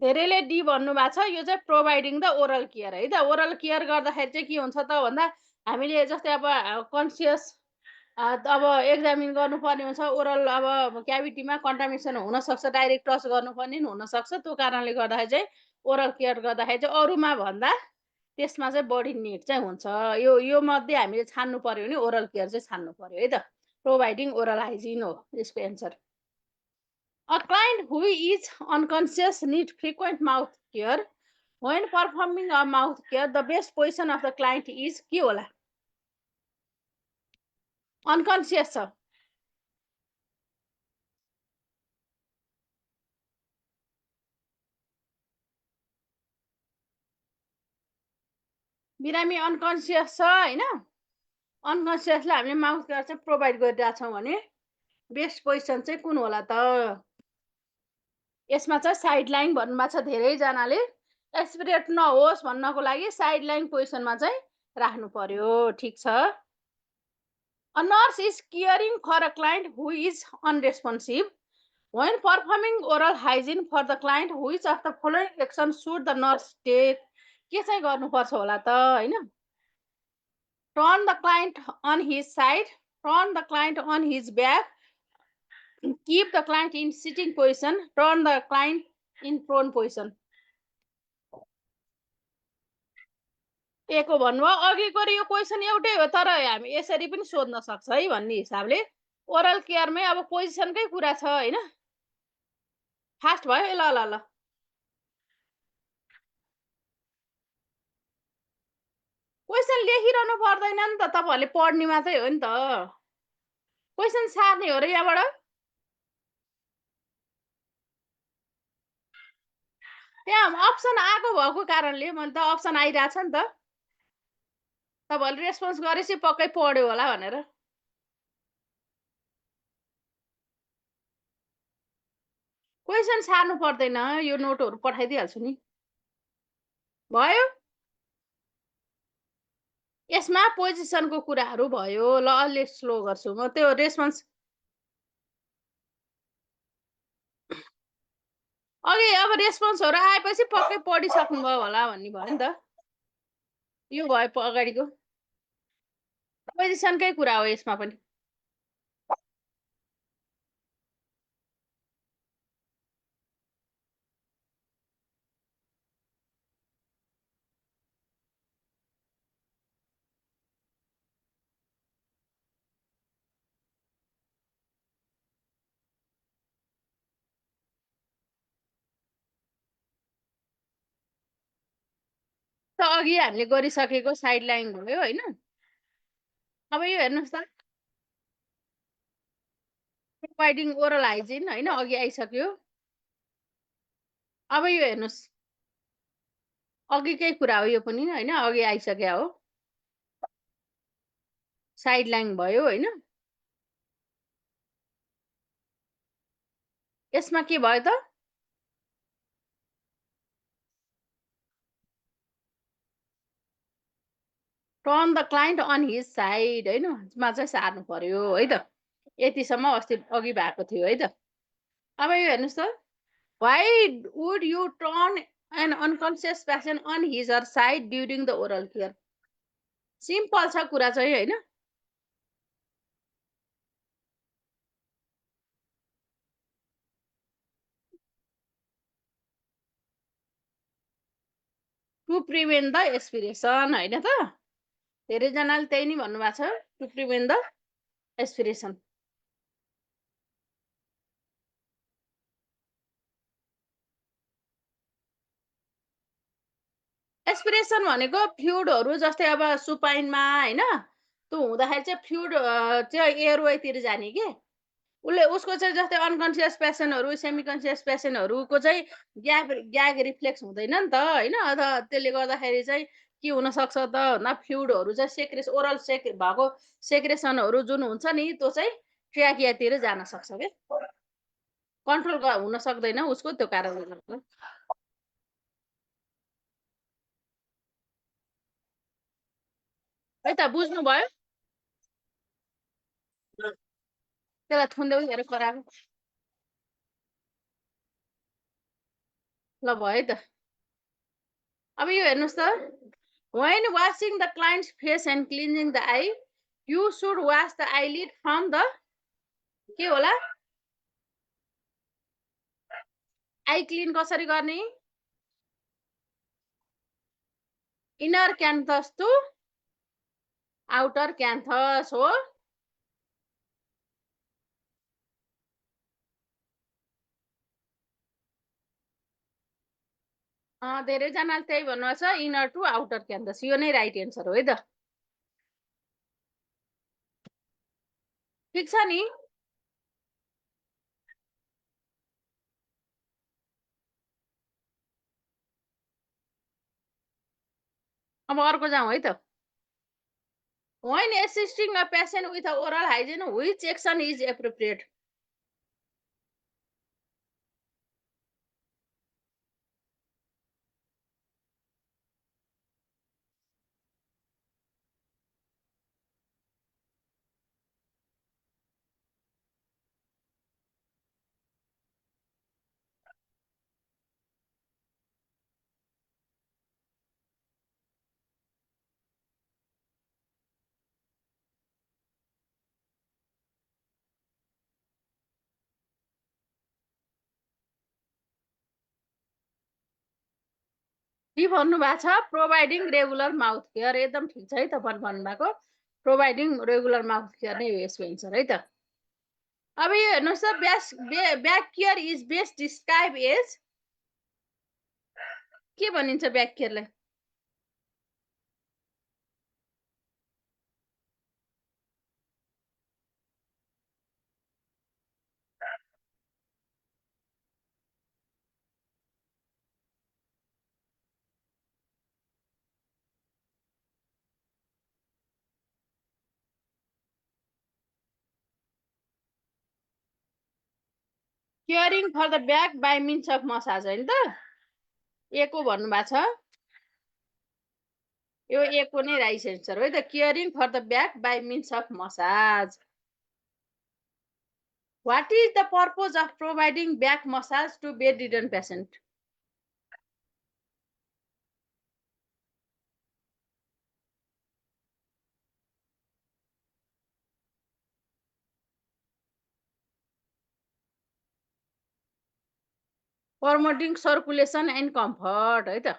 धेरैले डी भन्नु भएको छ। यो चाहिँ प्रोभाइडिङ द ओरल केयर है त। ओरल केयर गर्दाखेरि चाहिँ के हुन्छ त भन्दा हामीले जस्तै अब कन्सियस अब एक्जामिन गर्नुपर्ने हुन्छ। ओरल अब क्याभिटीमा कन्टामिनेसन हुनसक्छ, डाइरेक्ट टच गर्नुपर्ने पनि हुनसक्छ। त्यो कारणले गर्दाखेरि चाहिँ ओरल केयर गर्दाखेरि चाहिँ अरूमा भन्दा त्यसमा चाहिँ बढी निड चाहिँ हुन्छ। यो मध्ये हामीले छान्नु पर्यो भने ओरल केयर चाहिँ छान्नु पर्यो है त। प्रोभाइडिङ ओरल हाइजिन हो यसको answer. A client who is unconscious need frequent mouth care. When performing a mouth care, the best position of the client is के होला? Unconscious छ। बिरामी अनकन्सियस छ हैन? अनकन्सियसलाई हामीले माउथ केयर चाहिँ प्रोभाइड गरिरहेको छौँ भने बेस्ट पोजिसन चाहिँ कुन होला त? यसमा चाहिँ साइड लाइन भन्नुभएको छ धेरैजनाले। एक्सपिरेट नहोस् भन्नको लागि साइड लाइन पोजिसनमा चाहिँ राख्नु पर्यो। ठिक छ। A nurse is caring for a client who is unresponsive. When performing oral hygiene for the client, which of the following action should the nurse take? के चाहिँ गर्नुपर्छ होला त हैन? Turn the client on his side, turn the client on his back, keep the client in sitting position, turn the client in prone position. एको भन्नुभयो। अघिको र यो क्वेसन एउटै हो, तर हामी यसरी पनि सोध्न सक्छ है भन्ने हिसाबले ओरल केयरमै अब पोजिसनकै कुरा छ हैन? फास्ट भयो। ल ल ल क्वेसन लेखिरहनु पर्दैन नि त, तपाईहरुले पढ्ने मात्रै हो नि त। क्वेसन सार्ने हो र यहाँबाट। त्यहाँ अप्सन आएको भएको कारणले मैले त अप्सन आइरहेछ नि त। तपाईहरुले रेस्पोन्स गरेपछि पक्कै पढ्यो होला भनेर। क्वेसन सार्नु पर्दैन, यो नोटहरु पठाइदिइहाल्छु नि। भयो। यसमा पोजिसनको कुराहरु भयो। ल अलि स्लो गर्छु म। त्यो रेस्पोन्स अघि अब रेस्पोन्सहरु आएपछि पक्कै पढिसक्नुभयो होला भन्ने भयो नि त। यो भयो अगाडिको। पोजिसनकै कुरा हो यसमा पनि। त अघि हामीले गरिसकेको साइड लाइन भयो हैन? अब यो हेर्नुस् त, प्रोभाइडिङ ओरल हाइजिन हैन? अघि आइसक्यो। अब यो हेर्नुस्, अघिकै कुरा हो यो पनि हैन? अघि आइसक्या हो। साइड लाइन भयो हैन? यसमा के भयो त? Turn the client on his side हैन? मा चाहिँ सार्नु पर्यो है त। यतिसम्म अस्ति अघि भएको थियो है त। अब यो हेर्नुस् त, why would you turn an unconscious patient on his or side during the oral care? Simple छ कुरा चाहिँ हैन? टु प्रिभेन्ट द एस्पिरेसन हैन त? धेरैजनाले त्यही नै भन्नुभएको छ, to prevent the aspiration. Aspiration भनेको फ्लुइडहरु जस्तै अब सुपाइनमा हैन? त्यो हुँदाखेरि चाहिँ फ्लुइड चाहिँ एयरवेतिर जाने के। उसको चाहिँ जस्तै अनकन्सियस पेशेन्टहरु, सेमी कन्सियस पेशेन्टहरुको चाहिँ ग्याग रिफ्लेक्स हुँदैन नि त हैन? त्यसले गर्दाखेरि चाहिँ के हुन सक्छ त भन्दा फ्लुइडहरु चाहिँ ओरल भएको सेक्रेसनहरु जुन हुन्छ नि त्यो चाहिँ ट्र्याकियातिर जान सक्छ के। कन्ट्रोल हुन सक्दैन उसको, त्यो कारणले गर्दा। है त बुझ्नुभयो? त्यसलाई थुन्देऊ हेर कराएको। ल भयो त। अब यो हेर्नुहोस् त, when washing the client's face and cleansing the eye, you should wash the eyelid from the के होला, आई क्लिन कसरी गर्ने, इनर क्यान्थस टु आउटर क्यान्थस हो। धेरैजनाले त्यही भन्नुभएको छ, इनर टु आउटर क्यान्थस। यो नै राइट एन्सर हो है त। ठिक छ नि। अब अर्को जाउँ है त। When assisting a patient with oral hygiene, which action is appropriate? के भन्नुभएको छ, प्रोभाइडिङ रेगुलर माउथ केयर। एकदम ठिक छ है तपाईँ भन्नुभएको, प्रोभाइडिङ रेगुलर माउथ केयर नै हो यसको एन्सर है त। अब यो हेर्नुहोस् त, back care is best describe as, के भनिन्छ ब्याक केयरलाई? Caring for the back by means of massage होइन त, एको भन्नुभएको छ। यो एको नै राइट एन्सर हो है त, caring for the back by means of massage. What is the purpose of providing back massage to bedridden patient? Promoting circulation and comfort है त,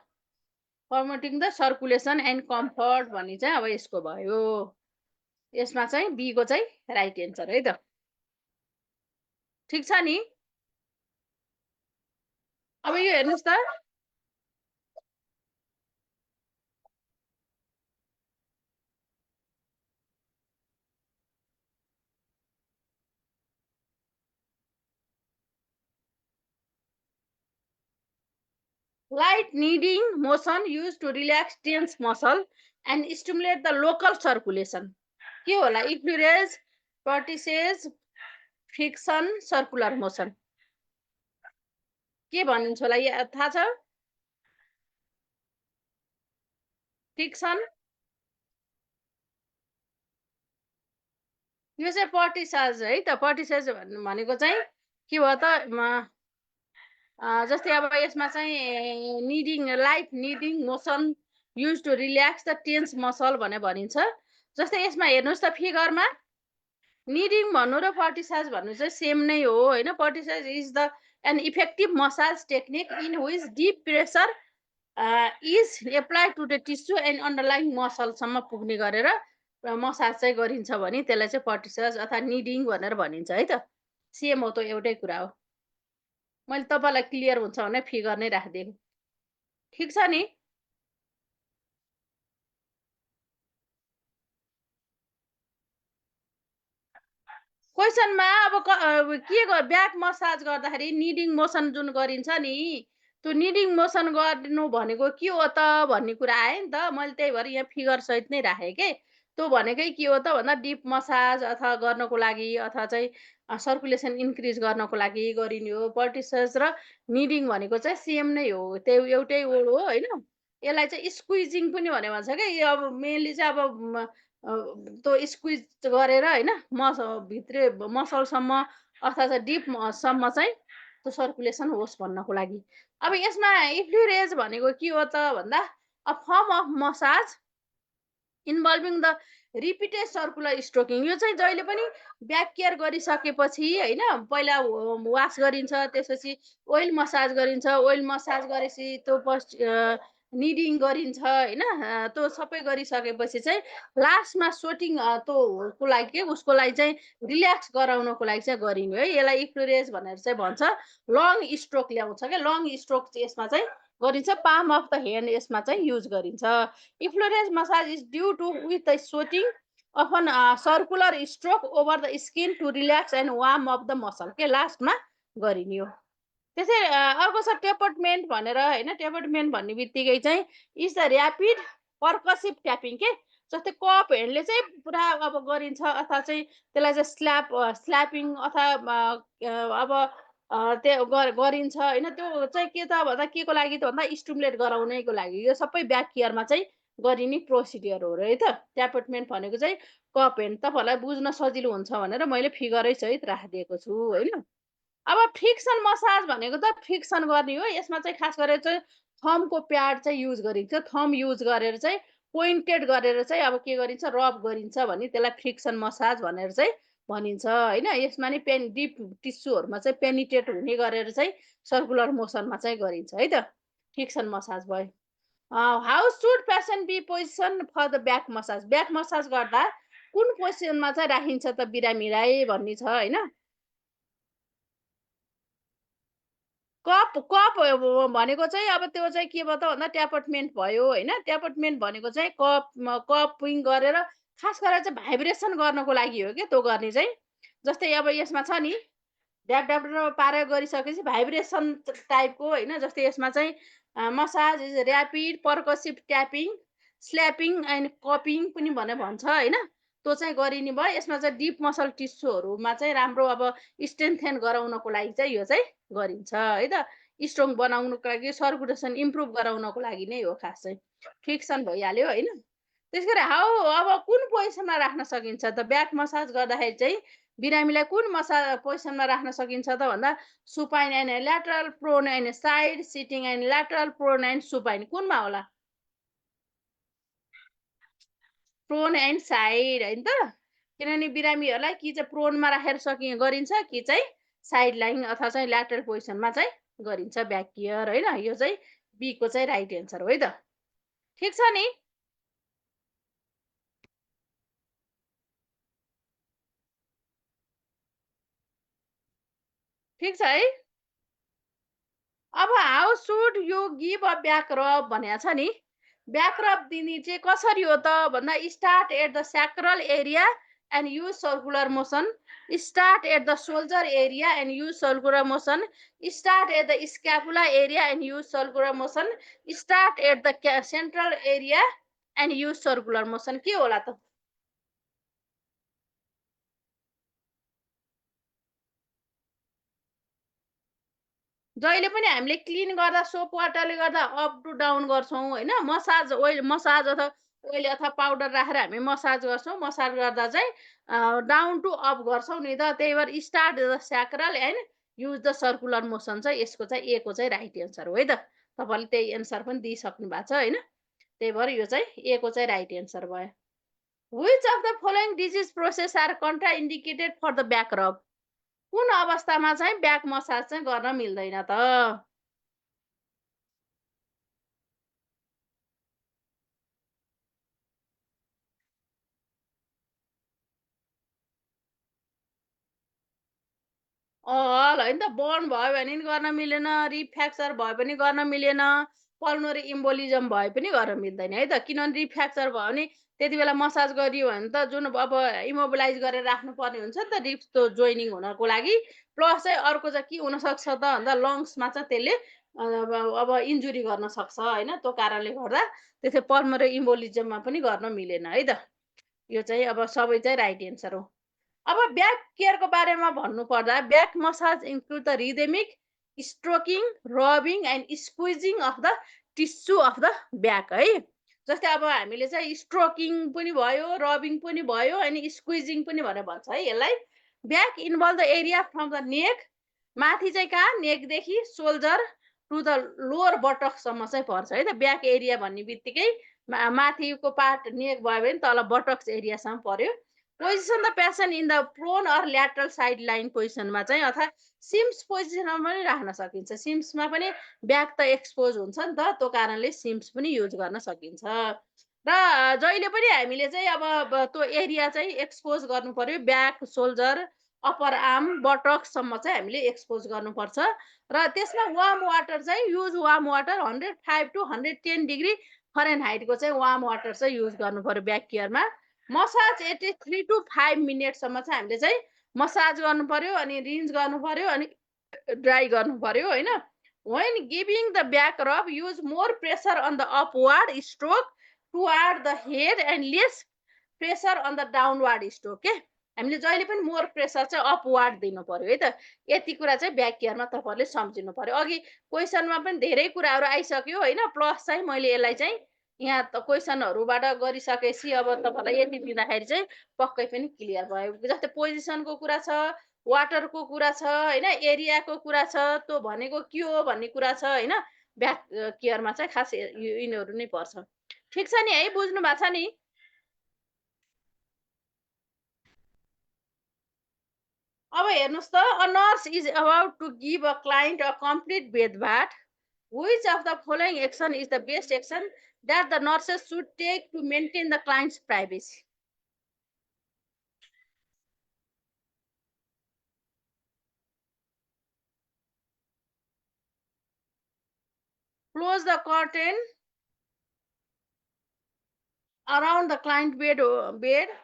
promoting the circulation and comfort भन्ने चाहिँ अब यसको भयो। यसमा चाहिँ बी को चाहिँ राइट एन्सर है त। ठिक छ नि। अब यो हेर्नुहोस् त, light kneading motion used to relax tense muscle and stimulate the local circulation के होला, इक्लुरेज, पर्टिसेज, फ्रिक्सन, सर्कुलर मोसन, के भनिन्छ होला थाहा छ? फ्रिक्सन, यो चाहिँ पर्टिसाज है त। पर्टिसाज भनेको चाहिँ के भयो त, जस्तै अब यसमा चाहिँ kneading, light kneading motion use to relax the tense muscle भनेर भनिन्छ। जस्तै यसमा हेर्नुहोस् त, फिगरमा निडिङ भन्नु र पर्टिसाज भन्नु चाहिँ सेम नै हो होइन। Petrissage is the an effective massage technique in which deep pressure is applied to the tissue and underlying मसलसम्म पुग्ने गरेर मसाज चाहिँ गरिन्छ भने त्यसलाई चाहिँ पर्टिसाज अथवा निडिङ भनेर भनिन्छ है त। सेम हो त, एउटै कुरा हो। मैले तपाईँलाई क्लियर हुन्छ भने फिगर नै राखिदिएको। ठिक छ नि। क्वेसनमा अब के ब्याक मसाज गर्दाखेरि निडिङ मोसन जुन गरिन्छ नि, त्यो निडिङ मोसन गर्नु भनेको के हो त भन्ने कुरा आयो नि त। मैले त्यही भएर यहाँ फिगर सहित नै राखेँ के। त्यो भनेकै के हो त भन्दा डिप मसाज अथवा गर्नको लागि अथवा चाहिँ सर्कुलेसन इन्क्रिज गर्नको लागि गरिने हो। पर्टिसाज र निडिङ भनेको चाहिँ सेम नै हो, त्यो एउटै वर्ड हो होइन। यसलाई चाहिँ स्क्विजिङ पनि भने भन्छ क्या। यो अब मेनली चाहिँ अब त्यो स्क्विज गरेर होइन भित्रै मसलसम्म अथवा चाहिँ डिपसम्म चाहिँ त्यो सर्कुलेसन होस् भन्नको लागि। अब यसमा इफ्लुरेज भनेको के हो त भन्दा a form of massage involving the repeated circular stroking. यो चाहिँ जहिले पनि ब्याक केयर गरिसकेपछि होइन, पहिला वास गरिन्छ, त्यसपछि ओइल मसाज गरिन्छ, ओइल मसाज गरेपछि त्यो निडिङ गरिन्छ होइन, त्यो सबै गरिसकेपछि चाहिँ लास्टमा सोटिङ त्योको लागि के उसको लागि चाहिँ रिल्याक्स गराउनको लागि चाहिँ गरिने है। यसलाई इफ्लुरेज भनेर चाहिँ भन्छ। लङ स्ट्रोक ल्याउँछ क्या, लङ स्ट्रोक चाहिँ यसमा चाहिँ गरिन्छ। पाम अफ द ह्यान्ड यसमा चाहिँ युज गरिन्छ। Effleurage massage is due to with the soothing of an circular stroke over the skin to relax and warm of the muscle के लास्टमा गरिने हो। त्यसै अर्को छ टेपटमेन्ट भनेर होइन। टेपटमेन्ट भन्ने बित्तिकै चाहिँ is the rapid percussive tapping के, जस्तै कप ह्यान्डले चाहिँ पुरा अब गरिन्छ, अथवा चाहिँ त्यसलाई चाहिँ स्ल्यापिङ अथवा अब त्यो गरिन्छ होइन। त्यो चाहिँ के त भन्दा के को लागि त भन्दा स्टिमुलेट गराउनेको लागि। यो सबै ब्याक केयरमा चाहिँ गरिने प्रोसिडियर हो है त। ट्यापटमेन्ट भनेको चाहिँ कप ह्यान्ड, तपाईँहरूलाई बुझ्न सजिलो हुन्छ भनेर मैले फिगरै सहित राखिदिएको छु होइन। अब फ्रिक्सन मसाज भनेको त फ्रिक्सन गर्ने हो। यसमा चाहिँ खास गरेर चाहिँ थम्बको प्याड चाहिँ युज गरिन्छ। थम्ब युज गरेर चाहिँ पोइन्टेड गरेर चाहिँ अब के गरिन्छ, रब गरिन्छ भने त्यसलाई फ्रिक्सन मसाज भनेर चाहिँ भनिन्छ होइन। यसमा नि डिप टिस्युहरूमा चाहिँ पेनिट्रेट हुने गरेर चाहिँ सर्कुलर मोसनमा चाहिँ गरिन्छ है त। फ्रिक्सन मसाज भयो। How should patient be position for the back massage. Back massage गर्दा कुन पोजिसनमा चाहिँ राखिन्छ त बिरामीलाई भन्ने छ होइन। कप कप भनेको चाहिँ अब त्यो चाहिँ के भयो त भन्दा ट्यापटमेन्ट भयो होइन। ट्यापटमेन्ट भनेको चाहिँ कपिङ गरेर खास गरेर चाहिँ भाइब्रेसन गर्नको लागि हो क्या त्यो गर्ने चाहिँ। जस्तै अब यसमा छ नि ड्याब ड्याब पारेर गरिसकेपछि भाइब्रेसन टाइपको होइन। जस्तै यसमा चाहिँ massage is rapid percussive tapping slapping and cupping पनि भनेर भन्छ होइन। त्यो चाहिँ गरिने भयो। यसमा चाहिँ डिप मसल टिस्युहरूमा चाहिँ राम्रो अब स्ट्रेन्थेन गराउनको लागि चाहिँ यो चाहिँ गरिन्छ है त। स्ट्रङ बनाउनुको लागि, सर्कुलेसन इम्प्रुभ गराउनको लागि नै हो खास चाहिँ। फ्रिक्सन भइहाल्यो होइन। त्यस गरी हाउ अब कुन पोजिसनमा राख्न सकिन्छ त ब्याक मसाज गर्दाखेरि चाहिँ बिरामीलाई कुन पोजिसनमा राख्न सकिन्छ त भन्दा supine and lateral, prone and side, sitting and lateral, prone and supine. कुनमा होला? प्रोन एन्ड साइड होइन त। किनभने बिरामीहरूलाई कि चाहिँ प्रोनमा राखेर गरिन्छ कि चाहिँ साइड लाइन अथवा चाहिँ ल्याटरल पोजिसनमा चाहिँ गरिन्छ ब्याक केयर होइन। यो चाहिँ बीको चाहिँ राइट एन्सर हो है त। ठिक छ नि। ठिक छ है। अब how should you give a back रब भनेको छ नि। ब्याक रब दिने चाहिँ कसरी हो त भन्दा start at the sacral area and use circular motion, start at the shoulder area and use circular motion, start at the scapula area and use circular motion, start at the central area and use circular motion. के होला त? जहिले पनि हामीले clean गर्दा soap वाटरले गर्दा up to down गर्छौँ होइन। मसाज ओइल मसाज अथवा ओइल अथवा पाउडर राखेर हामी मसाज गर्छौँ। मसाज गर्दा चाहिँ डाउन टु अप गर्छौँ नि त। त्यही भएर start the sacral and use the circular motion चाहिँ यसको चाहिँ ए को चाहिँ राइट एन्सर हो है त। तपाईँले त्यही एन्सर पनि दिइसक्नु भएको छ होइन। त्यही भएर यो चाहिँ ए को चाहिँ राइट एन्सर भयो। Which of the following disease process are contraindicated for the back rub. कुन अवस्थामा चाहिँ ब्याक मसाज चाहिँ गर्न मिल्दैन त? ल होइन त। बर्न भयो भने नि गर्न मिलेन, रिब फ्र्याक्चर भयो पनि गर्न मिलेन, पल्मोनरी इम्बोलिजम भए पनि गर्न मिल्दैन है त। किनभने रिब फ्र्याक्चर भयो भने त्यति बेला मसाज गरियो भने त जुन अब इमोबिलाइज गरेर राख्नुपर्ने हुन्छ नि त रिब्स त्यो जोइनिङ हुनको लागि। प्लस चाहिँ अर्को चाहिँ के हुनसक्छ त भन्दा लङ्समा चाहिँ त्यसले अब इन्जुरी गर्न सक्छ होइन। त्यो कारणले गर्दा त्यसै पल्मोनरी इम्बोलिजममा पनि गर्न मिलेन है त। यो चाहिँ अब सबै चाहिँ राइट एन्सर हो। अब ब्याक केयरको बारेमा भन्नुपर्दा back massage include the rhythmic stroking, rubbing and squeezing of the tissue of the back है। जस्तै अब हामीले चाहिँ स्ट्रोकिङ पनि भयो, रबिङ पनि भयो अनि स्क्विजिङ पनि भनेर भन्छ है यसलाई। Back involve the area from the neck माथि चाहिँ कहाँ नेकदेखि सोल्जर टु द लोवर बटक्ससम्म चाहिँ पर्छ है त। ब्याक एरिया भन्ने बित्तिकै माथिको पार्ट नेक भयो भने तल बटक्स एरियासम्म पर्यो। Position the patient in the prone or lateral side line पोजिसनमा चाहिँ अर्थात् सिम्स पोजिसनमा पनि राख्न सकिन्छ। सिम्समा पनि ब्याक त एक्सपोज हुन्छ नि त, त्यो कारणले सिम्स पनि युज गर्न सकिन्छ। र जहिले पनि हामीले चाहिँ अब त्यो एरिया चाहिँ एक्सपोज गर्नु पर्यो। ब्याक, सोल्जर, अप्पर आर्म, बटक्ससम्म चाहिँ हामीले एक्सपोज गर्नुपर्छ। र त्यसमा वार्म वाटर चाहिँ use warm water 105 to 110 degree फरेनहाइटको चाहिँ वार्म वाटर चाहिँ युज गर्नु पर्यो ब्याक केयरमा। मसाज 3 टु 5 मिनटसम्म चाहिँ हामीले चाहिँ मसाज गर्नु पर्यो, अनि रिन्स गर्नु पर्यो, अनि ड्राई गर्नु पर्यो होइन। when giving the back rub use more pressure on the upward stroke toward the head and less pressure on the downward stroke के। हामीले जहिले पनि मोर प्रेसर चाहिँ अपवार्ड दिनु पर्यो है त। यति कुरा चाहिँ ब्याक केयरमा तपाईँहरूले सम्झिनु पर्यो। अघि क्वेसनमा पनि धेरै कुराहरू आइसक्यो होइन, प्लस चाहिँ मैले यसलाई चाहिँ यहाँ त क्वेसनहरूबाट गरिसकेपछि अब तपाईँलाई यति दिँदाखेरि चाहिँ पक्कै पनि क्लियर भयो। जस्तै पोजिसनको कुरा छ, वाटरको कुरा छ होइन, एरियाको कुरा छ, त्यो भनेको के हो भन्ने कुरा छ होइन। ब्याक केयरमा चाहिँ खास यिनीहरू नै पर्छ। ठिक छ नि है, बुझ्नु भएको छ नि? अब हेर्नुहोस् त, a nurse is about to give a client a complete bed bath, which of the following action is the best action that the nurses should take to maintain the client's privacy? Close the curtain around the client bed,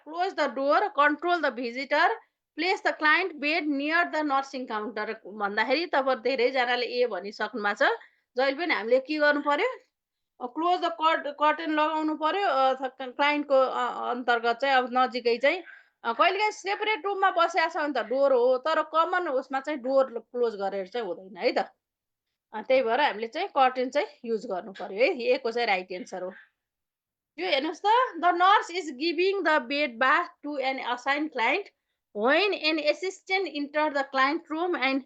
close the door, control the visitor, place the client bed near the nursing counter भन्दाखेरि तपाईँ धेरैजनाले ए भनिसक्नु भएको छ। जहिले पनि हामीले के गर्नु पर्यो, क्लोज द कर्टेन लगाउनु पर्यो। क्लाइन्टको अन्तर्गत चाहिँ अब नजिकै चाहिँ कहिलेकाहीँ सेपरेट रुममा बसेको छ भने त डोर हो, तर कमन उसमा चाहिँ डोर क्लोज गरेर चाहिँ हुँदैन है त। त्यही भएर हामीले चाहिँ कर्टेन चाहिँ युज गर्नु पर्यो है। ए को चाहिँ राइट एन्सर हो। यो हेर्नुहोस् त, the nurse is giving the bed bath to an assign client when an assistant enter the client room and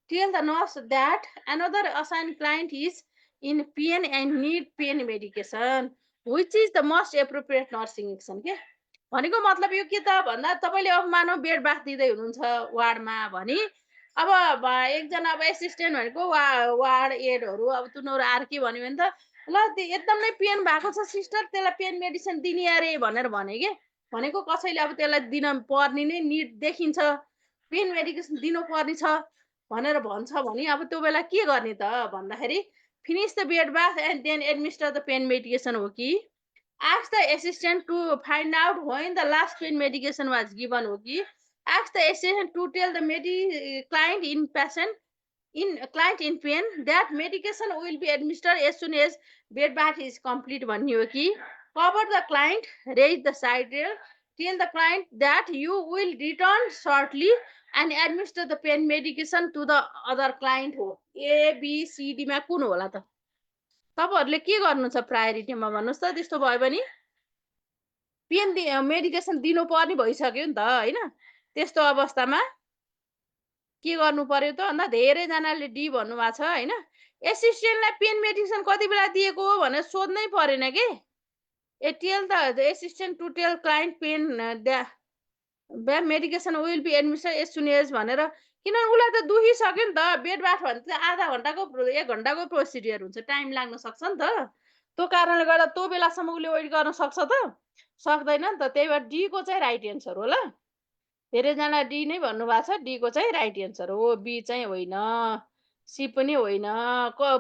tell the nurse that another assigned client is in pain and need pain medication, which is the most appropriate nursing action के भनेको मतलब यो के त भन्दा तपाईँले अब मानव बेड बाथ दिँदै हुनुहुन्छ वार्डमा भने अब एकजना अब एसिस्टेन्ट भनेको वार्ड एडहरू अब तिनीहरू आएर के भन्यो भने त ल एकदमै पेन भएको छ सिस्टर, त्यसलाई पेन मेडिसिन दिने अरे भनेर भने के। भनेको कसैले अब त्यसलाई दिन पर्ने नै निड देखिन्छ, पेन मेडिकेसन दिनुपर्ने छ भनेर भन्छ भने अब त्यो बेला के गर्ने त भन्दाखेरि finish the bed bath and then administer the pain medication हो कि ask the assistant to find out when the last pain medication was given हो कि ask the assistant to tell the client in patient in client in pain that medication will be administered as soon as bed bath is complete भन्ने हो कि cover the client, raise the side rail, tell the client that you will return shortly and administer the pain medication to the other client हो। A B C D मा कुन होला त? तपाईँहरूले के गर्नु छ प्रायोरिटीमा भन्नुहोस् त। त्यस्तो भयो भने पेन मेडिकेसन दिनुपर्ने भइसक्यो नि त होइन। त्यस्तो अवस्थामा के गर्नु पर्यो त भन्दा धेरैजनाले डी भन्नुभएको छ होइन। एसिस्टेन्टलाई पेन मेडिसिन कति बेला दिएको हो भनेर सोध्नै परेन कि। A tell the assistant to tell client pain medication will be admission as soon as भनेर, किनभने उसलाई त दुखिसक्यो नि त। बेड बाथ भने चाहिँ आधा घन्टाको 1 घन्टाको प्रोसिडियर हुन्छ, टाइम लाग्न सक्छ नि त। त्यो कारणले गर्दा त्यो बेलासम्म उसले वेट गर्न सक्छ त? सक्दैन नि त। त्यही भएर डीको चाहिँ राइट एन्सर हो ल। धेरैजना डी नै भन्नुभएको छ, डीको चाहिँ राइट एन्सर हो। बी चाहिँ होइन, सी पनि होइन।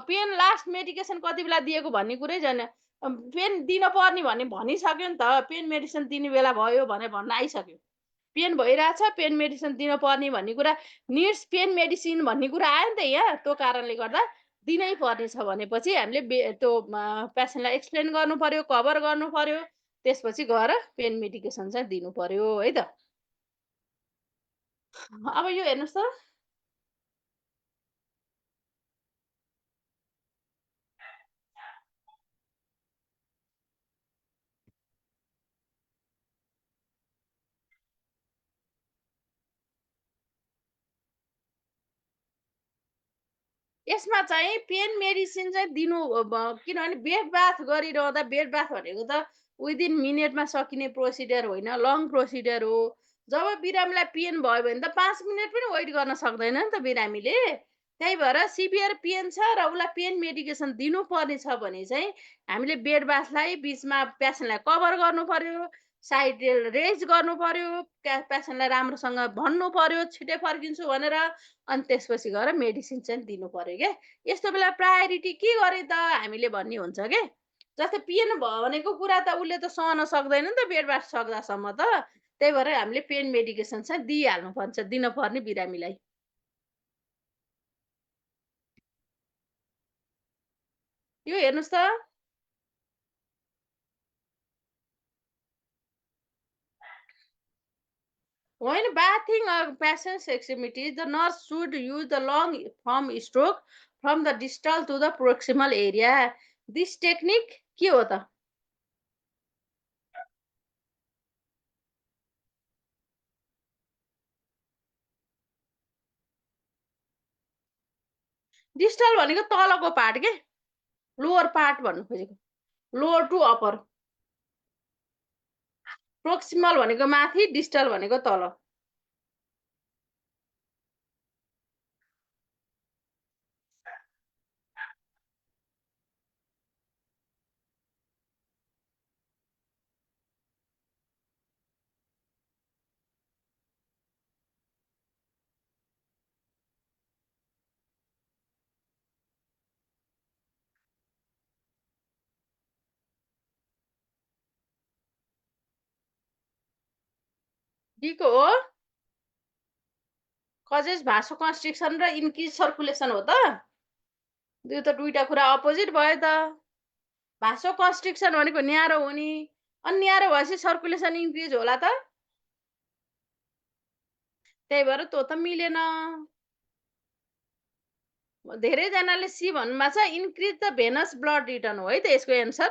पेन लास्ट मेडिकेसन कति बेला दिएको भन्ने कुरै छैन। पेन दिन पर्ने भन्ने भनिसक्यो नि त। पेन मेडिसिन दिने बेला भयो भनेर भन्न आइसक्यो। पेन भइरहेछ, पेन मेडिसिन दिन पर्ने भन्ने कुरा, निड्स पेन मेडिसिन भन्ने कुरा आयो नि त यहाँ। त्यो कारणले गर्दा दिनै पर्ने छ भनेपछि हामीले त्यो पेसेन्टलाई एक्सप्लेन गर्नु पर्यो, कभर गर्नु पर्यो, त्यसपछि गएर पेन मेडिकेसन चाहिँ दिनु पर्यो है त। अब यो हेर्नुहोस् त, यसमा चाहिँ पेन मेडिसिन चाहिँ दिनु किनभने बेड बाथ गरिरहँदा बेड बाथ भनेको त विदिन मिनेटमा सकिने प्रोसिडर होइन, लङ प्रोसिडर हो। जब बिरामीलाई पेन भयो भने त 5 मिनेट पनि वेट गर्न सक्दैन नि त बिरामीले। त्यही भएर सिभियर पेन छ र उसलाई पेन मेडिकेसन दिनुपर्ने छ भने चाहिँ हामीले बेड बाथलाई बिचमा पेसेन्टलाई कभर गर्नु पर्यो, साइड रेज गर्नु पर्यो, पेसेन्टलाई राम्रोसँग भन्नु पर्यो छिटै फर्किन्छु भनेर। अनि त्यसपछि गएर मेडिसिन चाहिँ दिनु पर्यो क्या। यस्तो बेला प्रायोरिटी के गरे त हामीले भन्ने हुन्छ के। जस्तै पेन भयो भनेको कुरा त उसले त सहन सक्दैन नि त बेडबाट सक्दासम्म त। त्यही भएर हामीले पेन मेडिकेसन चाहिँ दिइहाल्नु पर्छ, दिनपर्ने बिरामीलाई। यो हेर्नुहोस् त, when bathing a patient's extremities, the nurse should use the long form stroke from the distal to the proximal area. This technique के हो त? डिस्टल भनेको तलको पार्ट के, लोवर पार्ट भन्नु खोजेको। Lower to upper. प्रोक्सिमल भनेको माथि, डिस्टल भनेको तल। डीको हो कजेस भासो कन्स्ट्रिक्सन र इन्क्रिज सर्कुलेसन हो त। यो त दुईटा कुरा अपोजिट भयो त। भासो कन्स्ट्रिक्सन भनेको न्यारो हुने, अनि न्यारो भएपछि सर्कुलेसन इन्क्रिज होला त। त्यही भएर त्यो त मिलेन। धेरैजनाले सी भन्नुभएको छ, increase the Venus blood return हो है त यसको एन्सर।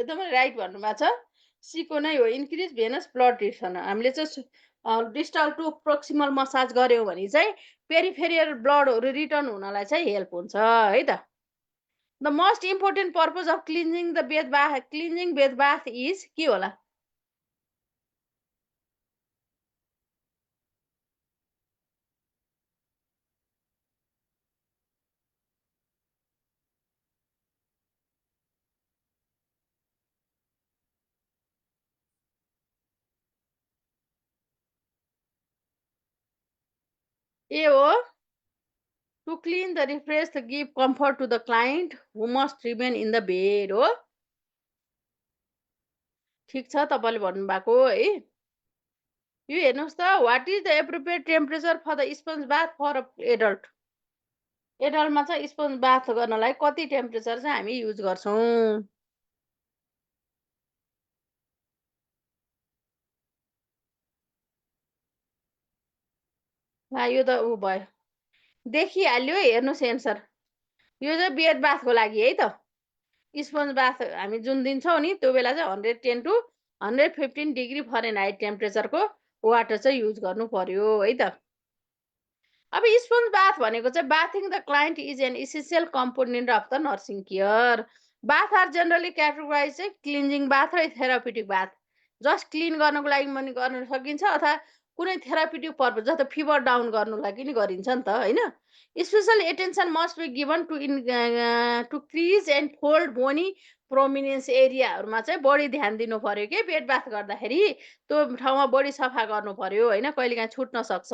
एकदमै राइट भन्नुभएको छ। सीको नै हो, इन्क्रिज भेनस ब्लड रिटर्न। हामीले चाहिँ डिस्टल टु प्रोक्सिमल मसाज गऱ्यौँ भने चाहिँ पेरिफेरियल ब्लडहरू रिटर्न हुनलाई चाहिँ हेल्प हुन्छ है त। The most important purpose of cleansing bed bath is के होला? ए हो, to clean the refresh the give comfort to the client who must remain in the bed हो। ठिक छ तपाईँले भन्नुभएको है। यो हेर्नुहोस् त, what is the appropriate temperature for the sponge bath for adult? एडल्टमा चाहिँ स्पन्ज बाथ गर्नलाई कति टेम्परेचर चाहिँ हामी युज गर्छौँ? वा यो त ऊ भयो, देखिहाल्यो हेर्नुहोस् एन्सर। यो चाहिँ बेड बाथको लागि है त। स्पन्ज बाथ हामी जुन दिन्छौँ नि त्यो बेला चाहिँ 110 टु 115 डिग्री फरेनहाइट टेम्परेचरको वाटर चाहिँ युज गर्नु पर्यो है त। अब स्पन्ज बाथ भनेको चाहिँ bathing the client is an essential component of the nursing care. Bath are generally categorize चाहिँ क्लिन्जिङ बाथ र थेरापिटिक बाथ। जस्ट क्लिन गर्नको लागि पनि गर्न सकिन्छ, अथवा कुनै थेरापिटिक पर्पज जस्तो फिभर डाउन गर्नु लागि नि गरिन्छ नि त होइन। Special attention must be given to crease and fold bony prominence एरियाहरूमा चाहिँ बढी ध्यान दिनु पर्यो कि बेड बाथ गर्दाखेरि। त्यो ठाउँमा बढी सफा गर्नु पर्यो होइन, कहिलेकाहीँ छुट्न सक्छ।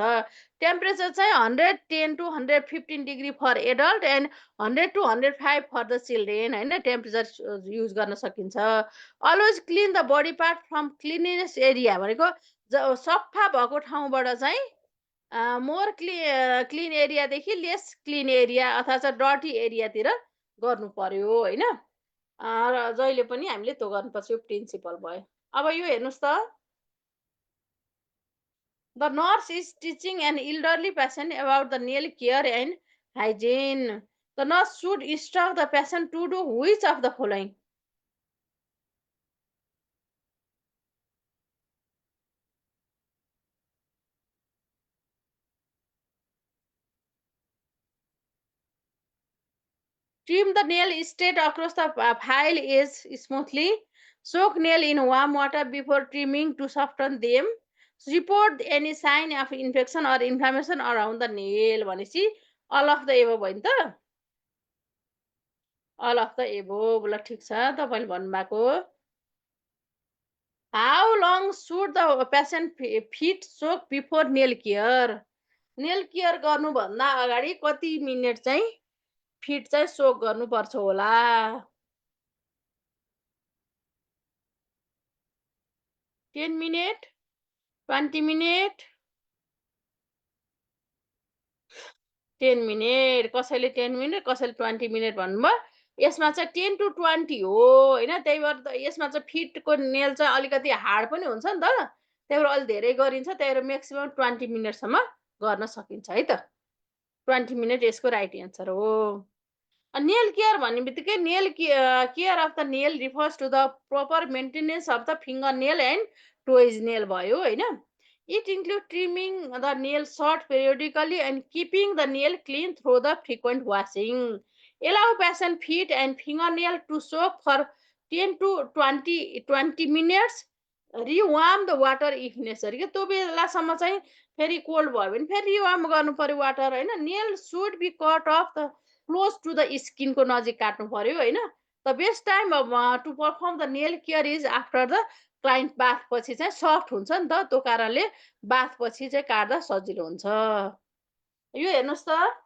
टेम्परेचर चाहिँ 110 to 115 degree for adult and 100 to 105 for the children होइन टेम्परेचर युज गर्न सकिन्छ। Always clean the body part from cleanest area भनेको सफा भएको ठाउँबाट चाहिँ मोर क्लिन एरियादेखि लेस क्लिन एरिया अथवा चाहिँ डर्टी एरियातिर गर्नु पर्यो होइन। र जहिले पनि हामीले त्यो गर्नुपर्छ, यो प्रिन्सिपल भयो। अब यो हेर्नुहोस् त, the nurse is teaching an elderly patient about the nail care and hygiene. The nurse should instruct the patient to do which of the following? Trim the nail straight across the file edge smoothly. Soak nail in warm water before trimming to soften them. Report any sign of infection or inflammation around the nail. भनेपछि all of the above भयो नि त? all of the above ल ठिक छ तपाईले भन्नुभएको. How long should the patient feet soak before nail care? Nail care गर्नुभन्दा अगाडि कति मिनेट चाहिँ फिट चाहिँ सोक गर्नुपर्छ होला? 10 मिनेट, 20 मिनेट, 10 मिनेट. कसैले 10 मिनेट, कसैले 20 मिनेट भन्नुभयो. यसमा चाहिँ 10 to 20 हो होइन. त्यही भएर त यसमा चाहिँ फिटको नेल चाहिँ अलिकति हार्ड पनि हुन्छ नि त. त्यही भएर अलिक धेरै गरिन्छ. त्यही भएर म्याक्सिमम 20 मिनेटसम्म गर्न सकिन्छ है त. 20 मिनेट यसको राइट एन्सर हो. Nail care भन्ने बित्तिकै nail care of the nail refers to the proper maintenance of the fingernail and toes nail भयो होइन. It includes trimming the nail short periodically and keeping the nail clean through the frequent washing. Allow patient feet and fingernail to soak for 10 to 20 minutes. Rewarm the water if necessary. के त्यो बेलासम्म चाहिँ फेरि cold भयो भने फेरि रिवार्म गर्नु पर्यो वाटर होइन. Nail should be cut off the close to the स्किनको नजिक काट्नु पर्यो होइन. The best time to perform the nail care is after the client bath पछि चाहिँ सफ्ट हुन्छ नि त. त्यो कारणले बाथ पछि चाहिँ काट्दा सजिलो हुन्छ. यो हेर्नुहोस् त.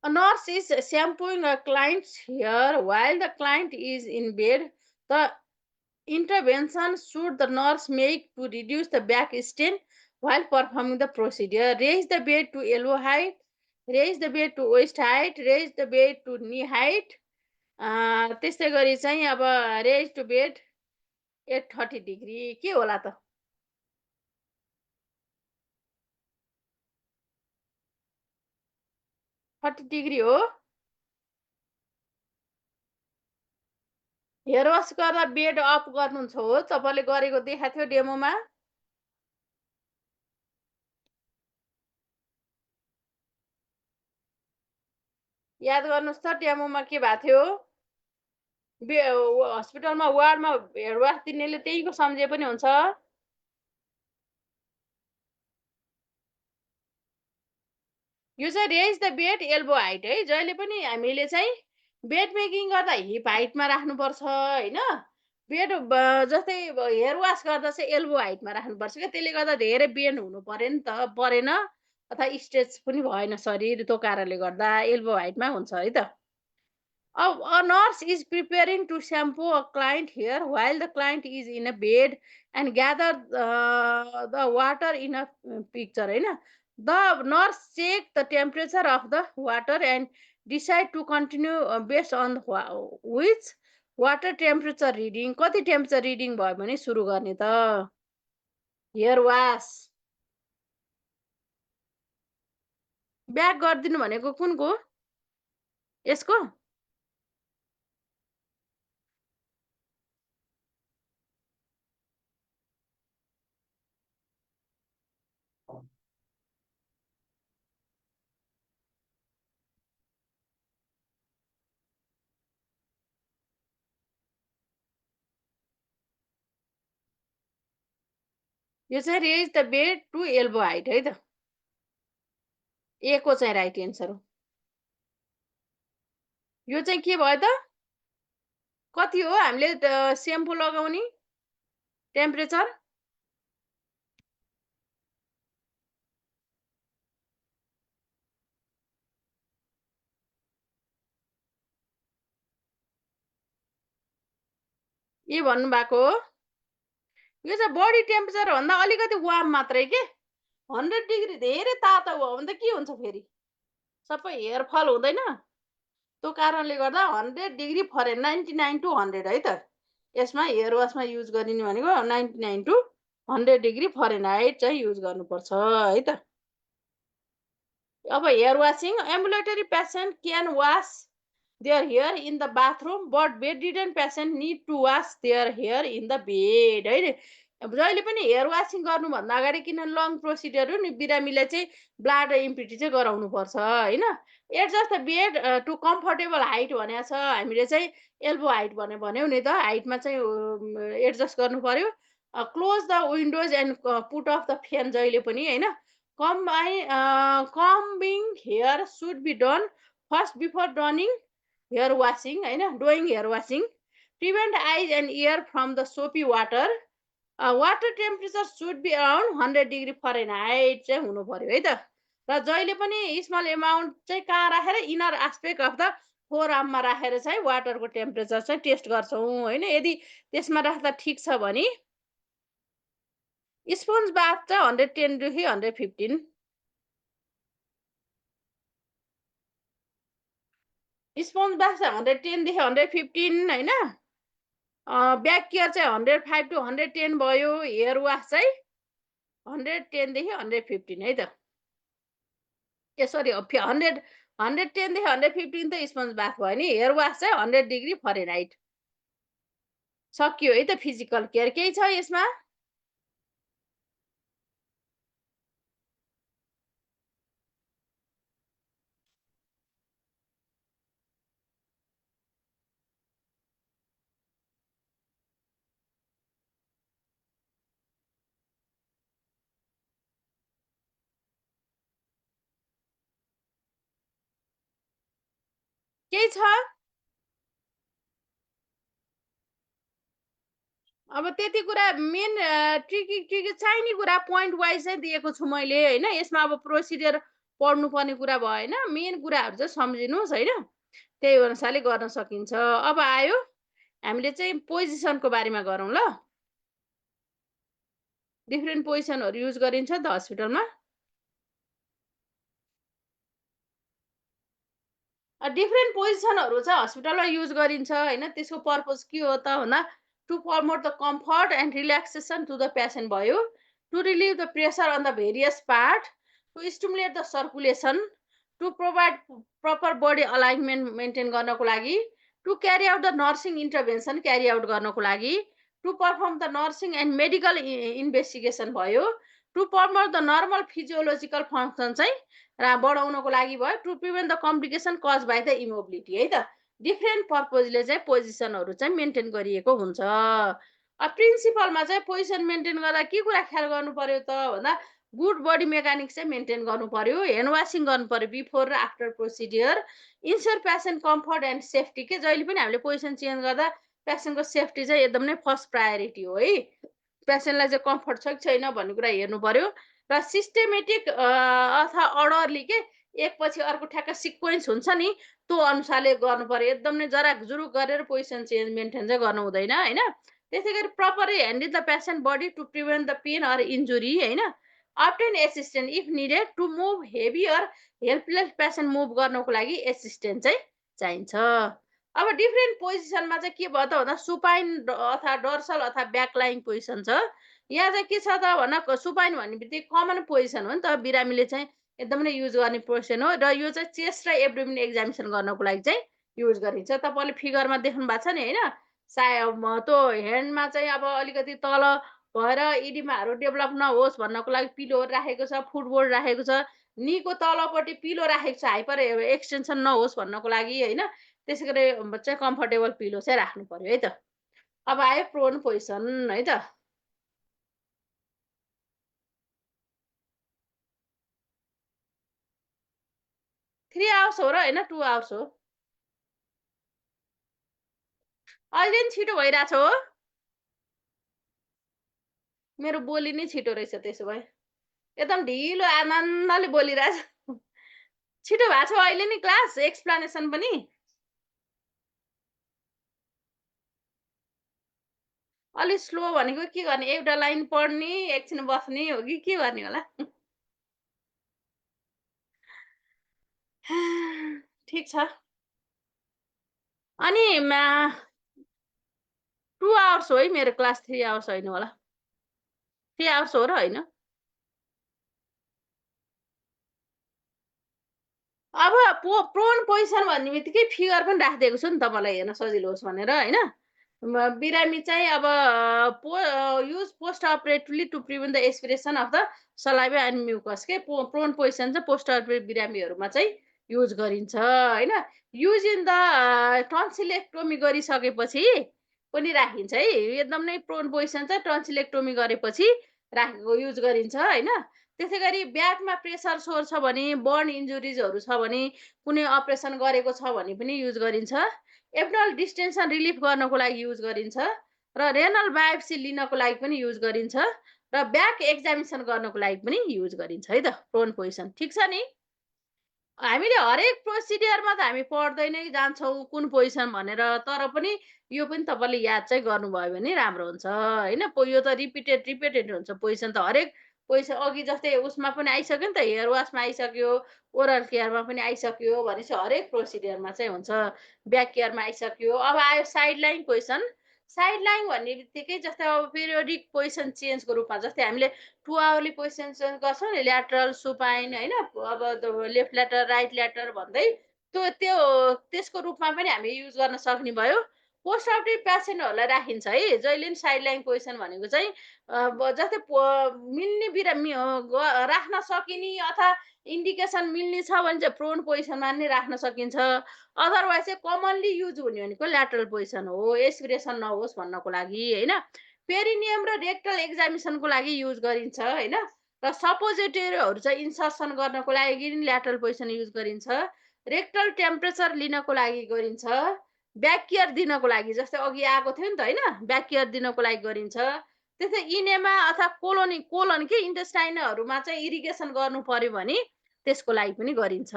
A nurse is shampooing a client's hair while the client is in bed. The intervention should the nurse make to reduce the back strain while performing the procedure? Raise the bed to elbow height, raise the bed to waist height, raise the bed to knee height. त्यस्तै गरी चाहिँ अब raise to bed at 30 degree के होला त? 30 degree हो. Hair वास गर्दा bed up गर्नुहुन्छ हो तपाईँले गरेको देखाएको थियो डेमोमा. याद गर्नुहोस् त डेमोमा के भएको थियो. हस्पिटलमा वार्डमा हेयर वास दिनेले त्यहीको सम्झे पनि हुन्छ. यो चाहिँ raise the bed elbow height है. जहिले पनि हामीले चाहिँ बेड मेकिङ गर्दा हिप हाइटमा राख्नुपर्छ होइन. बेड जस्तै हेयर वास गर्दा चाहिँ एल्बो हाइटमा राख्नुपर्छ क्या. त्यसले गर्दा धेरै बेन्ड हुनु पऱ्यो नि त. परेन अथवा स्ट्रेच पनि भएन शरीर. त्यो कारणले गर्दा एल्बो हाइटमा हुन्छ है त. A nurse is preparing to shampoo a client hair while the client is in a bed and gather the water in a picture. होइन. The nurse check the temperature of the water and decide to continue based on which water temperature reading. कति temperature reading भयो भने सुरु गर्ने त hair वास. Back गरिदिनु भनेको कुनको? यसको यो चाहिँ raise the bed to elbow height है त. ए को चाहिँ राइट एन्सर हो. यो चाहिँ के भयो त? कति हो हामीले सेम्पू लगाउने टेम्परेचर? ए भन्नुभएको हो. यो चाहिँ बडी टेम्परेचर भन्दा अलिकति वार्म मात्रै के. 100 डिग्री धेरै तातो भयो भने त के हुन्छ फेरि? सबै हेयर फल हुँदैन. त्यो कारणले गर्दा 100 डिग्री फरेन 99 टु 100 है त. यसमा हेयर वासमा युज गरिने भनेको 99 टु 100 डिग्री फरेनहाइट चाहिँ युज गर्नुपर्छ है त। अब hair washing ambulatory patient can wash their hair in the bathroom but bedridden patient need to wash their hair in the bed है। अब जहिले पनि हेयर वासिङ गर्नुभन्दा अगाडि किन लङ प्रोसिडियर हो नि बिरामीले चाहिँ ब्लाड इम्पिटी चाहिँ गराउनुपर्छ होइन। Adjust the bed to comfortable height भनेको छ हामीले चाहिँ एल्बो हाइट भन्यौँ नि त हाइटमा चाहिँ एडजस्ट गर्नु पर्यो। Close the windows and put off the fan जहिले पनि होइन। Combing hair should be done first before donning hair washing होइन doing hair washing prevent eyes and ear from the soapy water. Water temperature should be around 100 degree Fahrenheit चाहिँ हुनु पर्यो है त। र जहिले पनि स्मल एमाउन्ट चाहिँ कहाँ राखेर इनर एस्पेक्ट अफ द फोर आर्ममा राखेर चाहिँ वाटरको टेम्परेचर चाहिँ टेस्ट गर्छौँ होइन। यदि त्यसमा राख्दा ठिक छ भने स्पोन्ज बाथ चाहिँ 110 देखि 115। स्पोन्ज बाथ चाहिँ 110 देखि 115 होइन। ब्याक केयर चाहिँ 105 टु 110 भयो। हेयर वास चाहिँ 110 देखि 115 है त। ए सरी 110 देखि 115 त स्पन्ज बाथ भयो नि। हेयर वास चाहिँ 100 डिग्री फरेनहाइट। सकियो है त फिजिकल केयर। केही छ यसमा? केही छ? अब त्यति कुरा मेन ट्रिकी ट्रिकी चाहिने कुरा पोइन्ट वाइज चाहिँ दिएको छु मैले होइन। यसमा अब प्रोसिडियर पढ्नुपर्ने कुरा भएन। मेन कुराहरू चाहिँ सम्झिनुहोस् होइन। त्यही अनुसारले गर्न सकिन्छ। अब आयो हामीले चाहिँ पोजिसनको बारेमा गरौँ ल। डिफ्रेन्ट पोजिसनहरू युज गरिन्छ नि त हस्पिटलमा। डिफ्रेन्ट पोजिसनहरू चाहिँ हस्पिटलमा युज गरिन्छ होइन। त्यसको पर्पज के हो त भन्दा to promote the comfort and relaxation to the patient भयो। To relieve the pressure on the various part to stimulate the circulation to provide proper body alignment maintain गर्नको लागि to carry out the nursing intervention carry out गर्नको लागि to perform the nursing and medical investigation भयो। To promote the normal physiological function चाहिँ बढाउनको लागि भयो। To prevent the complication cause by the immobility है त। डिफ्रेन्ट पर्पजले चाहिँ पोजिसनहरू चाहिँ मेन्टेन गरिएको हुन्छ। अब प्रिन्सिपलमा चाहिँ पोजिसन मेन्टेन गर्दा के कुरा ख्याल गर्नु पर्यो त भन्दा गुड बडी मेकानिक्स चाहिँ मेन्टेन गर्नु पर्यो। ह्यान्ड वासिङ गर्नु पर्यो बिफोर र after procedure. Ensure patient comfort and safety के जहिले पनि हामीले पोजिसन चेन्ज गर्दा पेसेन्टको सेफ्टी चाहिँ एकदम नै फर्स्ट प्रायोरिटी हो है। पेसेन्टलाई चाहिँ कम्फर्ट छ कि छैन भन्ने कुरा हेर्नु पर्यो। र सिस्टेमेटिक अथवा अर्डरली के एकपछि अर्को ठ्याक्क सिक्वेन्स हुन्छ नि त्यो अनुसारले गर्नु पर्यो। एकदम नै जराक जुरुक गरेर पोजिसन चेन्ज मेन्टेन चाहिँ गर्नु हुँदैन होइन। त्यसै गरी properly handle the patient body to prevent the pain or injury होइन। Obtain assistant if needed to move heavy or helpless patient move गर्नको लागि एसिस्टेन्ट चाहिँ चाहिन्छ। अब डिफ्रेन्ट पोजिसनमा चाहिँ के भयो त भन्दा सुपाइन अथवा डर्सल अथवा ब्याकलाइन पोजिसन छ। यहाँ चाहिँ के छ त भन्दा सुपाइन भन्ने बित्तिकै कमन पोजिसन हो नि त। बिरामीले चाहिँ एकदम नै युज गर्ने पोजिसन हो र यो चाहिँ चेस्ट र एब्डोमिन एक्जामिनेसन गर्नको लागि चाहिँ युज गरिन्छ। तपाईँले फिगरमा देख्नु भएको छ नि होइन। त्यो ह्यान्डमा चाहिँ अब अलिकति तल भएर इडिमाहरू डेभलप नहोस् भन्नको लागि पिलोहरू राखेको छ। फुटबोर्ड राखेको छ। नीको तलपट्टि पिलो राखेको छ हाइपर एक्सटेन्सन नहोस् भन्नको लागि होइन। त्यसै गरी चाहिँ कम्फर्टेबल पिलो चाहिँ राख्नु पर्यो है त। अब आयो प्रोन पोजिसन है त। 3 आवर्स हो र होइन 2 आवर्स हो। अहिले नि छिटो भइरहेछ हो। मेरो बोली नै छिटो रहेछ त्यसो भए। एकदम ढिलो आनन्दले बोलिरहेछ। छिटो भएको छ अहिले नि क्लास एक्सप्लेनेसन पनि। अलिक स्लो भनेको के गर्ने एउटा लाइन पढ्ने एकछिन बस्ने हो कि के गर्ने होला। ठिक छ। अनि 2 आवर्स हो है मेरो क्लास 3 आवर्स होइन होला। 3 आवर्स हो र होइन? अब प्रोन पोजिसन भन्ने बित्तिकै फिगर पनि राखिदिएको छु नि त मलाई हेर्न सजिलो होस् भनेर होइन। बिरामी चाहिँ अब use post operatively to prevent the aspiration of the saliva and mucus के प्रोन पोजिसन चाहिँ पोस्ट अपरेटिभ बिरामीहरूमा चाहिँ युज गरिन्छ होइन। युज इन द टन्सिलेक्टोमी गरिसकेपछि पनि राखिन्छ है। एकदम नै प्रोन पोजिसन चाहिँ टन्सिलेक्टोमी गरेपछि राखेको युज गरिन्छ होइन। त्यसै गरी ब्याकमा प्रेसर सोर छ भने, बर्न इन्जुरिजहरू छ भने, कुनै अपरेसन गरेको छ भने पनि युज गरिन्छ। एब्डोमिनल डिस्टेन्सन रिलिफ गर्नको लागि युज गरिन्छ र रेनल बायोप्सी लिनको लागि पनि युज गरिन्छ र ब्याक एक्जामिनेसन गर्नको लागि पनि युज गरिन्छ है त प्रोन पोजिसन। ठिक छ नि? हामीले हरेक प्रोसिडियरमा त हामी पढ्दै नै जान्छौँ कुन पोजिसन भनेर, तर पनि यो पनि तपाईँले याद चाहिँ गर्नुभयो भने राम्रो हुन्छ होइन। यो त रिपिटेड रिपिटेड हुन्छ पोजिसन त हरेक पोजिसन। अघि जस्तै उसमा पनि आइसक्यो नि त, हेयर वासमा आइसक्यो, ओरल केयरमा पनि आइसक्यो भनेपछि हरेक प्रोसिडियरमा चाहिँ हुन्छ। ब्याक केयरमा आइसक्यो। अब आयो side line position. Side line भन्ने बित्तिकै जस्तै अब पिरियोडिक पोजिसन चेन्जको रूपमा जस्तै हामीले 2 आवरली पोजिसन चेन्ज गर्छौँ नि, ल्याटरल सुपाइन होइन, अब लेफ्ट ल्याटर राइट ल्याटर भन्दै त्यसको रूपमा पनि हामी युज गर्न सक्ने भयो। पोस्ट अपरेटिभ पेसेन्टहरूलाई राखिन्छ है जहिले पनि साइड लाइन पोजिसन भनेको चाहिँ जस्तै मिल्ने राख्न सकिने अथवा इन्डिकेसन मिल्ने छ भने चाहिँ प्रोन पोजिसनमा नै राख्न सकिन्छ। अदरवाइज चाहिँ कमनली युज हुने भनेको ल्याटरल पोजिसन हो, एस्पिरेसन नहोस् भन्नको लागि होइन। पेरिनियम र रेक्टल एक्जामिनेसनको लागि युज गरिन्छ होइन। र सपोजिटरीहरू चाहिँ इन्सर्सन गर्नको लागि ल्याटरल पोजिसन युज गरिन्छ। रेक्टल टेम्परेचर लिनको लागि गरिन्छ। ब्याक केयर दिनको लागि जस्तै अघि आएको थियो नि त होइन, ब्याक केयर दिनको लागि गरिन्छ। त्यस्तै इनेमा अथवा कोलन के इन्टेस्टाइनहरूमा चाहिँ इरिगेसन गर्नु पर्यो भने त्यसको लागि पनि गरिन्छ।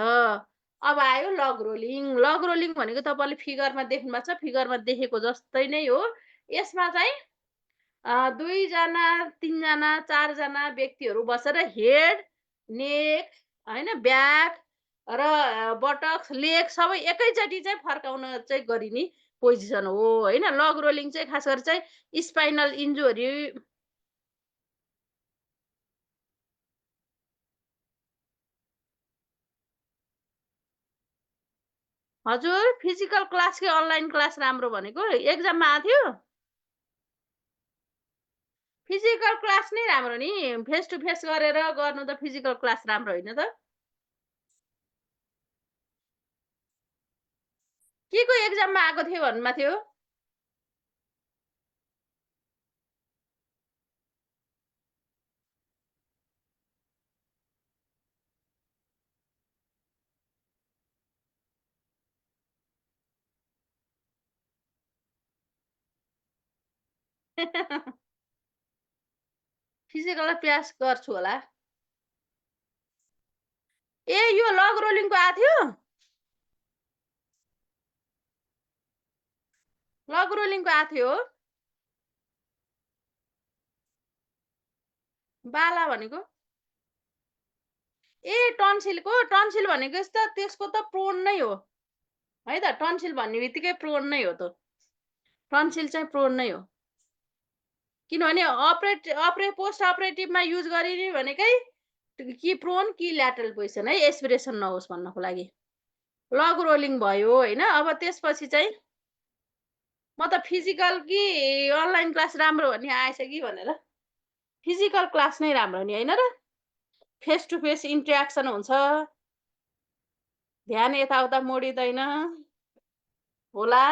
अब आयो लग रोलिङ। लग रोलिङ भनेको तपाईँले फिगरमा देख्नु भएको छ, फिगरमा देखेको जस्तै नै हो। यसमा चाहिँ 2 जना 3 जना 4 जना व्यक्तिहरू बसेर हेड, नेक होइन, ब्याक र बटक्स, लेग सबै एकैचोटि चाहिँ फर्काउन चाहिँ गरिने पोजिसन हो होइन। लग रोलिङ चाहिँ खास गरी चाहिँ स्पाइनल इन्जुरी। हजुर, फिजिकल क्लास कि अनलाइन क्लास राम्रो भनेको? एक्जाममा आएको थियो? फिजिकल क्लास नै राम्रो नि। फेस टु फेस गरेर गर्नु त फिजिकल क्लास राम्रो होइन त? के को एक्जाममा आएको थियो भन्नुमा थियो? फिजिकल प्रयास गर्छु होला। ए यो लग रोलिङको आएको थियो? लग रोलिङको आएको थियो? बाला भनेको? ए टन्सिलको? टन्सिल भनेको त त्यसको त प्रोन नै हो है त। टन्सिल भन्ने बित्तिकै प्रोन नै हो त। टन्सिल चाहिँ प्रोन नै हो। किनभने पोस्ट अपरेटिभमा युज गरिने भनेकै कि प्रोन कि ल्याटरल पोजिसन है, एस्पिरेसन नहोस् भन्नको लागि। लग रोलिङ भयो होइन। अब त्यसपछि चाहिँ म त फिजिकल कि अनलाइन क्लास राम्रो भन्ने आएछ कि भनेर। फिजिकल क्लास नै राम्रो नि होइन र? फेस टु फेस इन्ट्रेक्सन हुन्छ, ध्यान यताउता मोडिँदैन होला।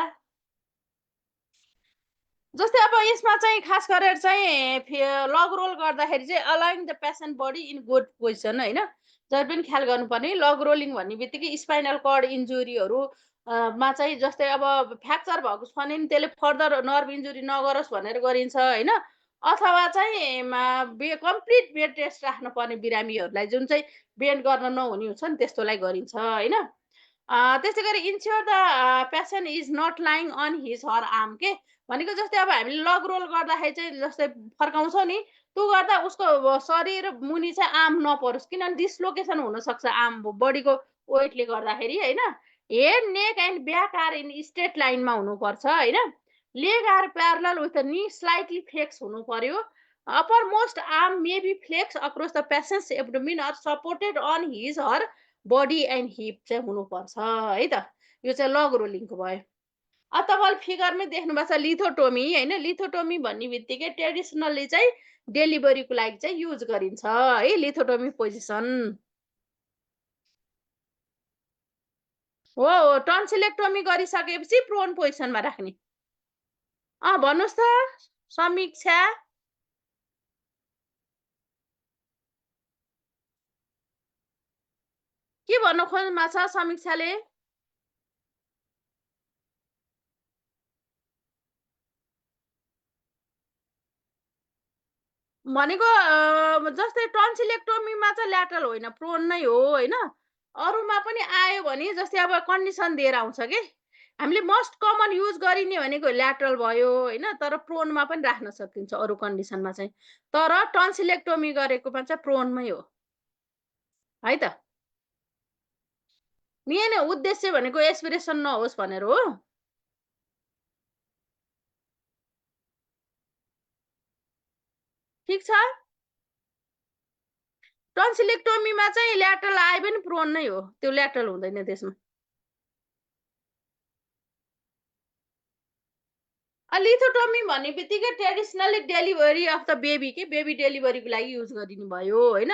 जस्तै अब यसमा चाहिँ खास गरेर चाहिँ लग रोल गर्दाखेरि चाहिँ align the patient body in good position होइन। जहिले पनि ख्याल गर्नुपर्ने। लग रोलिङ भन्ने बित्तिकै स्पाइनल कर्ड इन्जुरीहरू मा चाहिँ जस्तै अब फ्र्याक्चर भएको छ भने नि त्यसले फर्दर नर्भ इन्जुरी नगरोस् भनेर गरिन्छ होइन। अथवा चाहिँ कम्प्लिट बेड रेस्ट राख्नुपर्ने बिरामीहरूलाई जुन चाहिँ बेन्ड गर्न नहुने हुन्छ नि त्यस्तोलाई गरिन्छ होइन। त्यस्तै गरी ensure the patient is not lying on his her arm के भनेको जस्तै अब हामीले लग रोल गर्दाखेरि चाहिँ जस्तै फर्काउँछौँ नि, त्यो गर्दा उसको शरीर मुनि चाहिँ आर्म नपरोस्, किनभने डिस्लोकेसन हुनसक्छ आर्म बडीको वेटले गर्दाखेरि होइन। Head, neck and back are in straight लाइनमा हुनुपर्छ होइन। Leg are parallel with the knee slightly flex हुनु पर्यो। Uppermost arm may be flexed across the patient's abdomen or supported on his or body and hip चाहिँ हुनुपर्छ है त। यो चाहिँ लग रोलिङको भयो। अब तपाईँले फिगरमै देख्नुभएको छ लिथोटोमी होइन, लिथोटोमी भन्ने बित्तिकै ट्रेडिसनल्ली चाहिँ डेलिभरीको लागि चाहिँ युज गरिन्छ है लिथोटोमी पोजिसन। हो टन्सिलेक्टोमी गरिसकेपछि प्रोन पोजिसनमा राख्ने। भन्नुहोस् त समीक्षा। के भन्न खोज्नुमा छ समीक्षाले? भनेको जस्तै टन्सिलेक्टोमीमा चाहिँ ल्याटरल होइन प्रोन नै हो होइन। अरूमा पनि आयो भने जस्तै अब कन्डिसन दिएर आउँछ कि हामीले मोस्ट कमन युज गरिने भनेको ल्याटरल भयो होइन, तर प्रोनमा पनि राख्न सकिन्छ अरू कन्डिसनमा चाहिँ। तर टन्सिलेक्टोमी गरेकोमा चाहिँ प्रोनमै हो है त। मेन उद्देश्य भनेको एस्पिरेसन नहोस् भनेर हो। ठिक छ। टन्सिलेक्टोमीमा चाहिँ ल्याटरल आए पनि प्रोन नै हो, त्यो ल्याटरल हुँदैन त्यसमा। लिथोटोमी भन्ने बित्तिकै traditionally delivery of the baby के बेबी डेलिभरीको लागि युज गरिने भयो होइन।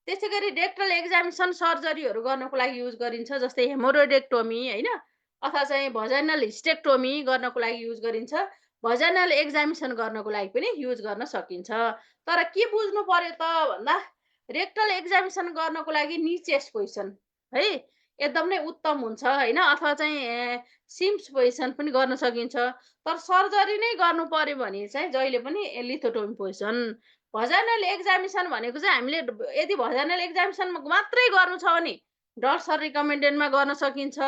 त्यसै गरी रेक्टल एक्जामिसन सर्जरीहरू गर्नको लागि युज गरिन्छ, जस्तै हेमोरोइडेक्टोमी होइन, अथवा चाहिँ भजाइनल हिस्टेक्टोमी गर्नको लागि युज गरिन्छ। भजाइनल एक्जामिसन गर्नको लागि पनि युज गर्न सकिन्छ। तर के बुझ्नु पर्यो त भन्दा रेक्टल एक्जामिसन गर्नको लागि नी चेस्ट पोजिसन है एकदम नै उत्तम हुन्छ होइन, अथवा चाहिँ सिम्स पोजिसन पनि गर्न सकिन्छ। तर सर्जरी नै गर्नु पर्यो भने चाहिँ जहिले पनि लिथोटोमी पोजिसन। भजाइनल एक्जामिसन भनेको चाहिँ हामीले यदि भजाइनल एक्जामिसन मात्रै गर्नु छ भने डक्टर रिकमेन्डेडमा गर्न सकिन्छ।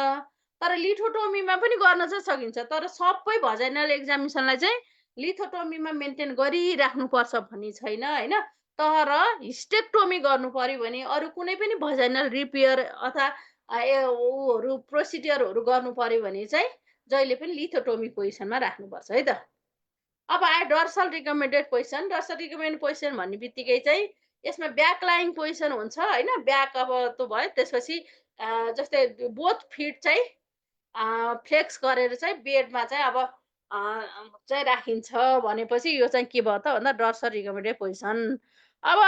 तर लिथोटोमीमा पनि गर्न चाहिँ सकिन्छ, तर सबै भजाइनल एक्जामिसनलाई चाहिँ लिथोटोमीमा मेन्टेन गरिराख्नुपर्छ भन्ने छैन होइन। तर हिस्टेक्टोमी गर्नु पर्यो भने अरू कुनै पनि भजाइनल रिपेयर अथवा ऊहरू प्रोसिडियरहरू गर्नु पर्यो भने चाहिँ जहिले पनि लिथोटोमी पोजिसनमा राख्नुपर्छ है त। अब आयो dorsal recommended position. Dorsal recommended position भन्ने बित्तिकै चाहिँ यसमा ब्याक लाइङ पोजिसन हुन्छ होइन, ब्याक अब त्यो भयो। त्यसपछि जस्तै बोथ फिट चाहिँ फ्लेक्स गरेर चाहिँ बेडमा चाहिँ अब चाहिँ राखिन्छ भनेपछि यो चाहिँ के भयो त भन्दा डर्सल रिकमेन्डेड पोजिसन। अब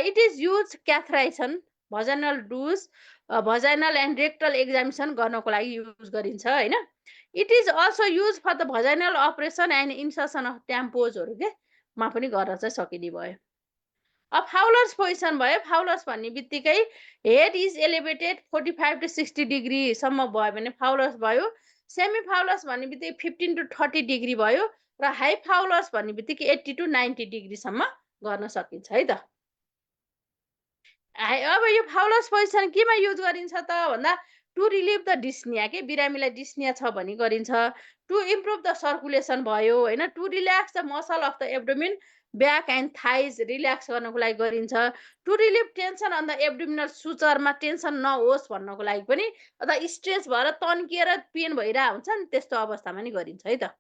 it is use catheterisation vaginal douche vaginal and rectal examination गर्नको लागि युज गरिन्छ होइन। It is also use for the vaginal operation and insertion of ट्याम्पोजहरू के मा पनि गर्न चाहिँ सकिने भयो। अब फाउलर्स पोजिसन भयो। फाउलर्स भन्ने बित्तिकै हेड इज एलिभेटेड 45 to 60 डिग्रीसम्म भयो भने फाउलर्स भयो। सेमी फाउलर्स भन्ने बित्तिकै 15 to 30 डिग्री भयो र हाई फाउलर्स भन्ने बित्तिकै 80 to 90 डिग्रीसम्म गर्न सकिन्छ है त। अब यो फाउलस पोजिसन केमा युज गरिन्छ त भन्दा टु रिलिभ द डिस्निया के बिरामीलाई डिस्निया छ भने गरिन्छ। टु इम्प्रुभ द सर्कुलेसन भयो होइन। To relax the muscle of the abdomen back and thighs relax गर्नको लागि गरिन्छ। To relieve tension on the abdominal सुचरमा टेन्सन नहोस् भन्नको लागि पनि अथवा स्ट्रेच भएर तन्किएर पेन भइरहेको हुन्छ नि त्यस्तो अवस्थामा नि गरिन्छ है त।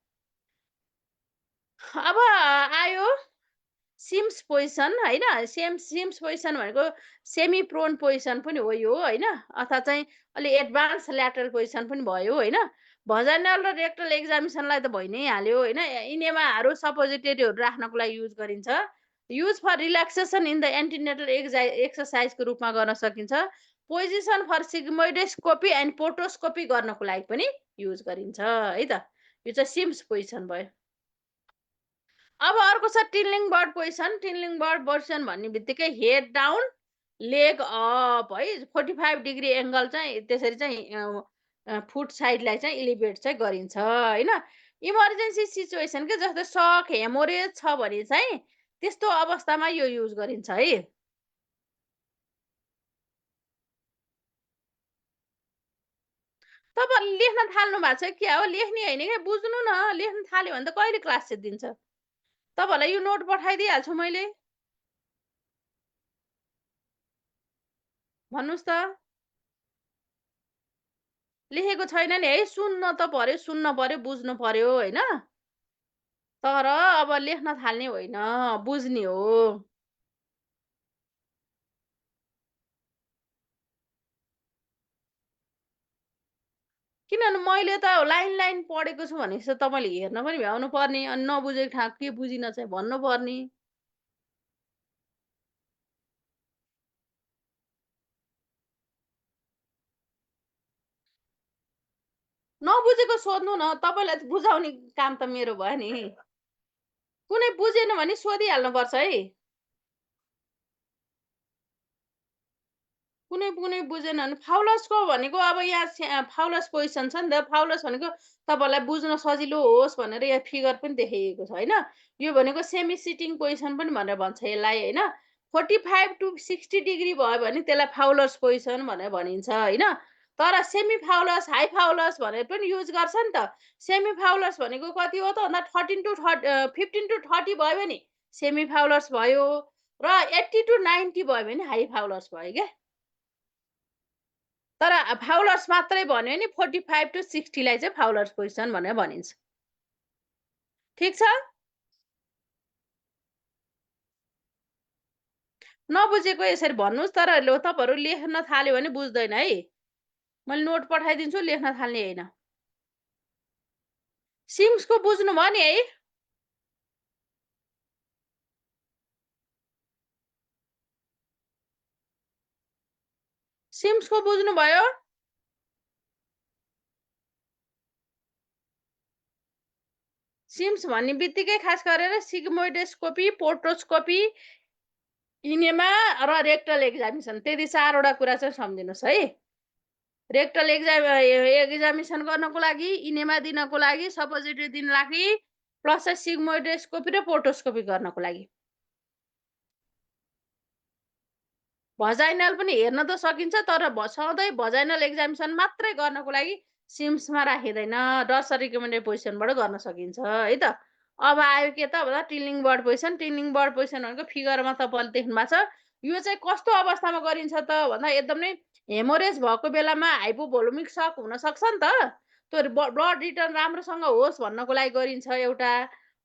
अब आयो सिम्स पोजिसन होइन। सिम्स पोजिसन भनेको सेमी प्रोन पोजिसन पनि हो यो होइन, अथवा चाहिँ अलि एडभान्स ल्याटरल पोजिसन पनि भयो होइन। भजाइनल र रेक्टल एक्जामिसनलाई त भइ नै हाल्यो होइन। इनेमाहरू सपोजिटरीहरू राख्नको लागि युज गरिन्छ। Use for relaxation in the antenatal एक्सर्साइजको रूपमा गर्न सकिन्छ। Position for sigmoidoscopy and proctoscopy गर्नको लागि पनि युज गरिन्छ है त। यो चाहिँ सिम्स पोजिसन भयो। अब अर्को छ टिनलिङ बर्ड पोजिसन। टिनलिङ बर्ड पोजिसन भन्ने बित्तिकै हेड डाउन लेग अप है 45 डिग्री एङ्गल चाहिँ त्यसरी चाहिँ फुट साइडलाई चाहिँ इलिभेट चाहिँ गरिन्छ होइन। इमर्जेन्सी सिचुएसन के जस्तै सक हेमोरेज छ भने चाहिँ त्यस्तो अवस्थामा यो युज गरिन्छ है। तपाईँहरूले लेख्न थाल्नु भएको छ क्या हो? लेख्ने होइन क्या, बुझ्नु न। लेख्न थाल्यो भने त कहिले क्लास चाहिँ दिन्छ? तपाईँहरूलाई यो नोट पठाइदिइहाल्छु मैले। भन्नुहोस् त। लेखेको छैन नि है, सुन्न त पर्यो, सुन्न पर्यो, बुझ्नु पर्यो होइन। तर अब लेख्न थाल्ने होइन, बुझ्ने हो। किनभने मैले त लाइन लाइन पढेको छु भनेपछि त तपाईँले हेर्न पनि भ्याउनु पर्ने, अनि नबुझेको ठाउँ के बुझिन चाहिँ भन्नुपर्ने। नबुझेको सोध्नु न, तपाईँलाई बुझाउने काम त मेरो भयो नि। कुनै बुझेन भने सोधिहाल्नुपर्छ है। कुनै कुनै बुझेन भने फाउलसको भनेको अब यहाँ फाउलस पोजिसन छ नि त। फाउलस भनेको तपाईँलाई बुझ्न सजिलो होस् भनेर यहाँ फिगर पनि देखाइएको छ होइन। यो भनेको सेमी सिटिङ पोजिसन पनि भनेर भन्छ यसलाई होइन। 45 टु 60 डिग्री भयो भने त्यसलाई फाउलस पोजिसन भनेर भनिन्छ होइन। तर सेमी फाउलस, हाई फाउलस भनेर पनि युज गर्छ नि त। सेमी फाउलस भनेको कति हो त भन्दा 15 टु 30 भयो भने सेमी फाउलस भयो, र 80 टु 90 भयो भने हाई फाउलस भयो क्या। तर फाउलर्स मात्रै भन्यो भने 45 टु 60 लाई चाहिँ फाउलर्स पोजिसन भनेर भनिन्छ। ठिक छ? नबुझेको यसरी भन्नुहोस्, तर तपाईँहरू लेख्न थाल्यो भने बुझ्दैन है। मैले नोट पठाइदिन्छु, लेख्न थाल्ने होइन। सिम्सको बुझ्नुभयो नि है? सिम्सको बुझ्नुभयो? सिम्स भन्ने बित्तिकै खास गरेर सिग्मोइडोस्कोपी, पोर्टोस्कोपी, इनेमा र रेक्टल एक्जामिनेसन, त्यति 4 वटा कुरा चाहिँ सम्झिनुहोस् है। रेक्टल एक्जामिनेसन गर्नको लागि, इनेमा दिनको लागि, सपोजिटरी दिनको लागि, प्लस चाहिँ सिग्मोइडोस्कोपी र पोर्टोस्कोपी गर्नको लागि। भजाइनल पनि हेर्न त सकिन्छ, तर सधैँ भजाइनल एक्जामिनेसन मात्रै गर्नको लागि सिम्समा राखिँदैन। डर्स रिकमेन्डेड पोजिसनबाट गर्न सकिन्छ है त। अब आयो के त भन्दा टिलिङ बर्ड पोजिसन। टिलिङ बर्ड पोजिसन भनेको फिगरमा तपाईँले देख्नु भएको छ। यो चाहिँ कस्तो अवस्थामा गरिन्छ त भन्दा एकदमै हेमोरेज भएको बेलामा हाइपोभोलुमिक सक हुनसक्छ नि त। त्यो ब्लड रिटर्न राम्रोसँग होस् भन्नको लागि गरिन्छ एउटा।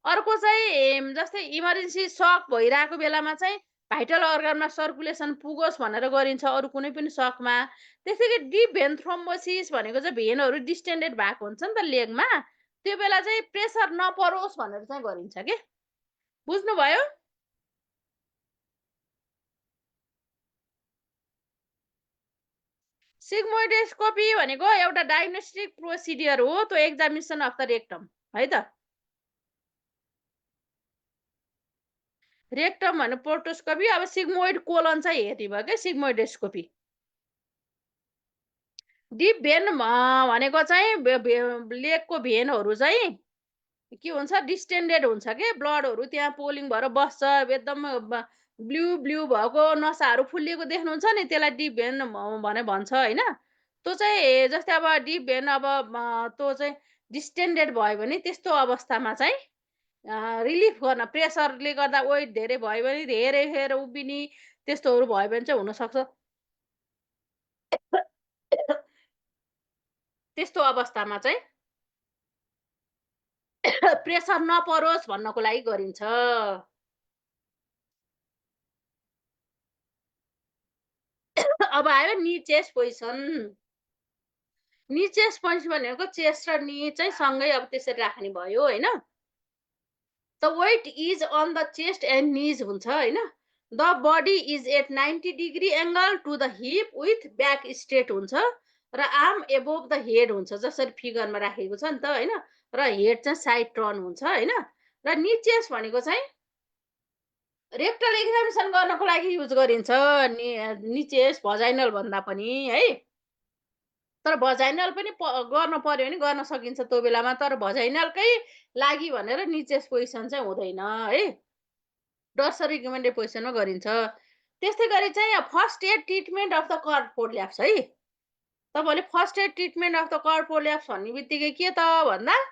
अर्को चाहिँ जस्तै इमर्जेन्सी सक भइरहेको बेलामा चाहिँ भाइटल अर्गनमा सर्कुलेसन पुगोस् भनेर गरिन्छ, अरू कुनै पनि सकमा। त्यसैगरी डिप भेन थ्रोम्बोसिस भनेको चाहिँ भेनहरू डिस्टेन्डेड भएको हुन्छ नि त लेगमा, त्यो बेला चाहिँ प्रेसर नपरोस् भनेर चाहिँ गरिन्छ के। बुझ्नुभयो? सिग्मोइडोस्कोपी भनेको एउटा डायग्नोस्टिक प्रोसिडियर हो, त्यो एक्जामिनेसन अफ द रेक्टम है त। रेक्टम भने पोर्टोस्कोपी, अब सिग्मोइड कोलन चाहिँ हेर्ने भयो क्या सिग्मोइडोस्कोपी। डिप भेन भनेको चाहिँ लेगको भेनहरू चाहिँ के हुन्छ, डिस्टेन्डेड हुन्छ के, ब्लडहरू त्यहाँ पोलिङ भएर बस्छ, एकदम ब्लू ब्लू भएको नसाहरू फुलिएको देख्नुहुन्छ नि, त्यसलाई डिप भेन भनेर भन्छ होइन। त्यो चाहिँ जस्तै अब डिप भेन अब त्यो चाहिँ डिस्टेन्डेड भयो भने त्यस्तो अवस्थामा चाहिँ रिलिफ गर्न, प्रेसरले गर्दा वेट धेरै भयो भने धेरै खेर उभिने त्यस्तोहरू भयो भने चाहिँ हुनसक्छ। त्यस्तो अवस्थामा चाहिँ प्रेसर नपरोस् भन्नको लागि गरिन्छ। अब आयो knee chest position. Knee chest position भनेको चेस्ट र नि चाहिँ सँगै अब त्यसरी राख्ने भयो होइन। The weight is on the chest and knees हुन्छ होइन। The body is at 90 degree angle to the hip with back straight हुन्छ, र आर्म एबोभ द हेड हुन्छ, जसरी फिगरमा राखेको छ नि त होइन। र हेड चाहिँ साइड टर्न हुन्छ होइन। र नि चेस्ट भनेको चाहिँ रेक्टल एक्जामिनेसन गर्नको लागि युज गरिन्छ। नि निचेस भजाइनल भन्दा पनि है। तर भजाइनल पनि गर्न पर्यो भने गर्न सकिन्छ त्यो बेलामा, तर भजाइनलकै लागि भनेर निचेस पोजिसन चाहिँ हुँदैन है। डर्स रिकमेन्डेड पोजिसनमा गरिन्छ। त्यस्तै गरी चाहिँ first aid treatment of the cord prolapse है। तपाईँले first aid treatment of the cord prolapse भन्ने बित्तिकै के त भन्दा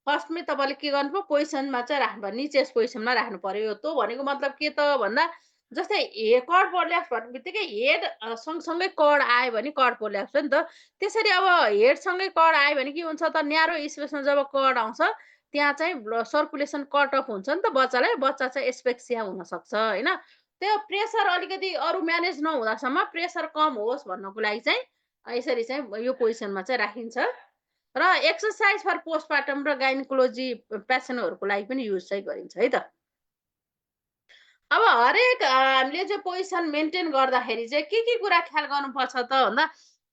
फर्स्टमै तपाईँले के गर्नु पर्यो, पोजिसनमा चाहिँ राख्नु पर्यो, निचेस पोजिसनमा राख्नु पर्यो। त्यो भनेको मतलब के त भन्दा जस्तै कर्ड प्रोल्याप्स भन्ने बित्तिकै हेड सँगसँगै कड आयो भने कर्ड प्रोल्याप्स हो नि त। त्यसरी अब हेडसँगै कड आयो भने के हुन्छ त, न्यारो स्पेसमा जब कड आउँछ त्यहाँ चाहिँ सर्कुलेसन कट अफ हुन्छ नि त बच्चालाई, बच्चा चाहिँ एस्पेक्सिया हुनसक्छ होइन। त्यो प्रेसर अलिकति अरू म्यानेज नहुँदासम्म प्रेसर कम होस् भन्नको लागि चाहिँ यसरी चाहिँ यो पोजिसनमा चाहिँ राखिन्छ। र एक्सर्साइज फर पोस्टपार्टम र गाइनोकोलोजी पेसेन्टहरूको लागि पनि युज चाहिँ गरिन्छ है त। अब हरेक हामीले चाहिँ पोजिसन मेन्टेन गर्दाखेरि चाहिँ के कुरा ख्याल गर्नुपर्छ त भन्दा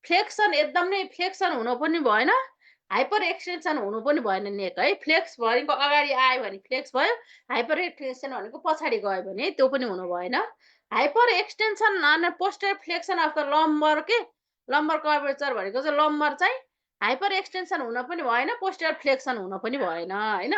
फ्लेक्सन एकदम नै फ्लेक्सन हुनु पनि भएन, हाइपर एक्सटेन्सन हुनु पनि भएन नेक है। फ्लेक्स भनेको अगाडि आयो भने फ्लेक्स भयो, हाइपर एक्सटेन्सन भनेको पछाडि गयो भने त्यो पनि हुनु भएन। हाइपर एक्सटेन्सन अनि पोस्टर फ्लेक्सन अफ द लम्बर के लम्बर कर्वेचर भनेको चाहिँ लम्बर चाहिँ हाइपर एक्सटेन्सन हुन पनि भएन, पोस्टर फ्लेक्सन हुन पनि भएन होइन।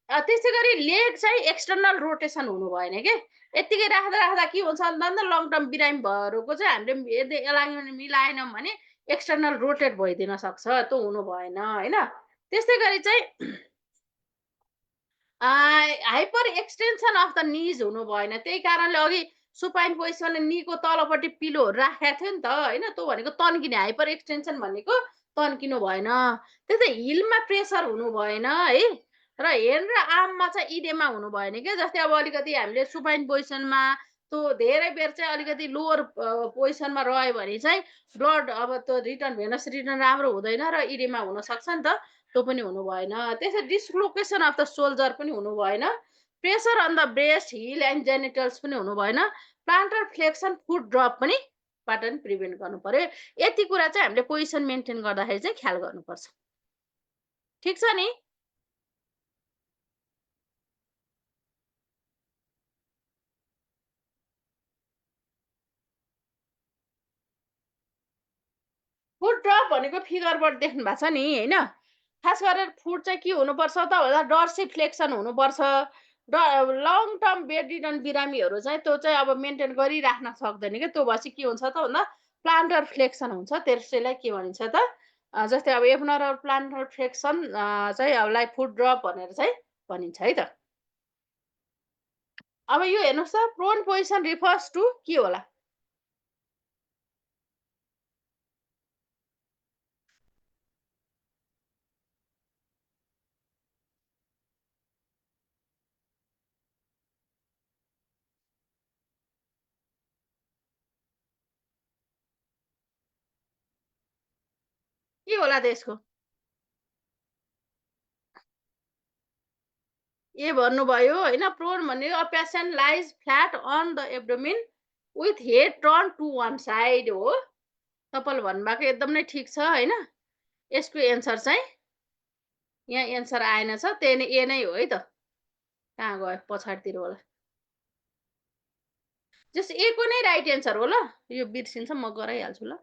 त्यसै गरी लेग चाहिँ एक्सटर्नल रोटेसन हुनु भएन के। यत्तिकै राख्दा राख्दा के हुन्छ भन्दा लङ टर्म बिरामी भएरको चाहिँ हामीले यदि यसलाई मिलाएनौँ भने एक्सटर्नल रोटेट भइदिन सक्छ, त्यो हुनु भएन होइन। त्यस्तै गरी चाहिँ हाइपर एक्सटेन्सन अफ द निज हुनु भएन। त्यही कारणले अघि सुपाइन पोजिसनले निको तलपट्टि पिलोहरू राखेको थियो नि त होइन, त्यो भनेको तन्किने, हाइपर एक्सटेन्सन भनेको तन्किनु भएन। त्यस्तै हिलमा प्रेसर हुनु भएन है। र हेड र आर्ममा चाहिँ इडेमा हुनु भएन क्या। जस्तै अब अलिकति हामीले सुपाइन पोजिसनमा त्यो धेरै बेर चाहिँ अलिकति लोवर पोजिसनमा रह्यो भने चाहिँ ब्लड अब त्यो रिटर्न भेनस रिटर्न राम्रो हुँदैन र इडेमा हुनसक्छ नि त, त्यो पनि हुनु भएन। त्यसै डिस्लोकेसन अफ द सोल्जर पनि हुनु भएन। Pressure on the breast heel and genitals पनि हुनु भएन। प्लान्टर फ्लेक्सन फुट ड्रप पनि बाट पनि प्रिभेन्ट गर्नु पर्यो। यति कुरा चाहिँ हामीले पोजिसन मेन्टेन गर्दाखेरि चाहिँ ख्याल गर्नुपर्छ। ठिक छ नि। फुट ड्रप भनेको फिगरबाट देख्नु भएको छ नि होइन। खास गरेर फुट चाहिँ के हुनुपर्छ त भन्दा डर्सी फ्लेक्सन हुनुपर्छ। लङ टर्म बेड रिडन बिरामीहरू चाहिँ त्यो चाहिँ अब मेन्टेन गरिराख्न सक्दैन क्या। त्यो भएपछि के हुन्छ त भन्दा प्लान्टर फ्लेक्सन हुन्छ, त्यसैलाई के भनिन्छ त जस्तै अब एब्नर्मल प्लान्टर फ्लेक्सन चाहिँ अब लाई फुट ड्रप भनेर चाहिँ भनिन्छ है त। अब यो हेर्नुहोस् त प्रोन पोजिसन रिफर्स टु के होला? के होला त यसको? ए भन्नुभयो होइन। प्रोन भनेको a patient lies flat on the abdomen with head turn to one side हो। तपाईँले भन्नुभएको एकदम नै ठिक छ होइन। यसको एन्सर चाहिँ यहाँ एन्सर आएन छ, त्यही नै ए नै हो है त। कहाँ गयो पछाडितिर होला। जस ए को नै राइट एन्सर हो ल। यो बिर्सिन्छ म गराइहाल्छु ल।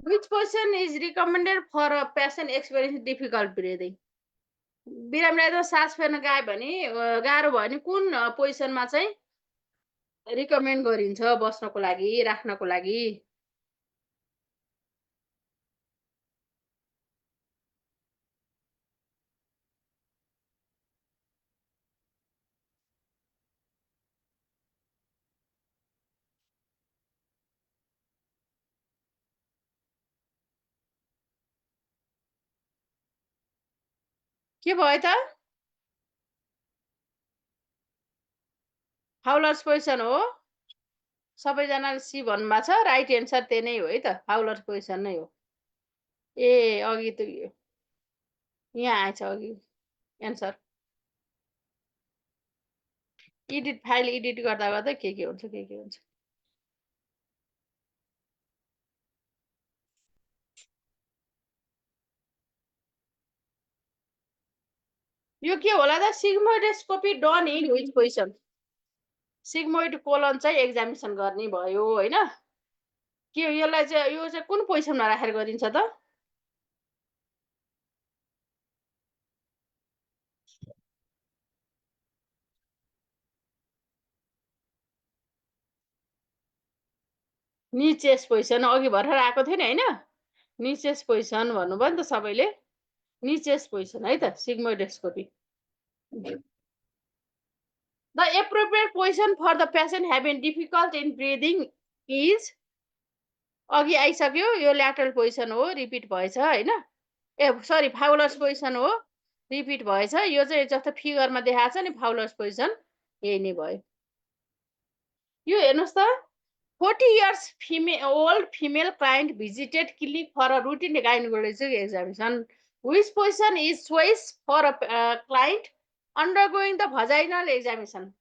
Which position is recommended for a patient experiencing difficult breathing? बिरामीलाई त सास फेर्न गायो भने गाह्रो भयो भने कुन पोजिसनमा चाहिँ रिकमेन्ड गरिन्छ बस्नको लागि, राख्नको लागि? के भयो त? फाउलर्स पोजिसन हो। सबैजनाले सी भन्नुभएको छ, राइट एन्सर त्यही नै हो है त, फाउलर्स पोजिसन नै हो। ए अघि त यहाँ आएछ अघि एन्सर। एडिट फाइल एडिट गर्दा गर्दा के हुन्छ के हुन्छ। यो के होला त? Sigmoidoscopy done in which position? Sigmoid colon चाहिँ एक्जामिनेसन गर्ने भयो होइन। के यसलाई चाहिँ यो चाहिँ कुन पोजिसनमा राखेर गरिन्छ त? निचेस पोजिसन अघि भर्खर आएको थियो नि होइन निचेस पोजिसन भन्नुभयो नि त सबैले निचेस पोजिसन है त sigmoidoscopy the appropriate position for the patient having difficult in breathing is अघि आइसक्यो यो ल्याटरल पोजिसन हो रिपिट भएछ होइन ए सरी फाउलर्स पोजिसन हो रिपिट भएछ यो चाहिँ जस्तो फिगरमा देखाएको छ नि फाउलर्स पोजिसन यही नै भयो यो हेर्नुहोस् त 40 years old female client visited clinic for a routine gynecological examination. Which position is choice for a client undergoing the vaginal examination?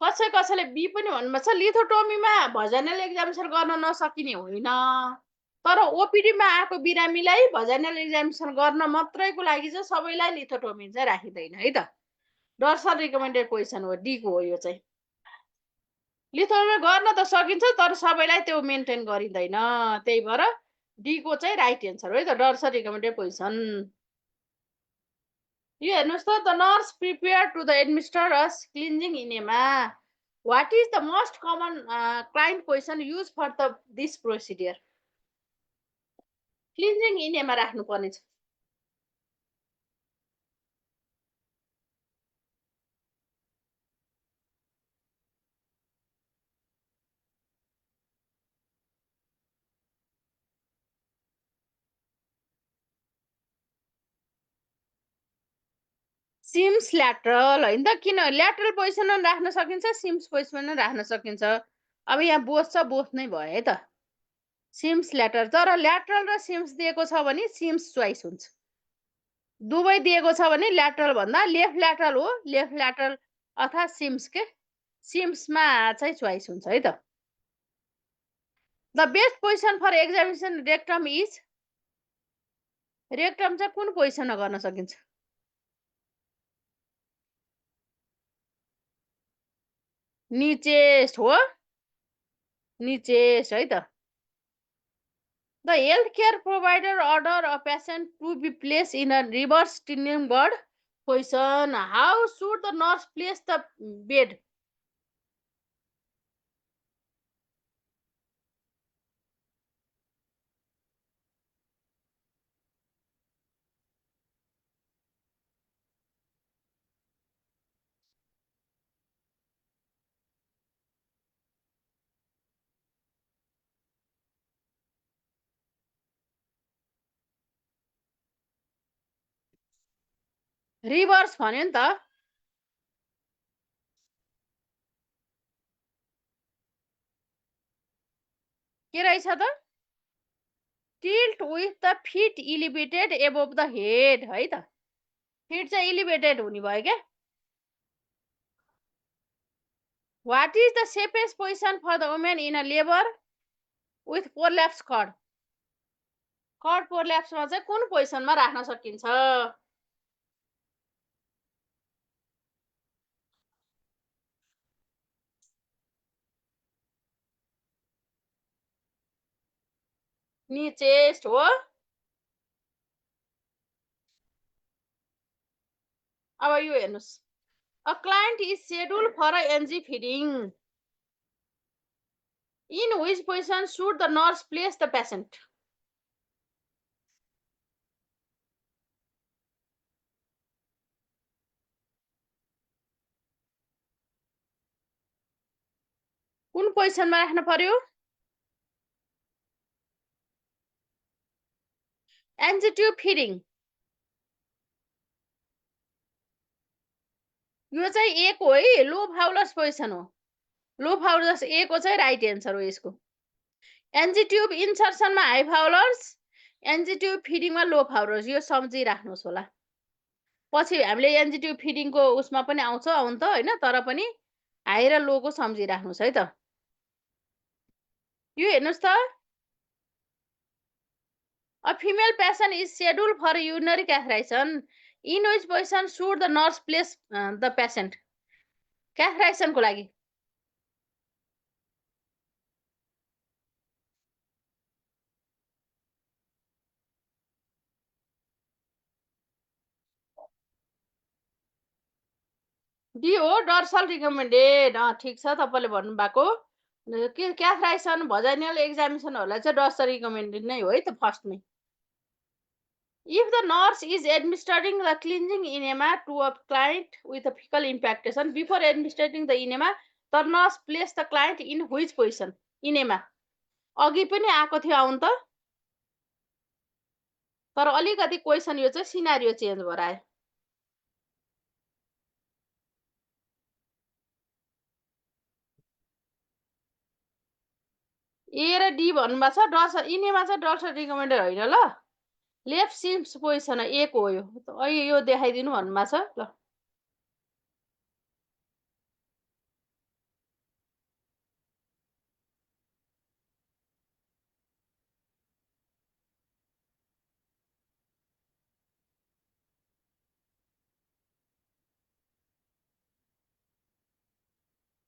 कसैले बी पनि भन्नुभएको छ लिथोटोमीमा भजाइनल एक्जामिनेसन गर्न नसकिने होइन तर ओपिडीमा आएको बिरामीलाई भजाइनल एक्जामिनेसन गर्न मात्रैको लागि चाहिँ सबैलाई लिथोटोमी चाहिँ राखिँदैन है त डर्सल रिकमेन्डेड पोजिसन हो डीको हो यो चाहिँ लिथोटोमी गर्न त सकिन्छ तर सबैलाई त्यो मेन्टेन गरिँदैन त्यही भएर डीको चाहिँ राइट एन्सर हो है त डर्सल रिकमेन्डेड पोजिसन यो हेर्नुहोस् त the nurse prepare to the administer as cleansing enema what is the most common client position use for the this procedure cleansing enema राख्नुपर्ने छ सिम्स ल्याटरल होइन त किन ल्याटरल पोजिसनमा राख्न सकिन्छ सिम्स पोजिसनमा राख्न सकिन्छ अब यहाँ बोथ छ बोथ नै भयो है त सिम्स ल्याटरल तर ल्याटरल र सिम्स दिएको छ भने सिम्स चोइस हुन्छ दुवै दिएको छ भने ल्याटरल भन्दा लेफ्ट ल्याटरल हो लेफ्ट ल्याटरल अथवा सिम्स के सिम्समा चाहिँ चोइस हुन्छ है त the best position for examination rectum is rectum चाहिँ कुन पोजिसनमा गर्न सकिन्छ निचेस्ट हो निचेस्ट है त The healthcare provider order a patient to be placed in a reverse standing bird position. How should the nurse place the bed? Reverse भन्यो नि त के रहेछ त tilt with the feet elevated above the head है त feet चाहिँ elevated हुने भयो क्या what is the safest position for the women in a labour with prolapse cord cord प्रोल्याप्समा चाहिँ कुन पोजिसनमा राख्न सकिन्छ निचेस्ट हो अब यो हेर्नुहोस् a client is schedule for a NG feeding In which position should the nurse place the patient? कुन पोजिसनमा राख्न पर्यो एन्जिट्युब फिडिङ यो चाहिँ ए को है लो फाउलर्स पोजिसन हो लो फाउलर्स ए को चाहिँ राइट एन्सर हो यसको एन्जिट्युब इन्सर्सनमा हाई फाउलर्स एन्जिट्युब फिडिङमा लो फाउलर्स यो सम्झिराख्नुहोस् होला पछि हामीले एन्जिट्युब फिडिङको उसमा पनि आउँछ आउनु त होइन तर पनि हाई र लोको सम्झिराख्नुहोस् है त यो हेर्नुहोस् त A female patient is scheduled for urinary catheterization. In which position should the nurse place the patient? Catheterization को लागि डी हो डर्सल रिकमेन्डेड ठिक छ तपाईँले भन्नुभएको के क्याथराइसन भजाइनल एक्जामिनेसनहरूलाई चाहिँ डर्सल रिकमेन्डेड नै हो है त फर्स्टमै If the nurse is administering the cleansing enema to a client with a fecal impactation, before administering the enema, the nurse place the client in which position? Enema. अघि पनि आएको थियो आउनु त तर अलिकति क्वेसन यो चाहिँ सिनारियो चेन्ज भएर आयो ए र डी भन्नुभएको छ डर्सर इनेमा चाहिँ डर्सर रिकमेन्डेड होइन ल लेफ्ट सिम्स पोजिसन ए को हो यो अहिले यो देखाइदिनु भन्नुभएको छ ल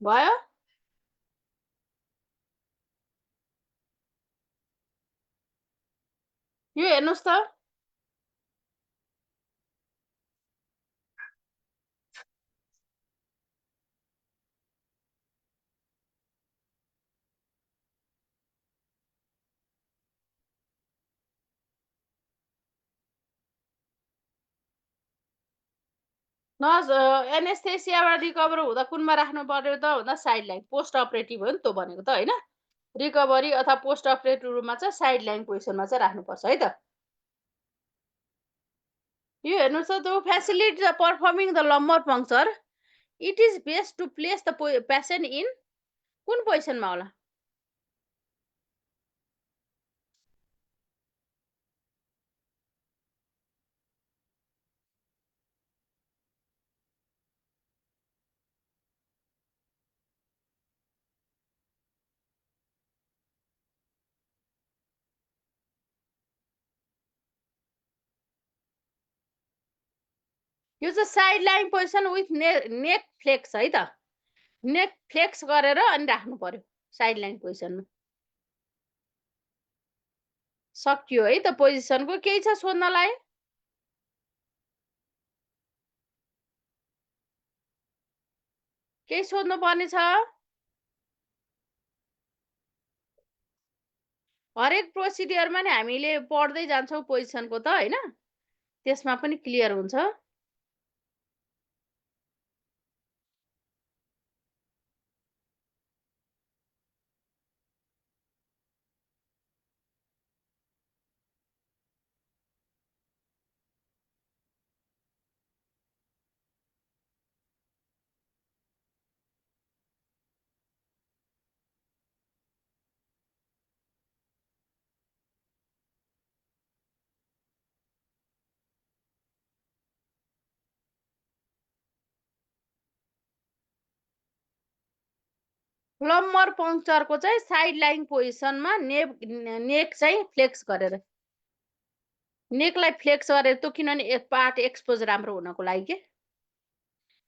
भयो यो हेर्नुहोस् त नर्स एनेस्थेसियाबाट रिकभर हुँदा कुनमा राख्नु पर्यो त भन्दा साइड लाइन पोस्ट अपरेटिभ हो नि त भनेको त होइन रिकभरी अथवा पोस्ट अपरेटिभ रुममा चाहिँ साइड लाइन पोजिसनमा चाहिँ राख्नुपर्छ है त यो हेर्नुहोस् त त्यो facility performing the lumbar puncture it is best to place the patient in कुन पोजिसनमा होला यो चाहिँ side line position with neck flex है त नेक फ्लेक्स गरेर अनि राख्नु पर्यो साइड लाइन पोजिसनमा सकियो है त पोजिसनको केही छ सोध्नलाई केही सोध्नु पर्ने छ हरेक प्रोसिडियरमा नि हामीले पढ्दै जान्छौँ पोजिसनको त होइन त्यसमा पनि क्लियर हुन्छ लम्बर पङ्क्चरको चाहिँ साइड लाइन पोजिसनमा नेक चाहिँ फ्लेक्स गरेर नेकलाई फ्लेक्स गरेर त्यो किनभने एक पार्ट एक्सपोज राम्रो हुनको लागि के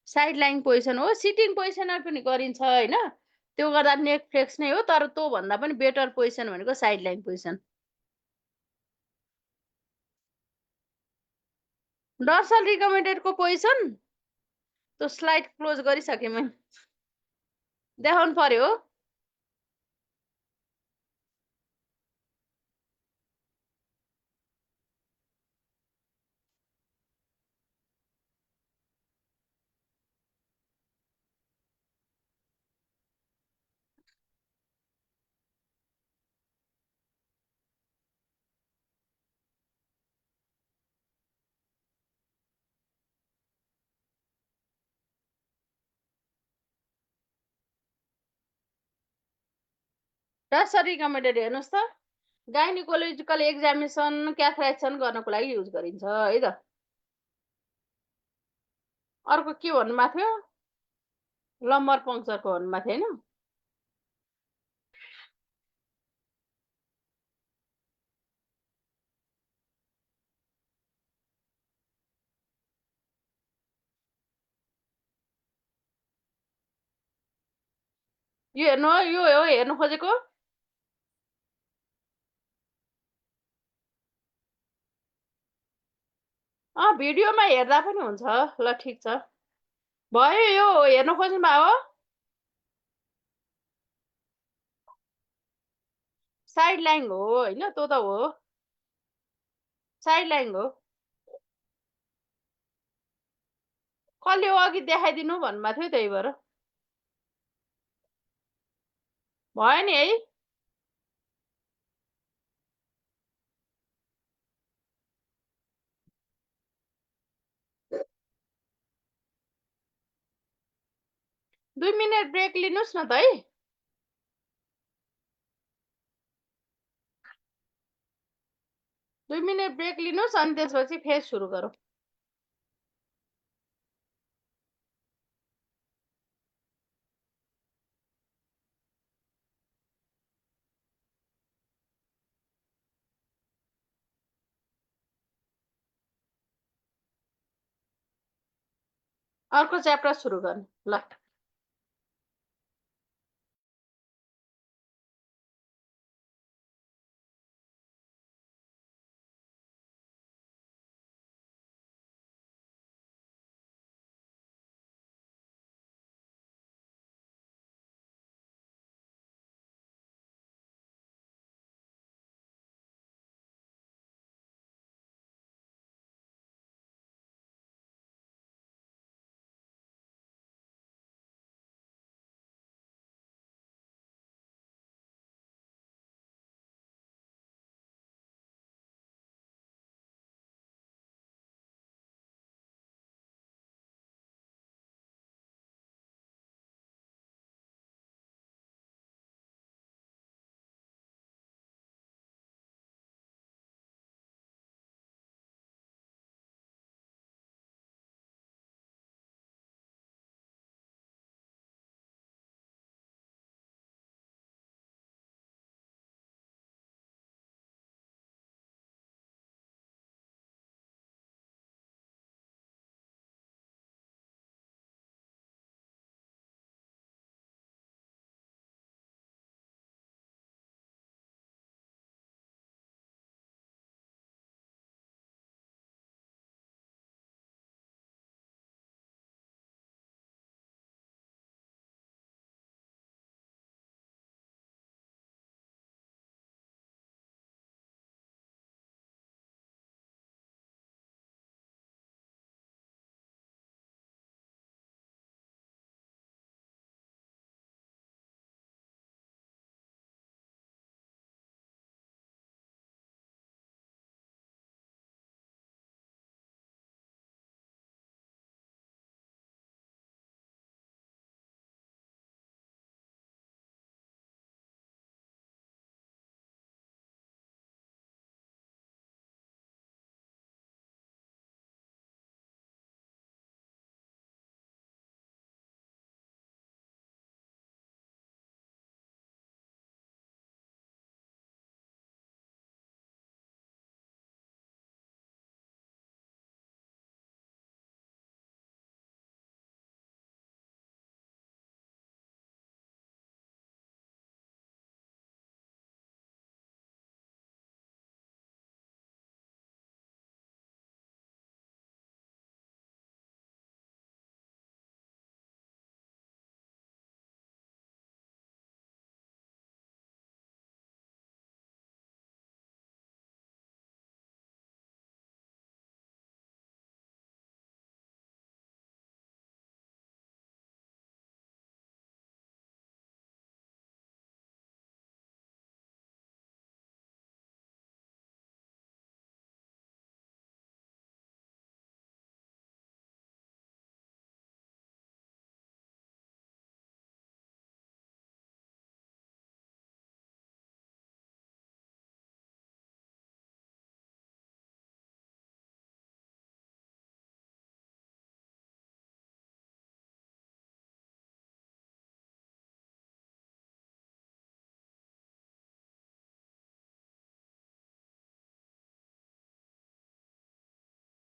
साइड लाइन पोजिसन हो सिटिङ पोजिसनर पनि गरिन्छ होइन त्यो गर्दा नेक फ्लेक्स नै हो तर त्यो भन्दा पनि बेटर पोजिसन भनेको साइड लाइन पोजिसन डर्सल रिकमेन्डेडको पोजिसन त्यो स्लाइड क्लोज गरिसकेँ मैले देखाउनु पर्यो डर्सल रिकमेन्डेड हेर्नुहोस् त गाइनिकोलोजिकल एक्जामिनेसन क्याथराइजेसन गर्नको लागि युज गरिन्छ है त अर्को के भन्नुभएको थियो लम्बर पङ्क्चरको भन्नुभएको थियो होइन यो हेर्नु यो हो हेर्नु खोजेको भिडियोमा हेर्दा पनि हुन्छ ल ठिक छ भयो यो हेर्न खोज्नु भयो हो साइड लाइन हो होइन त्यो त हो साइड लाइन हो कसले हो अघि देखाइदिनु भन्नुभएको थियो त्यही भएर भयो नि है 2 मिनट ब्रेक लिनुहोस् न त है 2 मिनट ब्रेक लिनुहोस् अनि त्यसपछि फेरि सुरु गरौँ अर्को च्याप्टर सुरु गर्ने ल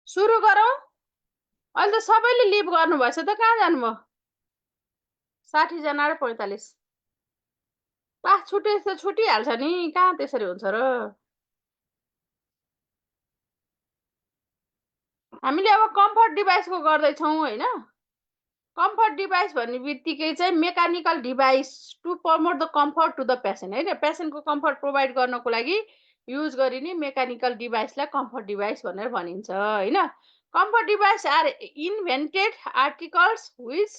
सुरु गरौँ अहिले त सबैले लिभ गर्नुभएछ त कहाँ जानुभयो 60 जना र 45 क्लास छुटे त छुटिहाल्छ नि कहाँ त्यसरी हुन्छ र हामीले अब कम्फर्ट डिभाइसको गर्दैछौँ होइन कम्फर्ट डिभाइस भन्ने बित्तिकै चाहिँ mechanical device to promote the comfort to the patient होइन, पेसेन्टको कम्फर्ट प्रोभाइड गर्नको लागि युज गरिने मेकानिकल डिभाइसलाई कम्फर्ट डिभाइस भनेर भनिन्छ होइन। Comfort device are invented articles which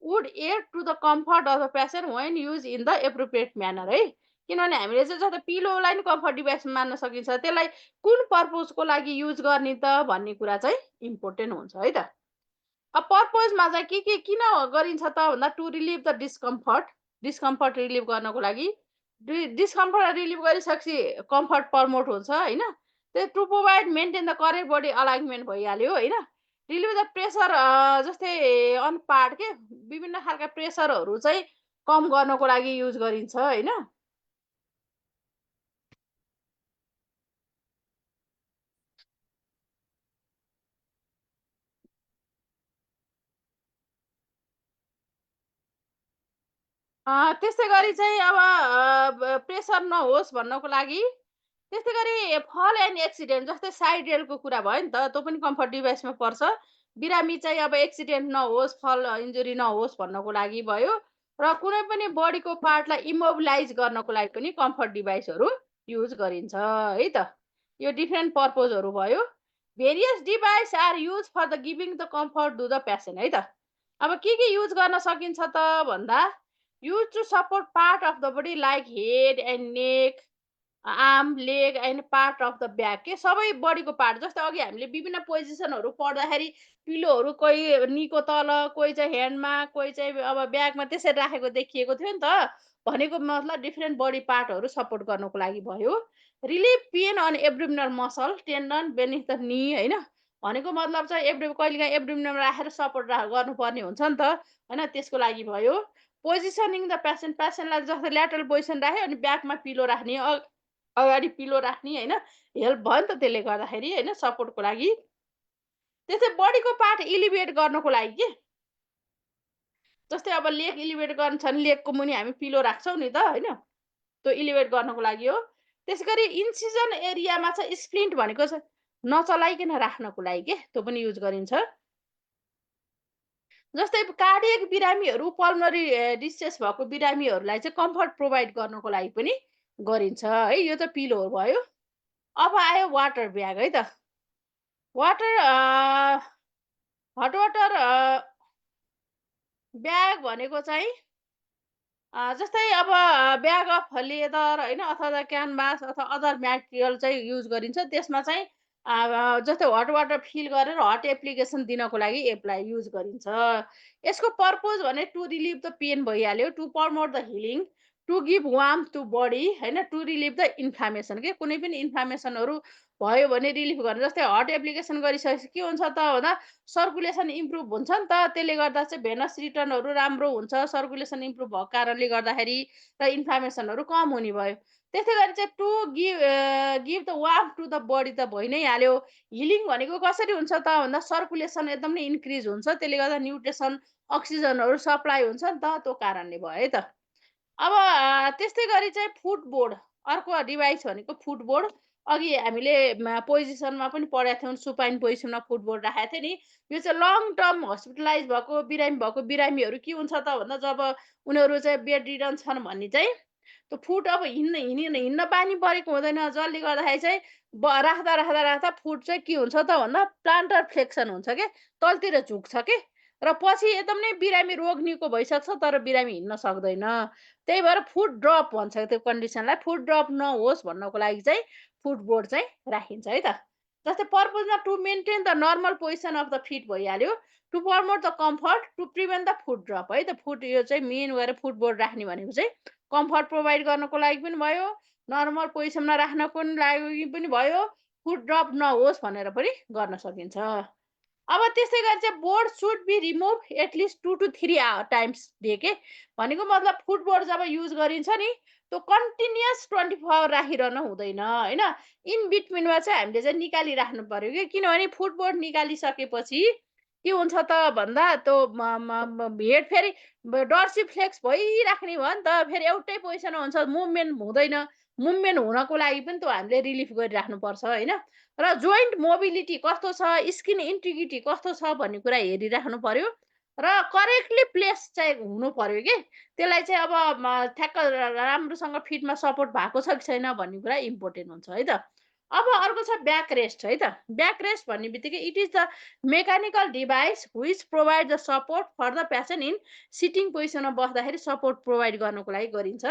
would aid to the comfort of the patient when use in the appropriate manner है। किनभने हामीले चाहिँ जस्तै पिलोलाई नि कम्फर्ट डिभाइस मान्न सकिन्छ, त्यसलाई कुन पर्पजको लागि युज गर्ने त भन्ने कुरा चाहिँ इम्पोर्टेन्ट हुन्छ है त। अब पर्पजमा चाहिँ के किन गरिन्छ त भन्दा to relieve the discomfort, discomfort relieve गर्नको लागि। डिस्कम्फर्ट रिलिभ गरिसकेपछि कम्फर्ट प्रमोट हुन्छ होइन। त्यो to provide maintain the correct body alignment भइहाल्यो होइन। रिलिभ द प्रेसर जस्तै अन पार्ट के विभिन्न खालका प्रेसरहरू चाहिँ कम गर्नको लागि युज गरिन्छ होइन। त्यस्तै गरी चाहिँ अब प्रेसर नहोस् भन्नको लागि त्यस्तै गरी फल एन्ड एक्सिडेन्ट जस्तै साइड रेलको कुरा भयो नि त, त्यो पनि कम्फर्ट डिभाइसमा पर्छ। बिरामी चाहिँ अब एक्सिडेन्ट नहोस्, फल इन्जुरी नहोस् भन्नको लागि भयो। र कुनै पनि बडीको पार्टलाई इमोबिलाइज गर्नको लागि पनि कम्फर्ट डिभाइसहरू युज गरिन्छ है त। यो डिफ्रेन्ट पर्पजहरू भयो। Various device are use for the giving the comfort to the patient है त। अब के युज गर्न सकिन्छ त भन्दा use to support part of the body like head and neck, arm, leg and part of the back के सबै बडीको पार्ट। जस्तै अघि हामीले विभिन्न पोजिसनहरू पढ्दाखेरि पिलोहरू कोही निको तल, कोही चाहिँ ह्यान्डमा, कोही चाहिँ अब ब्यागमा त्यसरी राखेको देखिएको थियो नि त। भनेको मतलब डिफ्रेन्ट बडी पार्टहरू सपोर्ट गर्नको लागि भयो। Relief pain on abdominal muscle tendon beneath the knee होइन। भनेको मतलब चाहिँ कहिलेकाहीँ एब्डोमिनल राखेर सपोर्ट गर्नुपर्ने हुन्छ नि त होइन, त्यसको लागि भयो। पोजिसनिङ द पेसेन्ट, पेसेन्टलाई जस्तै ल्याटरल पोजिसन राख्यो अनि ब्याकमा पिलो राख्ने, अगाडि पिलो राख्ने होइन, हेल्प भयो नि त त्यसले गर्दाखेरि होइन, सपोर्टको लागि। त्यस्तै बडीको पार्ट इलिभेट गर्नको लागि के जस्तै अब लेग इलिभेट गर्नु छ भने लेगको मुनि हामी पिलो राख्छौँ नि त होइन, त्यो इलिभेट गर्नको लागि हो। त्यसै गरी इन्सिजन एरियामा चाहिँ स्प्लिन्ट भनेको चाहिँ नचलाइकन राख्नको लागि के त्यो पनि युज गरिन्छ। जस्तै कार्डियक बिरामीहरू, पल्मोनरी डिस्ट्रेस भएको बिरामीहरूलाई चाहिँ कम्फर्ट प्रोभाइड गर्नको लागि पनि गरिन्छ है। यो त पिलो भयो। अब आयो वाटर ब्याग है त। वाटर हट वाटर ब्याग भनेको चाहिँ जस्तै अब ब्याग अफ लेदर होइन अथवा क्यानभास अथवा अदर म्याटेरियल चाहिँ युज गरिन्छ। त्यसमा चाहिँ जस्तै हट वाटर फिल गरेर हट एप्लिकेसन दिनको लागि युज गरिन्छ। यसको पर्पज भने टु रिलिभ द पेन भइहाल्यो, to promote the healing, to give warm to body होइन, टु रिलिभ द इन्फ्लामेसन के कुनै पनि इन्फ्लामेसनहरू भयो भने रिलिफ गर्नु। जस्तै हट एप्लिकेसन गरिसकेपछि के हुन्छ त भन्दा सर्कुलेसन इम्प्रुभ हुन्छ नि त, त्यसले गर्दा चाहिँ भेनस रिटर्नहरू राम्रो हुन्छ, सर्कुलेसन इम्प्रुभ भएको कारणले गर्दाखेरि र इन्फ्लामेसनहरू कम हुने भयो। त्यसै गरी चाहिँ to give the warm to the body त भइ नै हाल्यो। हिलिङ भनेको कसरी हुन्छ त भन्दा सर्कुलेसन एकदम नै इन्क्रिज हुन्छ, त्यसले गर्दा न्युट्रिसन अक्सिजनहरू सप्लाई हुन्छ नि त, त्यो कारणले भयो है त। अब त्यस्तै गरी चाहिँ फुटबोर्ड, अर्को डिभाइस भनेको फुटबोर्ड। अघि हामीले पोजिसनमा पनि पढेका थियौँ, सुपाइन पोजिसनमा फुटबोर्ड राखेको थियो नि। यो चाहिँ लङ टर्म हस्पिटलाइज भएको बिरामीहरू के हुन्छ त भन्दा जब उनीहरू चाहिँ बेड रिडन छन् भने चाहिँ त्यो फुट अब हिँड्न बानी परेको हुँदैन, जसले गर्दाखेरि चाहिँ राख्दा राख्दा राख्दा फुट चाहिँ के हुन्छ त भन्दा प्लान्टर फ्लेक्सन हुन्छ के, तलतिर झुक्छ के, र पछि एकदम नै बिरामी रोग निको भइसक्छ तर बिरामी हिँड्न सक्दैन। त्यही भएर फुट ड्रप भन्छ त्यो कन्डिसनलाई। फुट ड्रप नहोस् भन्नको लागि चाहिँ फुटबोर्ड चाहिँ राखिन्छ है त। जस्तै पर्पजमा to maintain the normal position of the feet भइहाल्यो, to promote the comfort, to prevent the foot drop है त। यो चाहिँ मेन गरेर फुटबोर्ड राख्ने भनेको चाहिँ कम्फर्ट प्रोभाइड गर्नको लागि पनि भयो, नर्मल पोजिसनमा राख्नको लागि पनि भयो, फुट ड्रप नहोस् भनेर पनि गर्न सकिन्छ। अब त्यस्तै गरी चाहिँ board should be remove at least 2 to 3 times day के भनेको मतलब फुटबोर्ड जब युज गरिन्छ नि त्यो कन्टिन्युअस 24 आवर राखिरहन हुँदैन होइन। इन बिट्विनमा चाहिँ हामीले चाहिँ निकालिराख्नु पर्यो कि, किनभने फुटबोर्ड निकालिसकेपछि के हुन्छ त भन्दा त्यो हेड फेरि डर्सी फ्लेक्स भइराख्ने भयो नि त, फेरि एउटै पोजिसनमा हुन्छ, मुभमेन्ट हुँदैन। मुभमेन्ट हुनको लागि पनि त्यो हामीले रिलिफ गरिराख्नुपर्छ होइन। र जोइन्ट मोबिलिटी कस्तो छ, स्किन इन्टिग्रिटी कस्तो छ भन्ने कुरा हेरिराख्नु पर्यो। र करेक्टली प्लेस चाहिँ हुनु पर्यो कि त्यसलाई चाहिँ अब ठ्याक्क राम्रोसँग फिटमा सपोर्ट भएको छ कि छैन भन्ने कुरा इम्पोर्टेन्ट हुन्छ है त। अब अर्को छ ब्याक रेस्ट है त। ब्याक रेस्ट भन्ने बित्तिकै it is the mechanical device which provide the support for the patient in sitting पोजिसनमा बस्दाखेरि सपोर्ट प्रोभाइड गर्नको लागि गरिन्छ।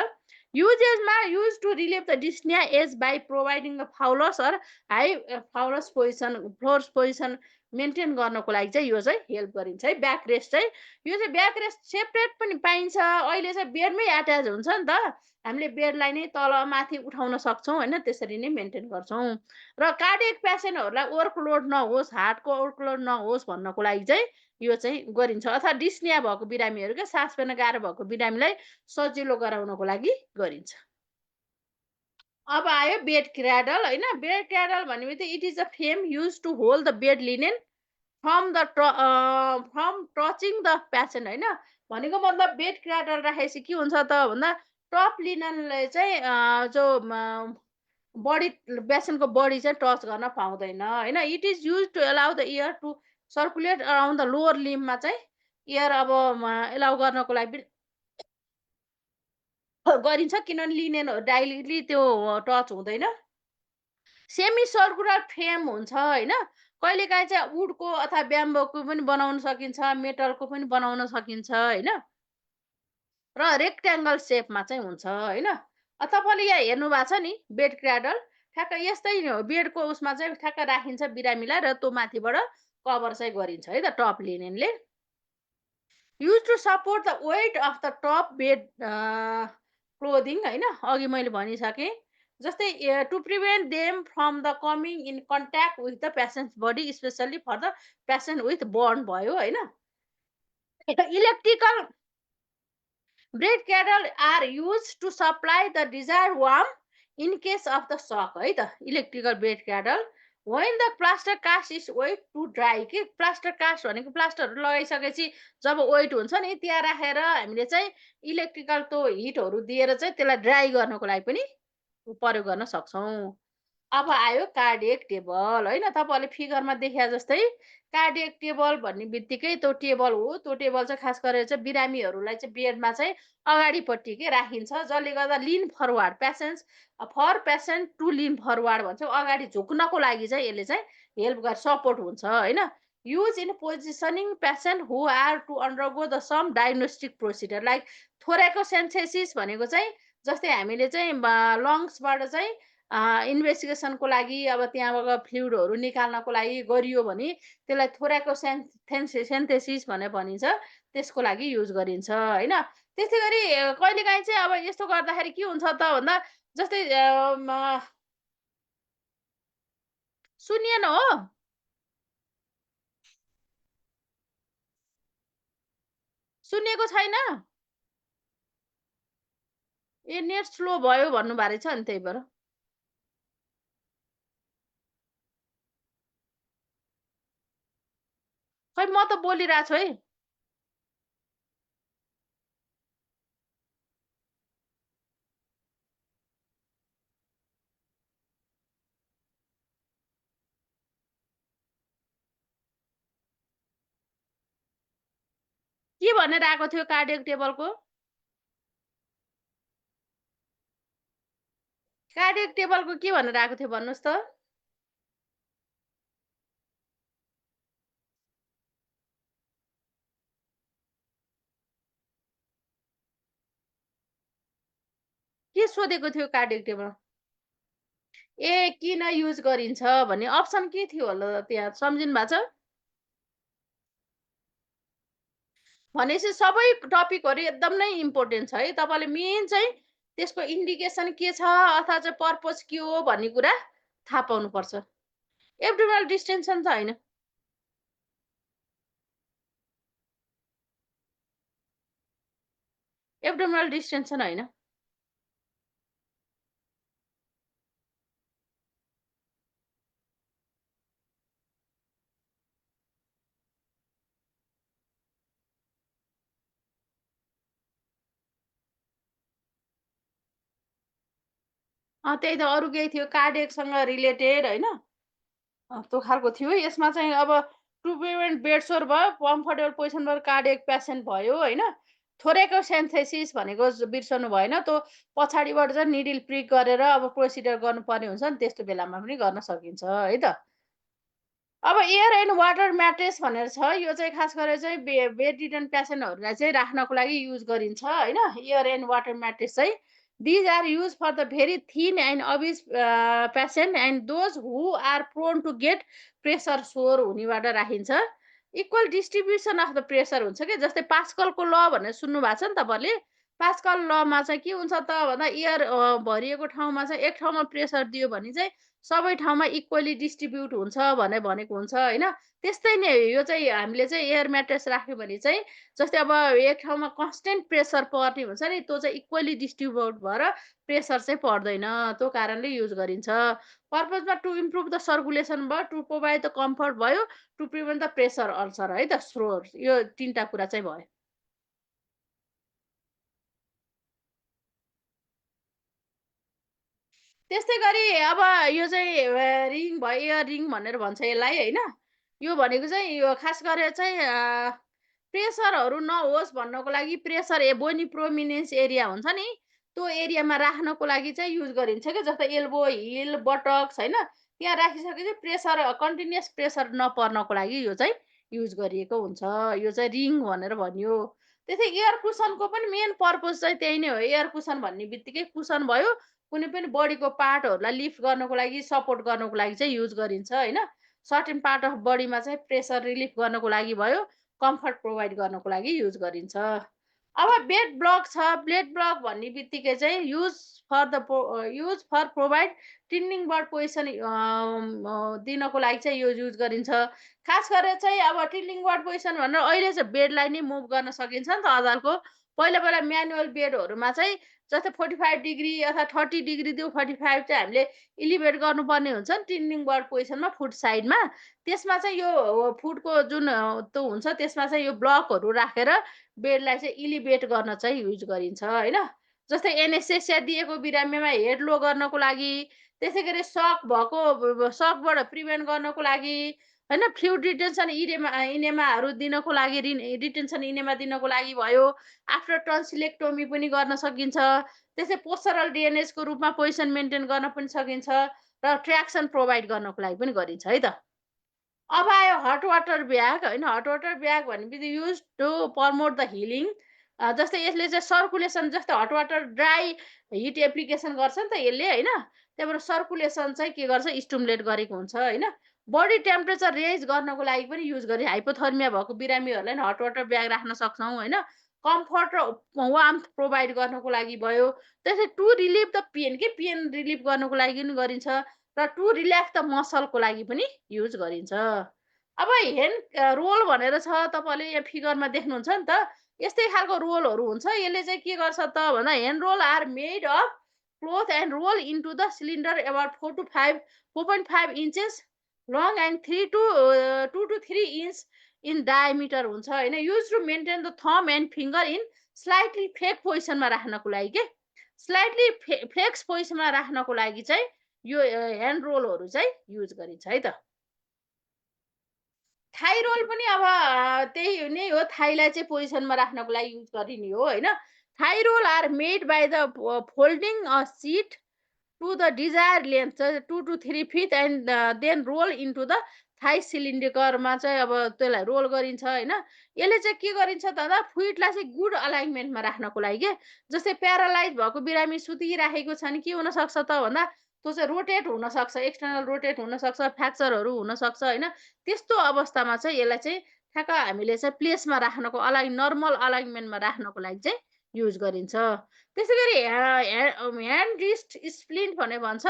Use to relieve the dyspnoea as by providing the Fowler's or high Fowler's position floor position maintain गर्नको लागि चाहिँ यो चाहिँ हेल्प गरिन्छ है ब्याक रेस्ट चाहिँ। यो चाहिँ ब्याक रेस्ट सेपरेट पनि पाइन्छ, अहिले चाहिँ बेडमै एट्याच हुन्छ नि त। हामीले बेडलाई नै तल माथि उठाउन सक्छौँ होइन, त्यसरी नै मेन्टेन गर्छौँ। र कार्डियक पेसेन्टहरूलाई वर्कलोड नहोस्, हार्टको वर्कलोड नहोस् भन्नको लागि चाहिँ यो चाहिँ गरिन्छ, अथवा डिस्निया भएको बिरामीहरू क्या सास फेर्न गाह्रो भएको बिरामीलाई सजिलो गराउनको लागि गरिन्छ। अब आयो बेड क्र्याडल होइन। बेड क्र्याडल भन्ने बित्तिकै it is a frame use to hold the bed linen from touching the patient होइन। भनेको मतलब बेड क्र्याडल राखेपछि के हुन्छ त भन्दा टप लिननले चाहिँ जो बडी पेसेन्टको बडी चाहिँ टच गर्न पाउँदैन होइन। It is use to allow the air to circulate around the lower लिम्बमा चाहिँ एयर अब एलाउ गर्नको लागि गरिन्छ, किनभने लिनेनहरू डाइरेक्टली त्यो टच हुँदैन। सेमी सर्कुलर फ्रेम हुन्छ होइन। कहिलेकाहीँ चाहिँ वुडको अथवा ब्याम्बोको पनि बनाउन सकिन्छ, मेटलको पनि बनाउन सकिन्छ होइन। र रेक्ट्याङ्गल सेपमा चाहिँ हुन्छ होइन। तपाईँले यहाँ हेर्नु भएको छ नि बेड क्र्याडल, ठ्याक्क यस्तै नै हो। बेडको उसमा चाहिँ ठ्याक्क राखिन्छ बिरामीलाई र त्यो माथिबाट कभर चाहिँ गरिन्छ है त टप लिनेनले। Use to support the weight of the top bed clothing होइन, अघि मैले भनिसकेँ। जस्तै to prevent them from the coming in contact with the patient's body, specially for the patient with burn भयो होइन। Electrical bed cradle are use to supply the desire warm in case of the shock है त। Electrical bed cradle when the plaster cast is wet to dry कि plaster caste भनेको प्लास्टरहरू लगाइसकेपछि जब weight हुन्छ नि त्यहाँ राखेर हामीले चाहिँ इलेक्ट्रिकल त्यो हिटहरू दिएर चाहिँ त्यसलाई ड्राई गर्नको लागि पनि प्रयोग गर्न सक्छौँ। अब आयो कार्डियक टेबल होइन। तपाईँहरूले फिगरमा देखा जस्तै कार्डियक टेबल भन्ने बित्तिकै त्यो टेबल हो। त्यो टेबल चाहिँ खास गरेर चाहिँ बिरामीहरूलाई चाहिँ बेडमा चाहिँ अगाडिपट्टि के राखिन्छ, जसले गर्दा lean forward patients for patient to lean forward भन्छ, अगाडि झुक्नको लागि चाहिँ यसले चाहिँ हेल्प गर्छ, सपोर्ट हुन्छ होइन। Use in positioning patient who are to undergo the some diagnostic procedure like thoracentesis भनेको चाहिँ जस्तै हामीले चाहिँ लङ्सबाट चाहिँ इन्भेस्टिगेसनको लागि अब त्यहाँबाट फ्लुइडहरू निकाल्नको लागि गरियो भने त्यसलाई थोराको सेन्थेसिस भनेर भनिन्छ, त्यसको लागि युज गरिन्छ होइन। त्यस्तै गरी कहिलेकाहीँ चाहिँ अब यस्तो गर्दाखेरि के हुन्छ त भन्दा जस्तै सुनिएन हो, सुनिएको छैन। ए नेट स्लो भयो भन्नुभएको रहेछ नि त्यही भएर। खै म त बोलिरहेको छु है। के भनेर आएको थियो कार्डियक टेबलको? कार्डियक टेबलको के भनेर आएको थियो भन्नुहोस् त? के सोधेको थियो कार्डियक टेबल? ए किन युज गरिन्छ भन्ने अप्सन के थियो होला त्यहाँ सम्झिनु भएको छ? भनेपछि सबै टपिकहरू एकदम नै इम्पोर्टेन्ट छ है। तपाईँले मेन चाहिँ त्यसको इन्डिकेसन के छ अथवा चाहिँ पर्पज के हो भन्ने कुरा थाहा पाउनुपर्छ। एब्डोमिनल डिस्टेन्सन त होइन। एब्डोमिनल डिस्टेन्सन होइन। त्यही त अरू केही थियो कार्डियकसँग रिलेटेड होइन। त्यो खालको थियो। यसमा चाहिँ अब टु प्रिभेन्ट बेड सोर भयो, कम्फर्टेबल पोजिसनबाट कार्डियक पेसेन्ट भयो होइन। थोरैको सेन्थेसिस भनेको बिर्सनु भएन, त्यो पछाडिबाट चाहिँ निडल प्रिक गरेर अब प्रोसिडर गर्नुपर्ने हुन्छ नि, त्यस्तो बेलामा पनि गर्न सकिन्छ है त। अब एयर एन्ड वाटर म्याट्रेस भनेर छ, यो चाहिँ खास गरेर चाहिँ बेड रिडन पेसेन्टहरूलाई चाहिँ राख्नको लागि युज गरिन्छ होइन। एयर एन्ड वाटर म्याट्रेस चाहिँ these are use for the very thin and obese patient and those who are prone to get pressure sore हुनेबाट राखिन्छ। Equal distribution of the pressure हुन्छ कि, जस्तै पास्कलको ल भनेर सुन्नु भएको छ नि तपाईँले। पास्कल लमा चाहिँ के हुन्छ त भन्दा एयर भरिएको ठाउँमा चाहिँ एक ठाउँमा प्रेसर दियो भने चाहिँ सबै ठाउँमा इक्वली डिस्ट्रिब्युट हुन्छ भनेको हुन्छ होइन। त्यस्तै नै यो चाहिँ हामीले चाहिँ एयर म्याट्रेस राख्यो भने चाहिँ जस्तै अब एक ठाउँमा कन्स्टेन्ट प्रेसर पर्ने हुन्छ नि, त्यो चाहिँ इक्वली डिस्ट्रिब्युट भएर प्रेसर चाहिँ पर्दैन, त्यो कारणले युज गरिन्छ। पर्पजमा टु इम्प्रुभ द सर्कुलेसन भयो, टु प्रोभाइड द कम्फर्ट भयो, to prevent the pressure ulcer है त, स्रोर, यो तिनवटा कुरा चाहिँ भयो। त्यस्तै गरी अब यो चाहिँ रिङ भयो, इयर रिङ भनेर भन्छ यसलाई होइन। यो भनेको चाहिँ यो खास गरेर चाहिँ प्रेसरहरू नहोस् भन्नको लागि प्रेसर बोनी प्रोमिनेन्स एरिया हुन्छ नि, त्यो एरियामा राख्नको लागि चाहिँ युज गरिन्छ क्या। जस्तै एल्बो, हिल, बटक्स होइन, त्यहाँ राखिसकेपछि प्रेसर कन्टिन्युस प्रेसर नपर्नको लागि यो चाहिँ युज गरिएको हुन्छ। यो चाहिँ रिङ भनेर भनियो। त्यस्तै एयर कुसनको पनि मेन पर्पज चाहिँ त्यही नै हो। एयर कुसन भन्ने बित्तिकै कुसन भयो, कुनै पनि बडीको पार्टहरूलाई लिफ्ट गर्नको लागि, सपोर्ट गर्नको लागि चाहिँ युज गरिन्छ होइन। सर्टेन पार्ट अफ बडीमा चाहिँ प्रेसर रिलिफ गर्नको लागि भयो, कम्फर्ट प्रोभाइड गर्नको लागि युज गरिन्छ। अब बेड ब्लक छ, बेड ब्लक भन्ने बित्तिकै चाहिँ युज फर प्रोभाइड टिन्निङ बर्ड पोजिसन दिनको लागि चाहिँ यो युज गरिन्छ। खास गरेर चाहिँ अब टिन्निङ बर्ड पोजिसन भनेर अहिले चाहिँ बेडलाई नै मुभ गर्न सकिन्छ नि त अदालको। पहिला पहिला म्यानुअल बेडहरूमा चाहिँ जस्तै 45 डिग्री अथवा 30 डिग्री त्यो 45 चाहिँ हामीले इलिभेट गर्नुपर्ने हुन्छ नि टिन्निङ बर्ड पोजिसनमा, फुट साइडमा। त्यसमा चाहिँ यो फुटको जुन त्यो हुन्छ त्यसमा चाहिँ यो ब्लकहरू राखेर बेडलाई चाहिँ इलिभेट गर्न चाहिँ युज गरिन्छ होइन। जस्तै एनेस्थेसिया दिएको बिरामीमा हेड लो गर्नको लागि, त्यसै गरी सक भएको सकबाट प्रिभेन्ट गर्नको लागि होइन, फ्लुइड रिटेन्सन इनेमाहरू दिनको लागि, रिटेन्सन इनेमा दिनको लागि भयो। आफ्टर टन्सिलेक्टोमी पनि गर्न सकिन्छ। त्यसै पोस्चरल ड्रेनेजको रूपमा पोजिसन मेन्टेन गर्न पनि सकिन्छ र ट्र्याक्सन प्रोभाइड गर्नको लागि पनि गरिन्छ है त। अब आयो हट वाटर ब्याग होइन। हट वाटर ब्याग भनेपछि use to promote the healing. जस्तै यसले चाहिँ सर्कुलेसन, जस्तै hot water dry heat application गर्छ नि त यसले होइन, त्यहाँबाट सर्कुलेसन चाहिँ के गर्छ, स्टिमुलेट गरेको हुन्छ होइन। बडी टेम्परेचर रेज गर्नको लागि पनि युज गरी, हाइपोथर्मिया भएको बिरामीहरूलाई नि हट वाटर ब्याग राख्न सक्छौँ होइन। कम्फर्ट र वार्मथ प्रोभाइड गर्नको लागि भयो। त्यसै टु रिलिभ द पेन, के पेन रिलिभ गर्नको लागि पनि गरिन्छ र टु रिल्याक्स द मसलको लागि पनि युज गरिन्छ। अब रोल भनेर छ, तपाईँले यहाँ फिगरमा देख्नुहुन्छ नि त, यस्तै खालको रोलहरू हुन्छ। यसले चाहिँ के गर्छ त भन्दा hand roll are made of cloth and roll into the cylinder about 4.5 inches long and 2 to 3 inch in diameter हुन्छ होइन। Use to maintain the thumb and finger in slightly flex पोजिसनमा राख्नको लागि, के स्लाइटली फ्लेक्स पोजिसनमा राख्नको लागि चाहिँ यो ह्यान्ड रोलहरू चाहिँ युज गरिन्छ है त। थाई रोल पनि अब त्यही नै हो, थाईलाई चाहिँ पोजिसनमा राख्नको लागि युज गरिने हो होइन। Thigh roll are made by the folding a sheet to the desire length 2 to 3 feet and then roll into the thigh सिलिन्डरमा चाहिँ अब त्यसलाई रोल गरिन्छ होइन। यसले चाहिँ के गरिन्छ त भन्दा फुइडलाई चाहिँ गुड अलाइनमेन्टमा राख्नको लागि के, जस्तै प्यारालाइज भएको बिरामी सुतिराखेको छ भने के हुनसक्छ त भन्दा त्यो चाहिँ रोटेट हुनसक्छ, एक्सटर्नल रोटेट हुनसक्छ, फ्र्याक्चरहरू हुनसक्छ होइन। त्यस्तो अवस्थामा चाहिँ यसलाई चाहिँ ठ्याक्क हामीले चाहिँ प्लेसमा राख्नको, नर्मल अलाइनमेन्टमा राख्नको लागि चाहिँ युज गरिन्छ। त्यसै गरी ह्यान्ड रिस्ट स्प्लिन्ट भनेर भन्छ।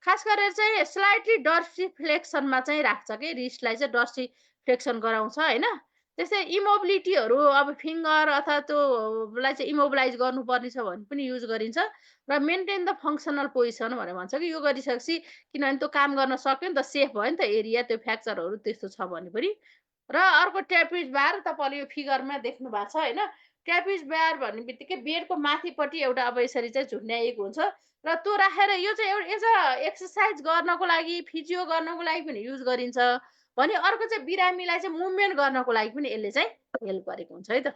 खास गरेर चाहिँ स्लाइटली डर्सी फ्लेक्सनमा चाहिँ राख्छ कि, रिस्टलाई चाहिँ डर्सी फ्लेक्सन गराउँछ होइन। त्यस्तै इमोबिलिटीहरू अब फिङ्गर अथवा त्योलाई चाहिँ इमोबिलाइज गर्नुपर्ने छ भने पनि युज गरिन्छ र मेन्टेन द फङ्सनल पोजिसन भनेर भन्छ कि, यो गरिसकेपछि किनभने त्यो काम गर्न सक्यो नि त, सेफ भयो नि त एरिया, त्यो फ्र्याक्चरहरू त्यस्तो छ भने पनि। र अर्को ट्यापिज बार, तपाईँले यो फिगरमा देख्नु भएको छ होइन। ट्यापिज बार भन्ने बित्तिकै बेडको माथिपट्टि एउटा अब यसरी चाहिँ झुन्ड्याइएको हुन्छ र त्यो राखेर यो चाहिँ एउटा एज अ एक्सर्साइज गर्नको लागि, फिजियो गर्नको लागि पनि युज गरिन्छ। भने अर्को चाहिँ बिरामीलाई चाहिँ मुभमेन्ट गर्नको लागि पनि यसले चाहिँ हेल्प गरेको हुन्छ है त।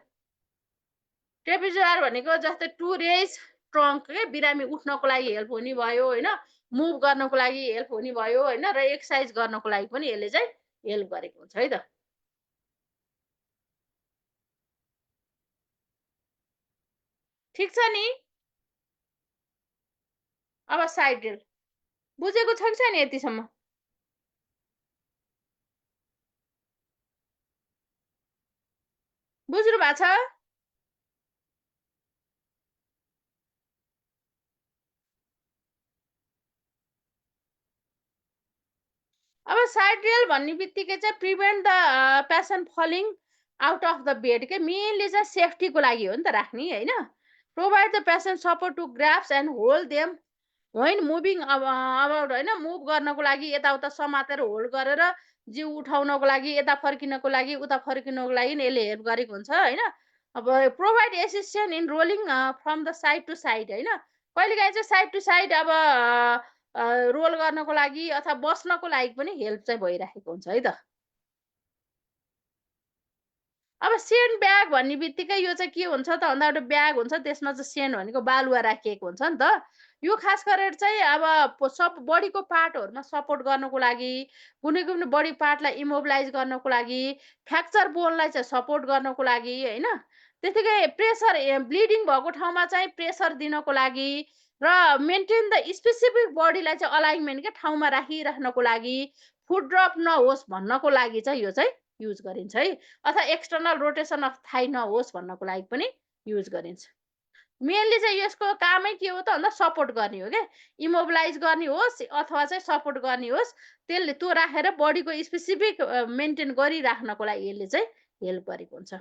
ट्रेपेजोइडल भनेको जस्तै टु रेज ट्रङ्क के बिरामी उठ्नको लागि हेल्प हुने भयो होइन, मुभ गर्नको लागि हेल्प हुने भयो होइन, र एक्सर्साइज गर्नको लागि पनि यसले चाहिँ हेल्प गरेको हुन्छ है त। ठिक छ नि। अब साइड रेल बुझेको छ कि छैन यतिसम्म? बुझ्नु भएको छ? अब साइड रेल भन्ने बित्तिकै चाहिँ prevent the patient falling out of the bed के मेनली चाहिँ सेफ्टीको लागि हो नि त राख्ने होइन। Provide the patient support to grasp and hold them होइन मुभिङ अबाउट होइन, मुभ गर्नको लागि यताउता समातेर होल्ड गरेर जिउ उठाउनको लागि यता फर्किनको लागि उता फर्किनको लागि नि यसले हेल्प गरेको हुन्छ होइन। अब provide assistant in rolling from the side to side होइन, कहिलेकाहीँ चाहिँ साइड टु साइड अब रोल गर्नको लागि अथवा बस्नको लागि पनि हेल्प चाहिँ भइराखेको हुन्छ है त। अब सेन ब्याग भन्ने बित्तिकै यो चाहिँ के हुन्छ त भन्दा एउटा ब्याग हुन्छ त्यसमा चाहिँ सेन भनेको बालुवा राखिएको हुन्छ नि त। यो खास गरेर चाहिँ अब सब बडीको पार्टहरूमा सपोर्ट गर्नको लागि, कुनै कुनै बडी पार्टलाई इमोबिलाइज गर्नको लागि, फ्र्याक्चर बोनलाई चाहिँ सपोर्ट गर्नको लागि होइन, त्यतिकै प्रेसर ब्लिडिङ भएको ठाउँमा चाहिँ प्रेसर दिनको लागि र मेन्टेन द स्पेसिफिक बडीलाई चाहिँ अलाइनमेन्ट के ठाउँमा राखिराख्नको लागि, फुड ड्रप नहोस् भन्नको लागि चाहिँ यो चाहिँ युज गरिन्छ है। अथवा एक्सटर्नल रोटेसन अफ थाइ नहोस् भन्नको लागि पनि युज गरिन्छ। मेनली चाहिँ यसको कामै के हो त भन्दा सपोर्ट गर्ने हो क्या, इमोबिलाइज गर्ने होस् अथवा चाहिँ सपोर्ट गर्ने होस्, त्यसले त्यो राखेर बडीको स्पेसिफिक मेन्टेन गरिराख्नको लागि यसले चाहिँ हेल्प गरेको हुन्छ।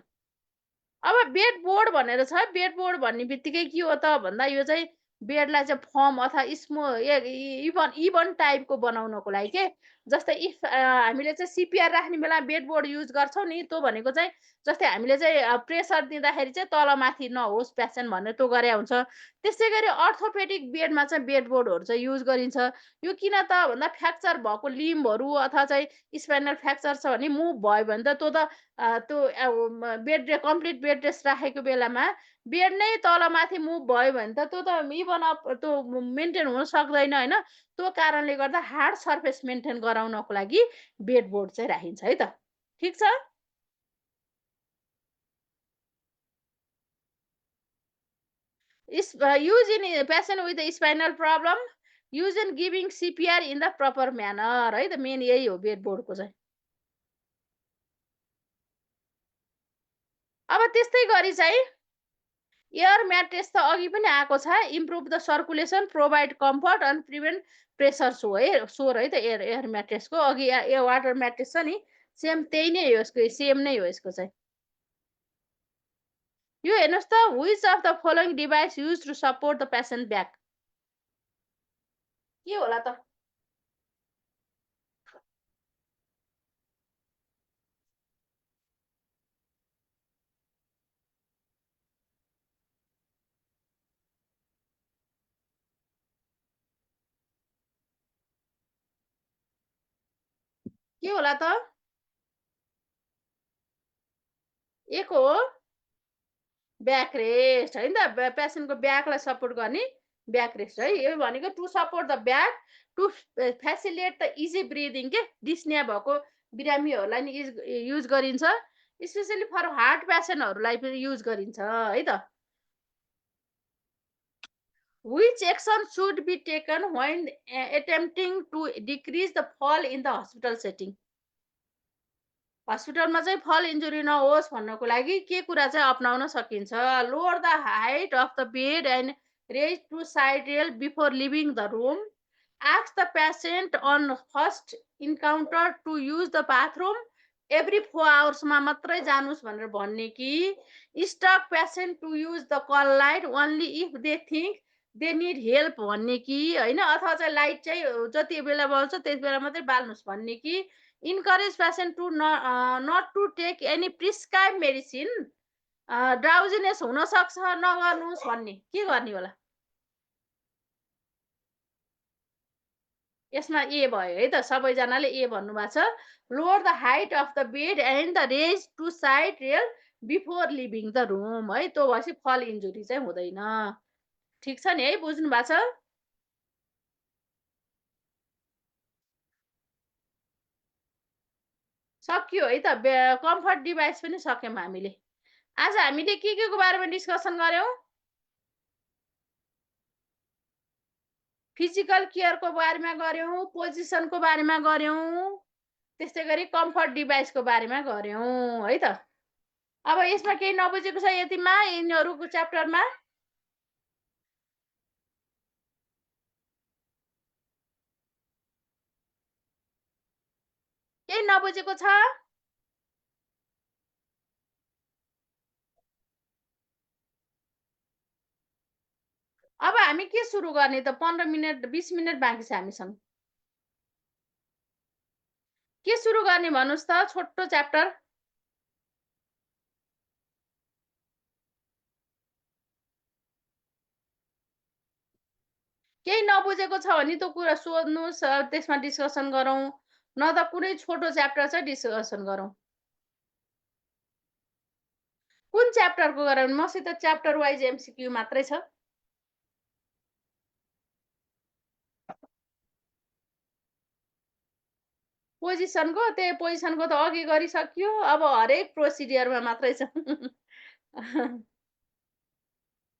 अब बेड बोर्ड भनेर छ, बेड बोर्ड भन्ने बित्तिकै के हो त भन्दा यो चाहिँ बेडलाई चाहिँ फर्म अथवा इभन इभन टाइपको बनाउनको लागि के, जस्तै इफ हामीले चाहिँ सिपिआर राख्ने बेला बेड बोर्ड युज गर्छौँ नि, त्यो भनेको चाहिँ जस्तै हामीले चाहिँ प्रेसर दिँदाखेरि चाहिँ तलमाथि नहोस् पेसेन्ट भनेर त्यो गरे हुन्छ। त्यस्तै गरी अर्थोपेडिक बेडमा चाहिँ बेड बोर्डहरू चाहिँ युज गरिन्छ। यो किन त भन्दा फ्र्याक्चर भएको लिम्बहरू अथवा चाहिँ स्पाइनल फ्र्याक्चर छ भने मुभ भयो भने त त्यो त त्यो बेड कम्प्लिट बेड रेस्ट राखेको बेलामा बेड नै तलमाथि मुभ भयो भने त त्यो त इभन अप त्यो मेन्टेन हुन सक्दैन होइन। त्यो कारणले गर्दा हार्ड सर्फेस मेन्टेन गराउनको लागि बेड बोर्ड चाहिँ राखिन्छ है त। ठिक छ। Use in patient with spinal problem, use in giving CPR in the proper manner है त, मेन यही हो बेड बोर्डको चाहिँ। अब त्यस्तै गरी चाहिँ एयर म्याट्रेस त अघि पनि आएको छ, improve the circulation, provide comfort and prevent pressure सोर है त एयर एयर म्याट्रेसको। अघि वाटर म्याट्रेस छ नि, सेम त्यही नै हो, यसको सेम नै हो यसको चाहिँ। यो हेर्नुहोस् त, which of the following device use to support the patient back, के होला त? के होला त? एक हो ब्याक रेस्ट है त, पेसेन्टको ब्याकलाई सपोर्ट गर्ने ब्याक रेस्ट है। यो भनेको to support the back, to facilitate the easy breathing के, डिस्निया भएको बिरामीहरूलाई नि युज गरिन्छ, स्पेसली फर हार्ट पेसेन्टहरूलाई पनि युज गरिन्छ है त। Which action should be taken when attempting to decrease the fall in the hospital setting? हस्पिटलमा चाहिँ फल इन्जुरी नहोस् भन्नको लागि के कुरा चाहिँ अपनाउन सकिन्छ? Lower the height of the bed and raise to side rail before leaving the room, ask the patient on first encounter to use the bathroom every 4 आवर्समा मात्रै जानुहोस् भनेर भन्ने कि stuck patient to use the call light only if they think they need help भन्ने कि होइन, अथवा चाहिँ लाइट चाहिँ जति बेला बल्छ त्यति बेला मात्रै बाल्नुहोस् भन्ने कि encourage patient to not to take any prescribe medicine, drowsiness हुनसक्छ नगर्नुहोस् भन्ने, के गर्ने होला? यसमा ए भयो है त, सबैजनाले ए भन्नुभएको छ। Lower the height of the bed and the raise to side rail before leaving the room है, त्यो भएपछि फल इन्जुरी चाहिँ हुँदैन। ठिक छ नि है, बुझ्नु भएको छ? सक्यो है त, कम्फर्ट डिभाइस पनि सक्यौँ हामीले। आज हामीले के को बारेमा डिस्कसन गर्यौँ? फिजिकल केयरको बारेमा गर्यौँ, पोजिसनको बारेमा गर्यौँ, त्यस्तै गरी कम्फर्ट डिभाइसको बारेमा गर्यौँ है त। अब यसमा केही नबुझेको छ यतिमा, यिनीहरूको च्याप्टरमा? केही नबुझेको छ? अब हामी के सुरु गर्ने त? 15 मिनट 20 मिनट बाँकी छ हामीसँग। के सुरु गर्ने भन्नुहोस् त? छोटो च्याप्टर। केही नबुझेको छ भने त्यो कुरा सोध्नुहोस्, त्यसमा डिस्कसन गरौँ। न त कुनै छोटो च्याप्टर चाहिँ डिस्कसन गरौँ। कुन च्याप्टरको गरौँ? मसित च्याप्टर वाइज एमसिक्यू मात्रै छ। पोजिसनको त अघि गरिसकियो। अब हरेक प्रोसिडियरमा मात्रै छ।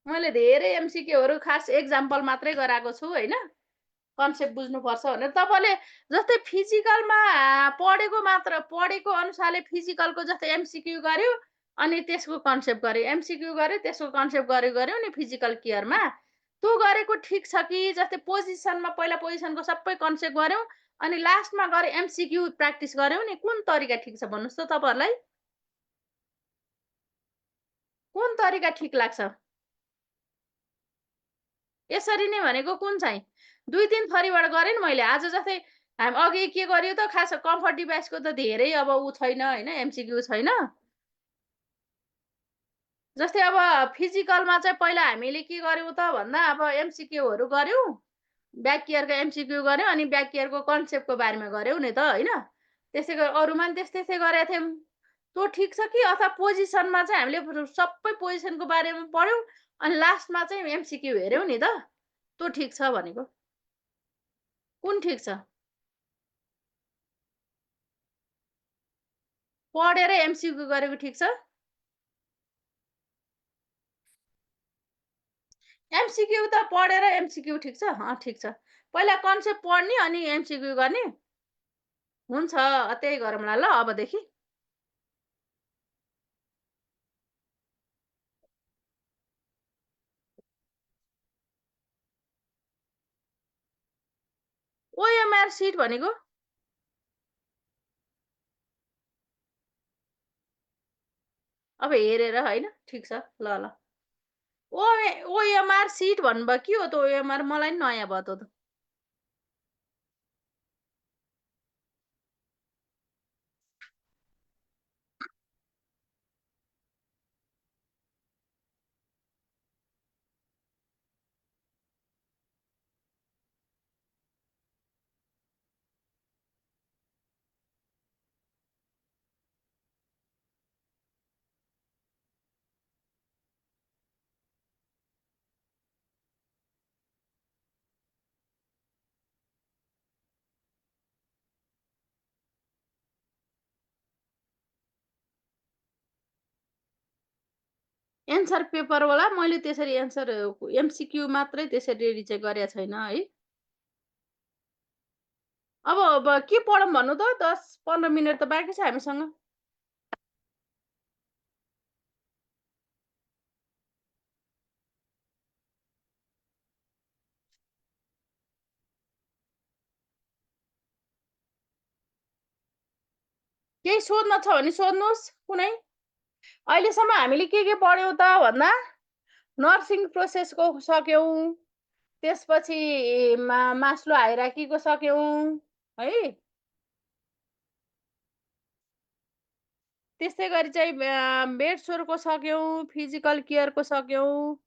मैले धेरै एमसिक्यूहरू खास एक्जाम्पल मात्रै गराएको छु होइन, कन्सेप्ट बुझ्नुपर्छ भनेर। तपाईँले जस्तै फिजिकलमा पढेको अनुसारले फिजिकलको जस्तै एमसिक्यू गर्यो अनि त्यसको कन्सेप्ट गर्यो, एमसिक्यू गर्यो त्यसको कन्सेप्ट गर्यो नि फिजिकल केयरमा, त्यो गरेको ठिक छ कि? जस्तै पोजिसनमा पहिला पोजिसनको सबै कन्सेप्ट गऱ्यौँ अनि लास्टमा गएर एमसिक्यू प्र्याक्टिस गऱ्यौँ नि, कुन तरिका ठिक छ भन्नुहोस् त तपाईँहरूलाई? कुन तरिका ठिक लाग्छ? यसरी नै भनेको कुन चाहिँ? 2-3 थरीबाट गरेँ नि मैले। आज जस्तै हामी अघि के गर्यो त, खास कम्फर्ट डिभाइसको त धेरै अब छैन होइन, एमसिक्यू छैन। जस्तै अब फिजिकलमा चाहिँ पहिला हामीले के गर्यौँ त भन्दा, अब एमसिक्यूहरू गर्यौँ, ब्याक केयरको एमसिक्यू गर्यौँ अनि ब्याक केयरको कन्सेप्टको बारेमा गर्यौँ नि त होइन। त्यसै गरी अरूमा पनि त्यस्तै गरेका थियौँ। त्यो ठिक छ कि? अथवा पोजिसनमा चाहिँ हामीले सबै पोजिसनको बारेमा पढ्यौँ अनि लास्टमा चाहिँ एमसिक्यू हेऱ्यौँ नि त, त्यो ठिक छ भनेको। कुन ठिक छ? पढेर एमसिक्यू गरेको ठिक छ? एमसिक्यू त पढेर एमसिक्यू ठिक छ? ठिक छ। पहिला कन्सेप्ट पढ्ने अनि एमसिक्यू गर्ने? हुन्छ, त्यही गरौँला ल अबदेखि। ओएमआर सिट भनेको? अब हेरेर होइन, ठिक छ ल ल। ओएमआर सिट भन्नुभयो, के हो त ओएमआर? मलाई नि नयाँ भयो त। एन्सर पेपरवाला मैले त्यसरी एन्सर एमसिक्यू मात्रै त्यसरी रेडी चाहिँ गरेको छैन है। अब के पढौँ भन्नु त? 10-15 मिनट त बाँकी छ हामीसँग। केही सोध्न छ भने सोध्नुहोस् कुनै। अहिलेसम्म हामीले के पढ्यौँ त भन्दा, नर्सिङ प्रोसेसको सक्यौँ, त्यसपछि मास्लो हायरार्कीको सक्यौँ है। त्यस्तै गरी चाहिँ बेड सोरको सक्यौँ, फिजिकल केयरको सक्यौँ।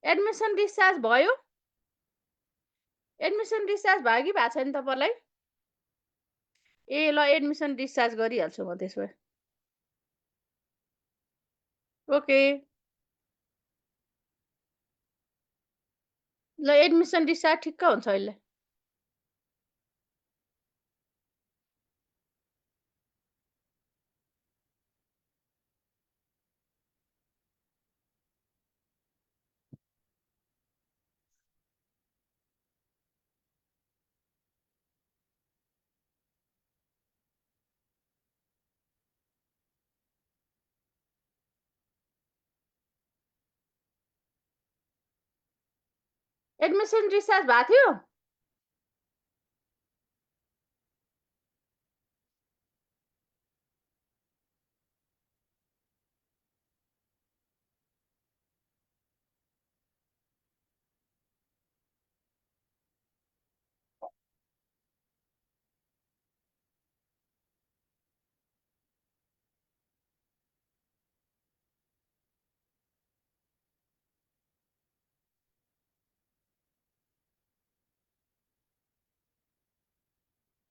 एडमिसन डिस्चार्ज भयो? एडमिसन डिस्चार्ज भयो कि भएको छैन तपाईँलाई? ए ल एडमिसन डिस्चार्ज गरिहाल्छु म त्यसो भए। ओके। ल एडमिसन डिस्चार्ज ठिक्क हुन्छ अहिले। एडमिसन डिस्चार्ज भएको थियो?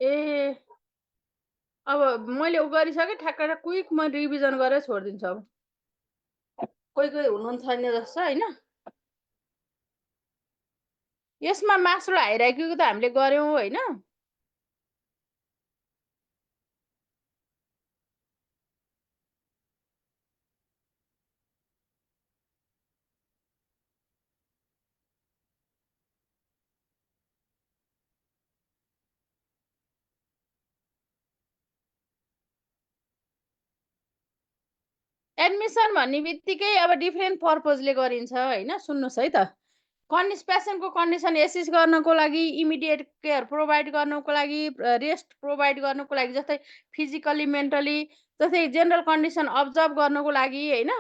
ए अब मैले उ गरिसकेँ ठ्याक्क क्विक म रिभिजन गरेर छोडिदिन्छु अब। कोही हुनुहुन्छ छैन जस्तो होइन। यसमा मास्टर हाइरार्कीको त हामीले गऱ्यौँ होइन। एडमिसन भन्ने बित्तिकै अब डिफ्रेन्ट पर्पजले गरिन्छ होइन। सुन्नुहोस् है त, पेसेन्टको कन्डिसन एसेस गर्नको लागि, इमिडिएट केयर प्रोभाइड गर्नको लागि, रेस्ट प्रोभाइड गर्नको लागि, जस्तै फिजिकली मेन्टली, जस्तै जेनरल कन्डिसन अब्जर्भ गर्नको लागि होइन,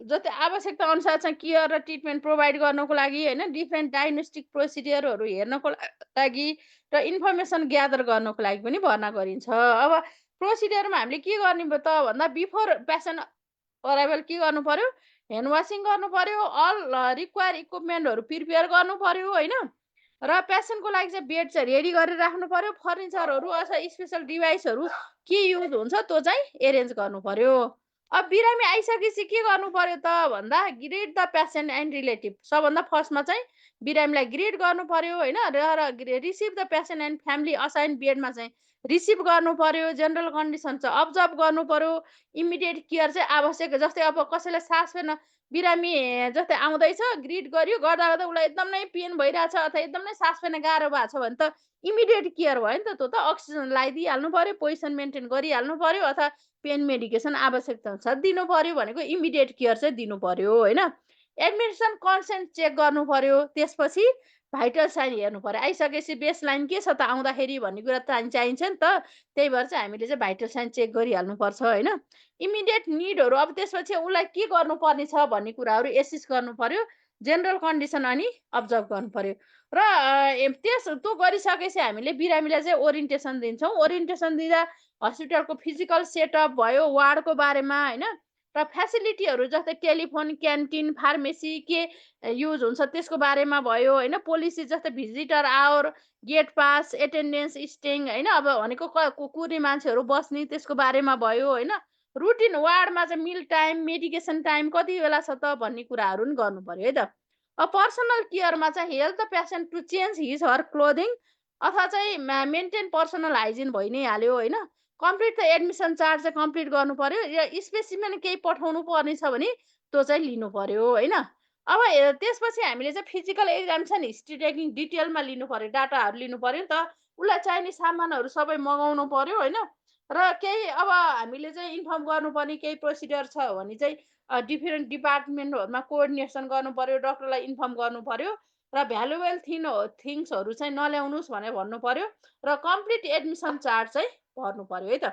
जस्तै आवश्यकता अनुसार चाहिँ केयर र ट्रिटमेन्ट प्रोभाइड गर्नको लागि होइन, डिफ्रेन्ट डायग्नोस्टिक प्रोसिडियरहरू हेर्नको लागि र इन्फर्मेसन ग्यादर गर्नको लागि पनि भर्ना गरिन्छ। अब प्रोसिडियरमा हामीले के गर्ने त भन्दा बिफोर पेसेन्ट अराइभल के गर्नु पर्यो? ह्यान्ड वासिङ गर्नु पर्यो, अल रिक्वायर इक्विपमेन्टहरू प्रिपेयर गर्नु पर्यो होइन। र पेसेन्टको लागि चाहिँ बेड चाहिँ रेडी गरेर राख्नु पर्यो, फर्निचरहरू अथवा स्पेसल डिभाइसहरू के युज हुन्छ त्यो चाहिँ एरेन्ज गर्नु पर्यो। अब बिरामी आइसकेपछि के गर्नु पर्यो त भन्दा greet the patient and relative. सबभन्दा फर्स्टमा चाहिँ बिरामीलाई ग्रिट गर्नु पर्यो होइन, र receive the patient and family assign बेडमा चाहिँ रिसिभ गर्नु पर्यो। जेनरल कन्डिसन चाहिँ अब्जर्भ गर्नु पर्यो। इमिडिएट केयर चाहिँ आवश्यक, जस्तै अब कसैलाई सास फेर्न बिरामी जस्तै आउँदैछ, ग्रिट गर्यो, गर्दा गर्दा उसलाई एकदम नै पेन भइरहेछ अथवा एकदम नै सास फेर्न गाह्रो भएको छ भने त इमिडिएट केयर भयो नि त। त्यो त अक्सिजन लगाइदिइहाल्नु पर्यो, पोजिसन मेन्टेन गरिहाल्नु पर्यो, अथवा पेन मेडिकेसन आवश्यकता अनुसार दिनु पर्यो भनेको इमिडिएट केयर चाहिँ दिनु पर्यो होइन। एडमिसन कन्सेन्ट चेक गर्नु पर्यो, त्यसपछि भाइटल साइन हेर्नु पर्यो। आइसकेपछि बेस लाइन के छ त आउँदाखेरि भन्ने कुरा चाहिन्छ नि त। त्यही भएर चाहिँ हामीले चाहिँ भाइटल साइन चेक गरिहाल्नुपर्छ होइन। इमिडिएट निडहरू, अब त्यसपछि उसलाई के गर्नुपर्ने छ भन्ने कुराहरू एसिस गर्नु पर्यो। जेनरल कन्डिसन अनि अब्जर्भ गर्नु पर्यो। र त्यो गरिसकेपछि हामीले बिरामीलाई चाहिँ ओरिएन्टेसन दिन्छौँ। ओरिएन्टेसन दिँदा हस्पिटलको फिजिकल सेटअप भयो, वार्डको बारेमा होइन, र फेसिलिटीहरू जस्तै टेलिफोन, क्यान्टिन, फार्मेसी के युज हुन्छ त्यसको बारेमा भयो होइन। पोलिसी जस्तै visitor hour, gate pass, attendance, staying होइन, अब भनेको कुर्ने मान्छेहरू बस्ने त्यसको बारेमा भयो होइन। रुटिन वार्डमा चाहिँ मिल टाइम, मेडिकेसन टाइम कति बेला छ त भन्ने कुराहरू पनि गर्नु पर्यो है त। अब पर्सनल केयरमा चाहिँ help the patient to change his her clothing, अथवा चाहिँ मेन्टेन पर्सनल हाइजिन भइ नै हाल्यो होइन। कम्प्लिट द एडमिसन चार्ज चाहिँ कम्प्लिट गर्नु पर्यो। र स्पेसिमेन केही पठाउनु पर्ने छ भने त्यो चाहिँ लिनु पर्यो होइन। अब त्यसपछि हामीले चाहिँ फिजिकल एक्जामिनेसन हिस्ट्री टेकिङ डिटेलमा लिनु पर्यो, डाटाहरू लिनु पर्यो नि त। उसलाई चाहिने सामानहरू सबै मगाउनु पर्यो होइन। र केही अब हामीले चाहिँ इन्फर्म गर्नुपर्ने केही प्रोसिडियर छ भने चाहिँ डिफ्रेन्ट डिपार्टमेन्टहरूमा कोअर्डिनेसन गर्नु पर्यो, डक्टरलाई इन्फर्म गर्नु पर्यो। र भ्यालुएबल थिङ्सहरू चाहिँ नल्याउनुहोस् भनेर भन्नु पर्यो। र कम्प्लिट एडमिसन चार्ज चाहिँ भर्नु पर्यो है त।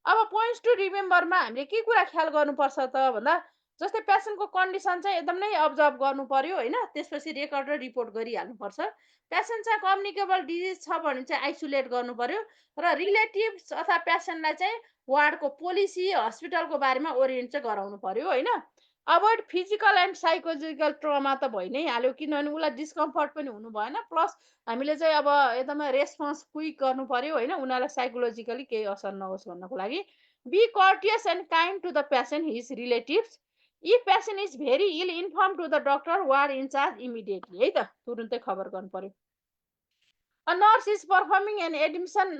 अब पोइन्ट्स टु रिमेम्बरमा हामीले के कुरा ख्याल गर्नुपर्छ त भन्दा, जस्तै पेसेन्टको कन्डिसन चाहिँ एकदम नै अब्जर्भ गर्नु पर्यो होइन। त्यसपछि रेकर्ड र रिपोर्ट गरिहाल्नुपर्छ। पेसेन्ट चाहिँ कम्युनिकेबल डिजिज छ भने चाहिँ आइसोलेट गर्नु पर्यो। र रिलेटिभ्स अथवा पेसेन्टलाई चाहिँ वार्डको पोलिसी, हस्पिटलको बारेमा ओरिएन्ट चाहिँ गराउनु पर्यो होइन। Avoid physical and psychological trauma त भइ नै हाल्यो, किनभने उसलाई डिस्कम्फर्ट पनि हुनु भएन। प्लस हामीले चाहिँ अब एकदमै रेस्पोन्स क्विक गर्नु पर्यो होइन, उनीहरूलाई साइकोलोजिकली केही असर नहोस् भन्नको लागि। Be courteous and kind to the patient his relatives. If patient is very ill inform to the doctor ward in charge immediately, है त तुरुन्तै खबर गर्नु पर्यो। A nurse is performing an admission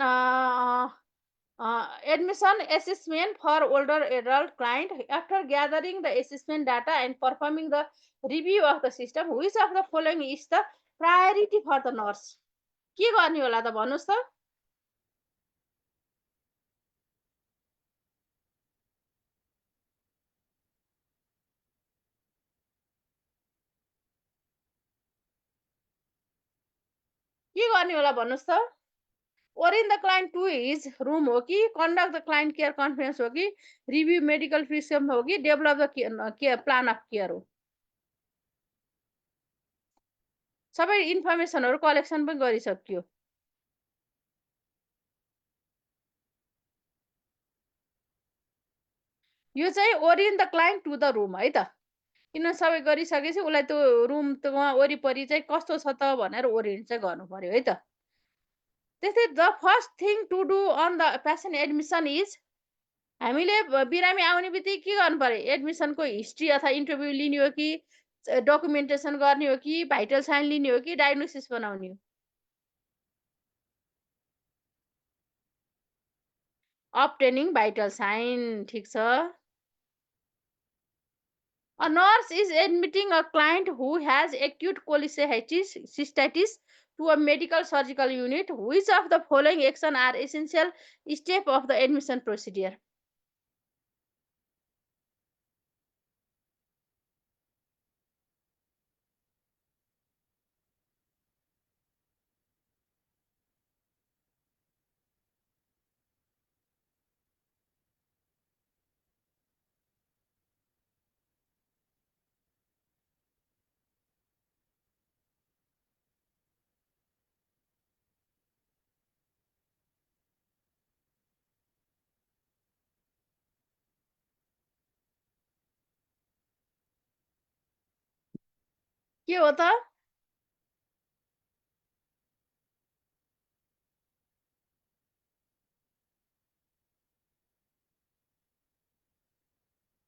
assessment for older adult client. After gathering the assessment data and performing the review of the system, which of the following is the priority for the nurse? के गर्ने होला त भन्नुहोस् त? के गर्ने होला भन्नुहोस् त? Orient the client to his room हो कि, conduct the client care conference हो कि, रिभ्यू मेडिकल प्रिस्क्रिप्सन हो कि, develop the care plan of care हो? सबै इन्फर्मेसनहरू कलेक्सन पनि गरिसकियो। यो चाहिँ orient the client to the room है त। किन सबै गरिसकेपछि उसलाई त्यो रुम त वहाँ वरिपरि चाहिँ कस्तो छ त भनेर ओरिएन्ट चाहिँ गर्नु पर्यो है त। त्यस्तै the first thing to do on the patient admission is, हामीले बिरामी आउने बित्तिकै के गर्नु पर्यो? एडमिसनको हिस्ट्री अथवा इन्टरभ्यू लिने हो कि, डकुमेन्टेसन गर्ने हो कि, भाइटल साइन लिने हो कि, डायग्नोसिस बनाउने हो? अब्टेनिङ भाइटल साइन, ठिक छ। A nurse is admitting a client who has acute cholecystitis to a medical surgical unit. Which of the following action are essential step of the admission procedure? के हो त?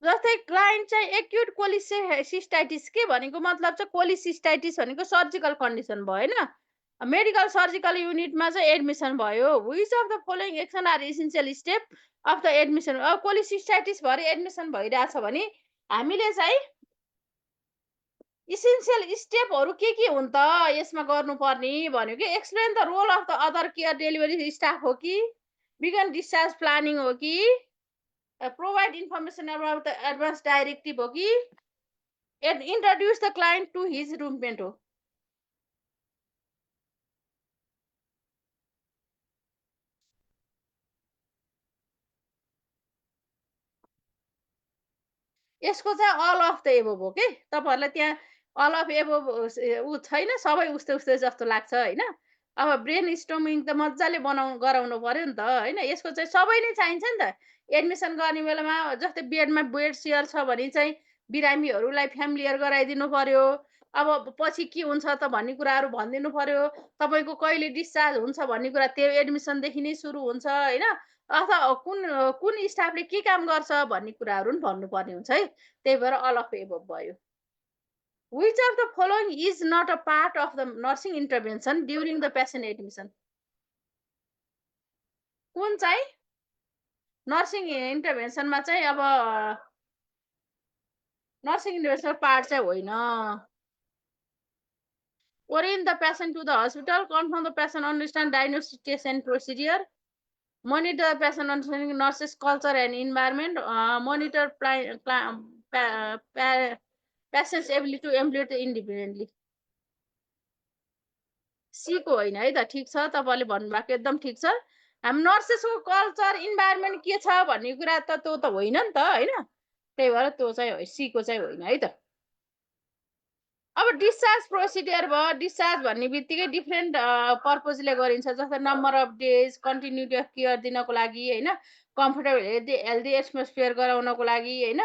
जस्तै क्लाइन्ट चाहिँ acute cholecystitis, के भनेको मतलब चाहिँ कोलिसिस्टाइटिस भनेको सर्जिकल कन्डिसन भयो होइन, मेडिकल सर्जिकल युनिटमा चाहिँ एडमिसन भयो। Which of the following action are essential step of the admission? अब कोलिसिस्टाइटिस भएर एडमिसन भइरहेछ भने हामीले चाहिँ इसेन्सियल स्टेपहरू के हुन् त यसमा गर्नुपर्ने भन्यो कि, explain the role of the other care delivery staff हो कि, बिगन डिस्चार्ज प्लानिङ हो कि, provide information about the advance directive हो कि, introduce the client to his roommate हो? यसको चाहिँ अल अफ द एबोभ हो कि, तपाईँहरूलाई त्यहाँ अल अफ एबोभ ऊ छैन, सबै उस्तै उस्तै जस्तो लाग्छ होइन। अब ब्रेन स्टोमिङ त मजाले गराउनु पर्यो नि त होइन, यसको चाहिँ सबै नै चाहिन्छ नि त। एडमिसन गर्ने बेलामा जस्तै बेडमा बेड सेयर छ भने चाहिँ बिरामीहरूलाई फ्यामिलियर गराइदिनु पर्यो। अब पछि के हुन्छ त भन्ने कुराहरू भनिदिनु पर्यो। तपाईँको कहिले डिस्चार्ज हुन्छ भन्ने कुरा त्यो एडमिसनदेखि नै सुरु हुन्छ होइन, अथवा कुन कुन स्टाफले के काम गर्छ भन्ने कुराहरू पनि भन्नुपर्ने हुन्छ है। त्यही भएर अल अफ एबोभ भयो। Which of the following is not a part of the nursing intervention during the patient admission? कुन चाहिँ नर्सिङ इन्टरभेन्सनमा चाहिँ अब नर्सिङ इन्टरभेन्सन पार्ट चाहिँ होइन। Orient the patient to the hospital, confirm the patient understand diagnosis and procedure, monitor the patient understanding nurses culture and environment, monitor patient's ability to employ independently. सीको होइन है त, ठिक छ, तपाईँले भन्नुभएको एकदम ठिक छ। हामी नर्सेसको कल्चर इन्भाइरोमेन्ट के छ भन्ने कुरा त त्यो त होइन नि त होइन, त्यही भएर त्यो चाहिँ सीको चाहिँ होइन है त। अब डिस्चार्ज प्रोसिडियर भयो। डिस्चार्ज भन्ने बित्तिकै डिफ्रेन्ट पर्पजले गरिन्छ, जस्तै number of days, continuity of care दिनको लागि होइन, कम्फर्टेबल हेल्दी एटमोस्फियर गराउनको लागि होइन,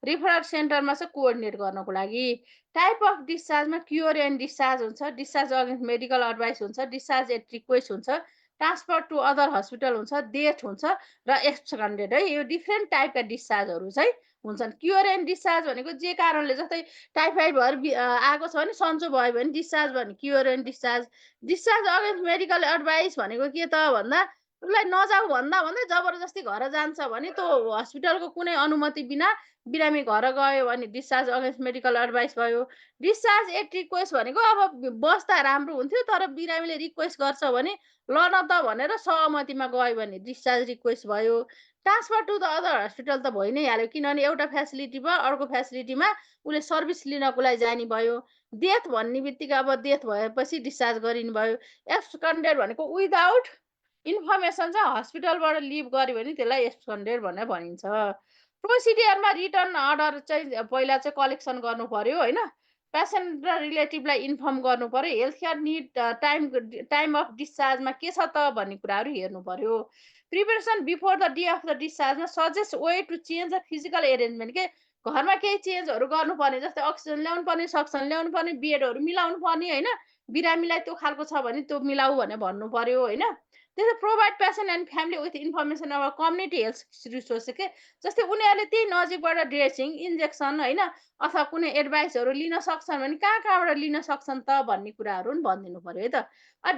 रिफरल सेन्टरमा चाहिँ कोअर्डिनेट गर्नको लागि। टाइप अफ डिस्चार्जमा क्योर एन्ड डिस्चार्ज हुन्छ, डिस्चार्ज अगेन्स्ट मेडिकल एडभाइस हुन्छ, डिस्चार्ज एट रिक्वेस्ट हुन्छ, ट्रान्सफर टु अदर हस्पिटल हुन्छ, डेथ हुन्छ र एक्सटेन्डेड है। यो डिफ्रेन्ट टाइपका डिस्चार्जहरू चाहिँ हुन्छन्। क्योर एन्ड डिस्चार्ज भनेको जे कारणले जस्तै टाइफाइड भएर आएको छ भने सन्चो भयो भने डिस्चार्ज भने cure and discharge. Discharge against medical advice भनेको के त भन्दा उसलाई नजाऊ भन्दा भन्दै जबरजस्ती घर जान्छ भने त्यो हस्पिटलको कुनै अनुमति बिना बिरामी घर गयो भने डिस्चार्ज अगेन्स्ट मेडिकल एडभाइस भयो। डिस्चार्ज एट रिक्वेस्ट भनेको अब बस्दा राम्रो हुन्थ्यो तर बिरामीले रिक्वेस्ट गर्छ भने ल न त भनेर सहमतिमा गयो भने डिस्चार्ज रिक्वेस्ट भयो। Transfer to the other hospital त भइ नै हाल्यो किनभने एउटा फेसिलिटीमा अर्को फेसिलिटीमा उसले सर्भिस लिनको लागि जाने भयो। डेथ भन्ने बित्तिकै अब डेथ भएपछि डिस्चार्ज गरिने भयो। एक्सटेन्डेड भनेको विदाउट इन्फर्मेसन चाहिँ हस्पिटलबाट लिभ गर्यो भने त्यसलाई एक्सटेन्डेड भनेर भनिन्छ। प्रोसिडियरमा रिटर्न अर्डर चाहिँ पहिला चाहिँ कलेक्सन गर्नु पर्यो होइन। पेसेन्ट र रिलेटिभलाई इन्फर्म गर्नु पर्यो। Health care need time of डिस्चार्जमा के छ त भन्ने कुराहरू हेर्नु पर्यो। Preparation before the day of the डिस्चार्जमा suggest way to change the physical arrangement के घरमा केही चेन्जहरू गर्नुपर्ने जस्तै अक्सिजन ल्याउनु पर्ने, सक्सन ल्याउनु पर्ने, बेडहरू मिलाउनु पर्ने होइन। बिरामीलाई त्यो खालको छ भने त्यो मिलाऊ भनेर भन्नु पर्यो होइन। त्यसै provide patient and family with information अब कम्युनिटी हेल्थ रिसोर्स के जस्तै उनीहरूले त्यही नजिकबाट ड्रेसिङ इन्जेक्सन होइन अथवा कुनै एडभाइसहरू लिन सक्छन् भने कहाँ कहाँबाट लिन सक्छन् त भन्ने कुराहरू पनि भनिदिनु पर्यो है त।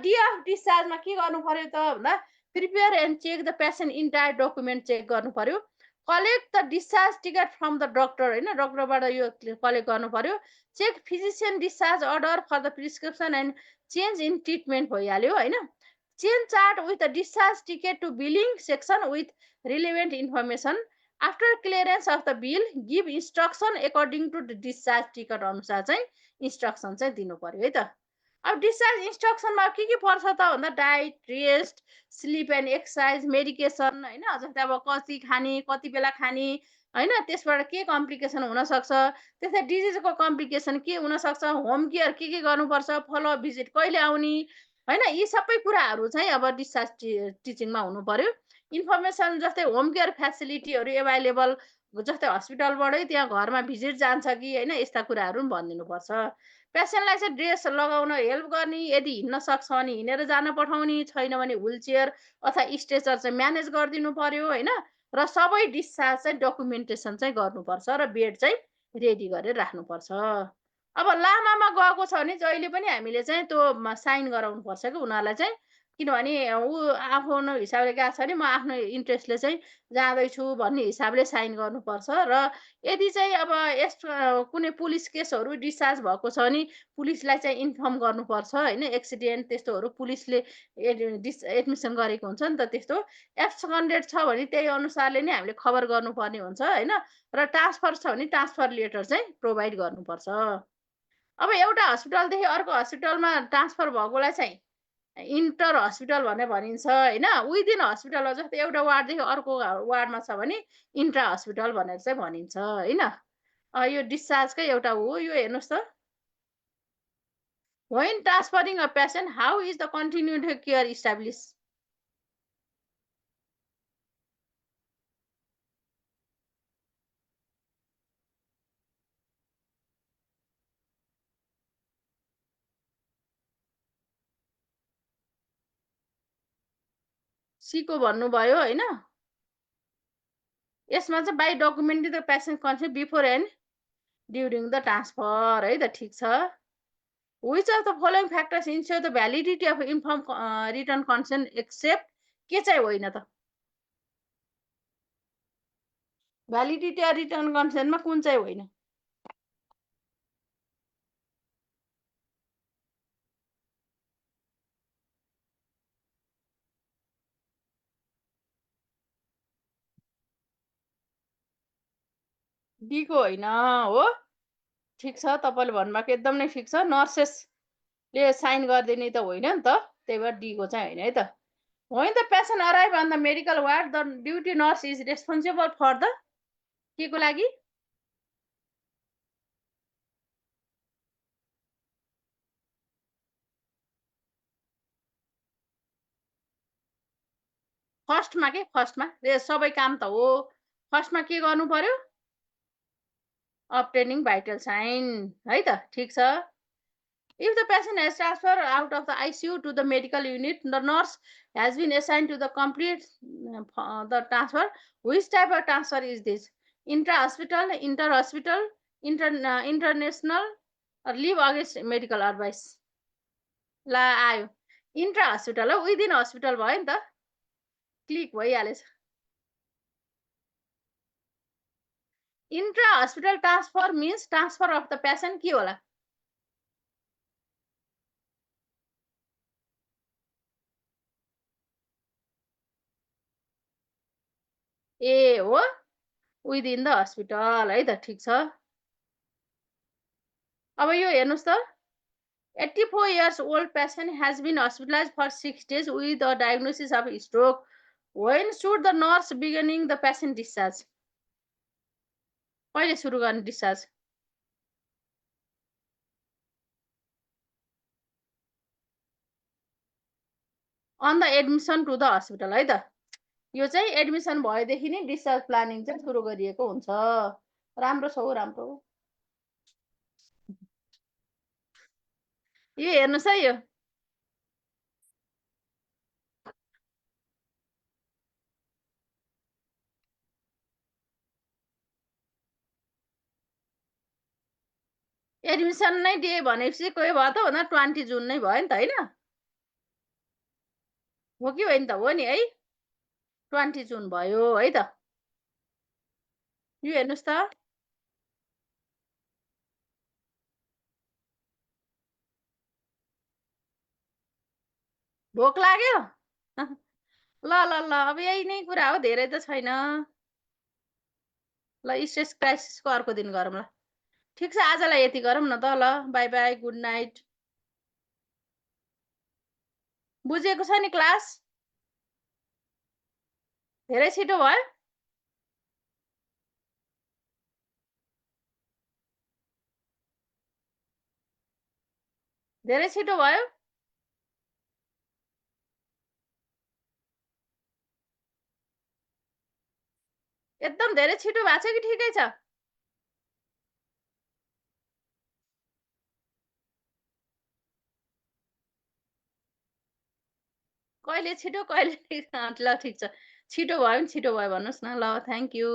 डे अफ डिस्चार्जमा के गर्नु पर्यो त भन्दा prepare and check the patient entire document check गर्नु पर्यो। Collect the discharge ticket from the doctor होइन, डक्टरबाट यो कलेक्ट गर्नु पर्यो। Check physician discharge order for the prescription and change in treatment भइहाल्यो होइन। Change chart with the discharge ticket to billing section with relevant information. After clearance of the bill give instruction according to the discharge ticket अनुसार चाहिँ instruction चाहिँ दिनु पर्यो है त। अब डिस्चार्ज इन्स्ट्रक्सनमा के पर्छ त भन्दा diet, rest, sleep and exercise, medication होइन जस्तै अब कति खाने, कति बेला खाने होइन, त्यसबाट के कम्प्लिकेसन हुनसक्छ, त्यस्तै डिजिजको कम्प्लिकेसन के हुनसक्छ, होम केयर के गर्नुपर्छ, फलोअप भिजिट कहिले आउने होइन, यी सबै कुराहरू चाहिँ अब डिस्चार्ज टिचिङमा हुनु पर्यो। इन्फर्मेसन जस्तै होम केयर फेसिलिटीहरू एभाइलेबल जस्तै हस्पिटलबाटै त्यहाँ घरमा भिजिट जान्छ कि होइन, यस्ता कुराहरू पनि भनिदिनुपर्छ। पेसेन्टलाई चाहिँ ड्रेस लगाउन हेल्प गर्ने, यदि हिँड्न सक्छ भने हिँडेर जान पठाउने, छैन भने व्हिल चेयर अथवा स्ट्रेचर चाहिँ म्यानेज गरिदिनु पर्यो होइन। र सबै डिस्चार्ज चाहिँ डकुमेन्टेसन चाहिँ गर्नुपर्छ र बेड चाहिँ रेडी गरेर राख्नुपर्छ। अब लामामा गएको छ भने जहिले पनि हामीले चाहिँ त्यो साइन गराउनुपर्छ कि उनीहरूलाई चाहिँ, किनभने ऊ आफ्नो हिसाबले गएको छ भने म आफ्नो इन्ट्रेस्टले चाहिँ जाँदैछु भन्ने हिसाबले साइन गर्नुपर्छ। र यदि चाहिँ अब यस्तो कुनै पुलिस केसहरू डिस्चार्ज भएको छ भने पुलिसलाई चाहिँ इन्फर्म गर्नुपर्छ होइन। एक्सिडेन्ट त्यस्तोहरू पुलिसले एडमिसन गरेको हुन्छ नि त, त्यस्तो एब्सकन्डेड छ भने त्यही अनुसारले नै हामीले खबर गर्नुपर्ने हुन्छ होइन। र ट्रान्सफर छ भने ट्रान्सफर लेटर चाहिँ प्रोभाइड गर्नुपर्छ। अब एउटा हस्पिटलदेखि अर्को हस्पिटलमा ट्रान्सफर भएकोलाई चाहिँ इन्टर हस्पिटल भनेर भनिन्छ होइन। विदिन हस्पिटल जस्तै एउटा वार्डदेखि अर्को वार्डमा छ भने इन्ट्रा हस्पिटल भनेर चाहिँ भनिन्छ होइन। यो डिस्चार्जकै एउटा हो। यो हेर्नुहोस् त, when transferring a patient how is the continuity care established? सीको भन्नुभयो होइन। यसमा चाहिँ by document the patient consent before and during the transfer है त, ठिक छ। Which of the following factors ensure the validity of informed written consent except के चाहिँ होइन त, भ्यालिडिटी अफ रिटर्न कन्सेन्टमा कुन चाहिँ होइन? डीको होइन हो। ठिक छ, तपाईँले भन्नुभएको एकदम नै ठिक छ। नर्सेसले साइन गरिदिने त होइन नि त, त्यही भएर डीको चाहिँ होइन है त। When the patient arrive on the medical ward, the duty nurse is responsible for the के को लागि? फर्स्टमा के फर्स्टमा सबै काम त हो। फर्स्टमा के गर्नु पर्यो? obtaining vital sign है त ठीक छ if the patient has transferred out of the ICU to the medical unit, the nurse has been assigned to the complete the transfer. Which type of transfer is this? Intra-hospital, inter-hospital, international, or leave against medical advice? ला आयो intra hospital हो within hospital भयो नि त click भइहालेछ intra hospital transfer means transfer of the patient के होला A हो विदिन द हस्पिटल है त ठिक छ अब यो हेर्नुहोस् त 84 years old patient has been hospitalized for 6 days with a diagnosis of stroke. When should the nurse beginning the patient discharge? कहिले सुरु गर्ने discharge on the admission to the hospital है त यो चाहिँ एडमिसन भएदेखि नै डिस्चार्ज प्लानिङ चाहिँ सुरु गरिएको हुन्छ राम्रो छ राम्रो यो हेर्नुहोस् है यो एडमिसन नै दिए भनेपछि कोही भयो त भन्दा 20 जुन नै भयो नि त होइन हो कि होइन त हो नि है 20 जुन भयो है त यो हेर्नुहोस् त भोक लाग्यो ल ल ल अब यही नै कुरा हो धेरै त छैन ल स्ट्रेस क्राइसिसको अर्को दिन गरौँ ल ठिक छ आजलाई यति गरौँ न त ल बाई बाई गुड नाइट बुझेको छ नि क्लास धेरै छिटो भयो धेरै छिटो भयो एकदम धेरै छिटो भएको छ कि ठिकै छ कहिले छिटो कहिले ल ठिक छ छिटो भयो भने छिटो भयो भन्नुहोस् न ल थ्याङ्क यू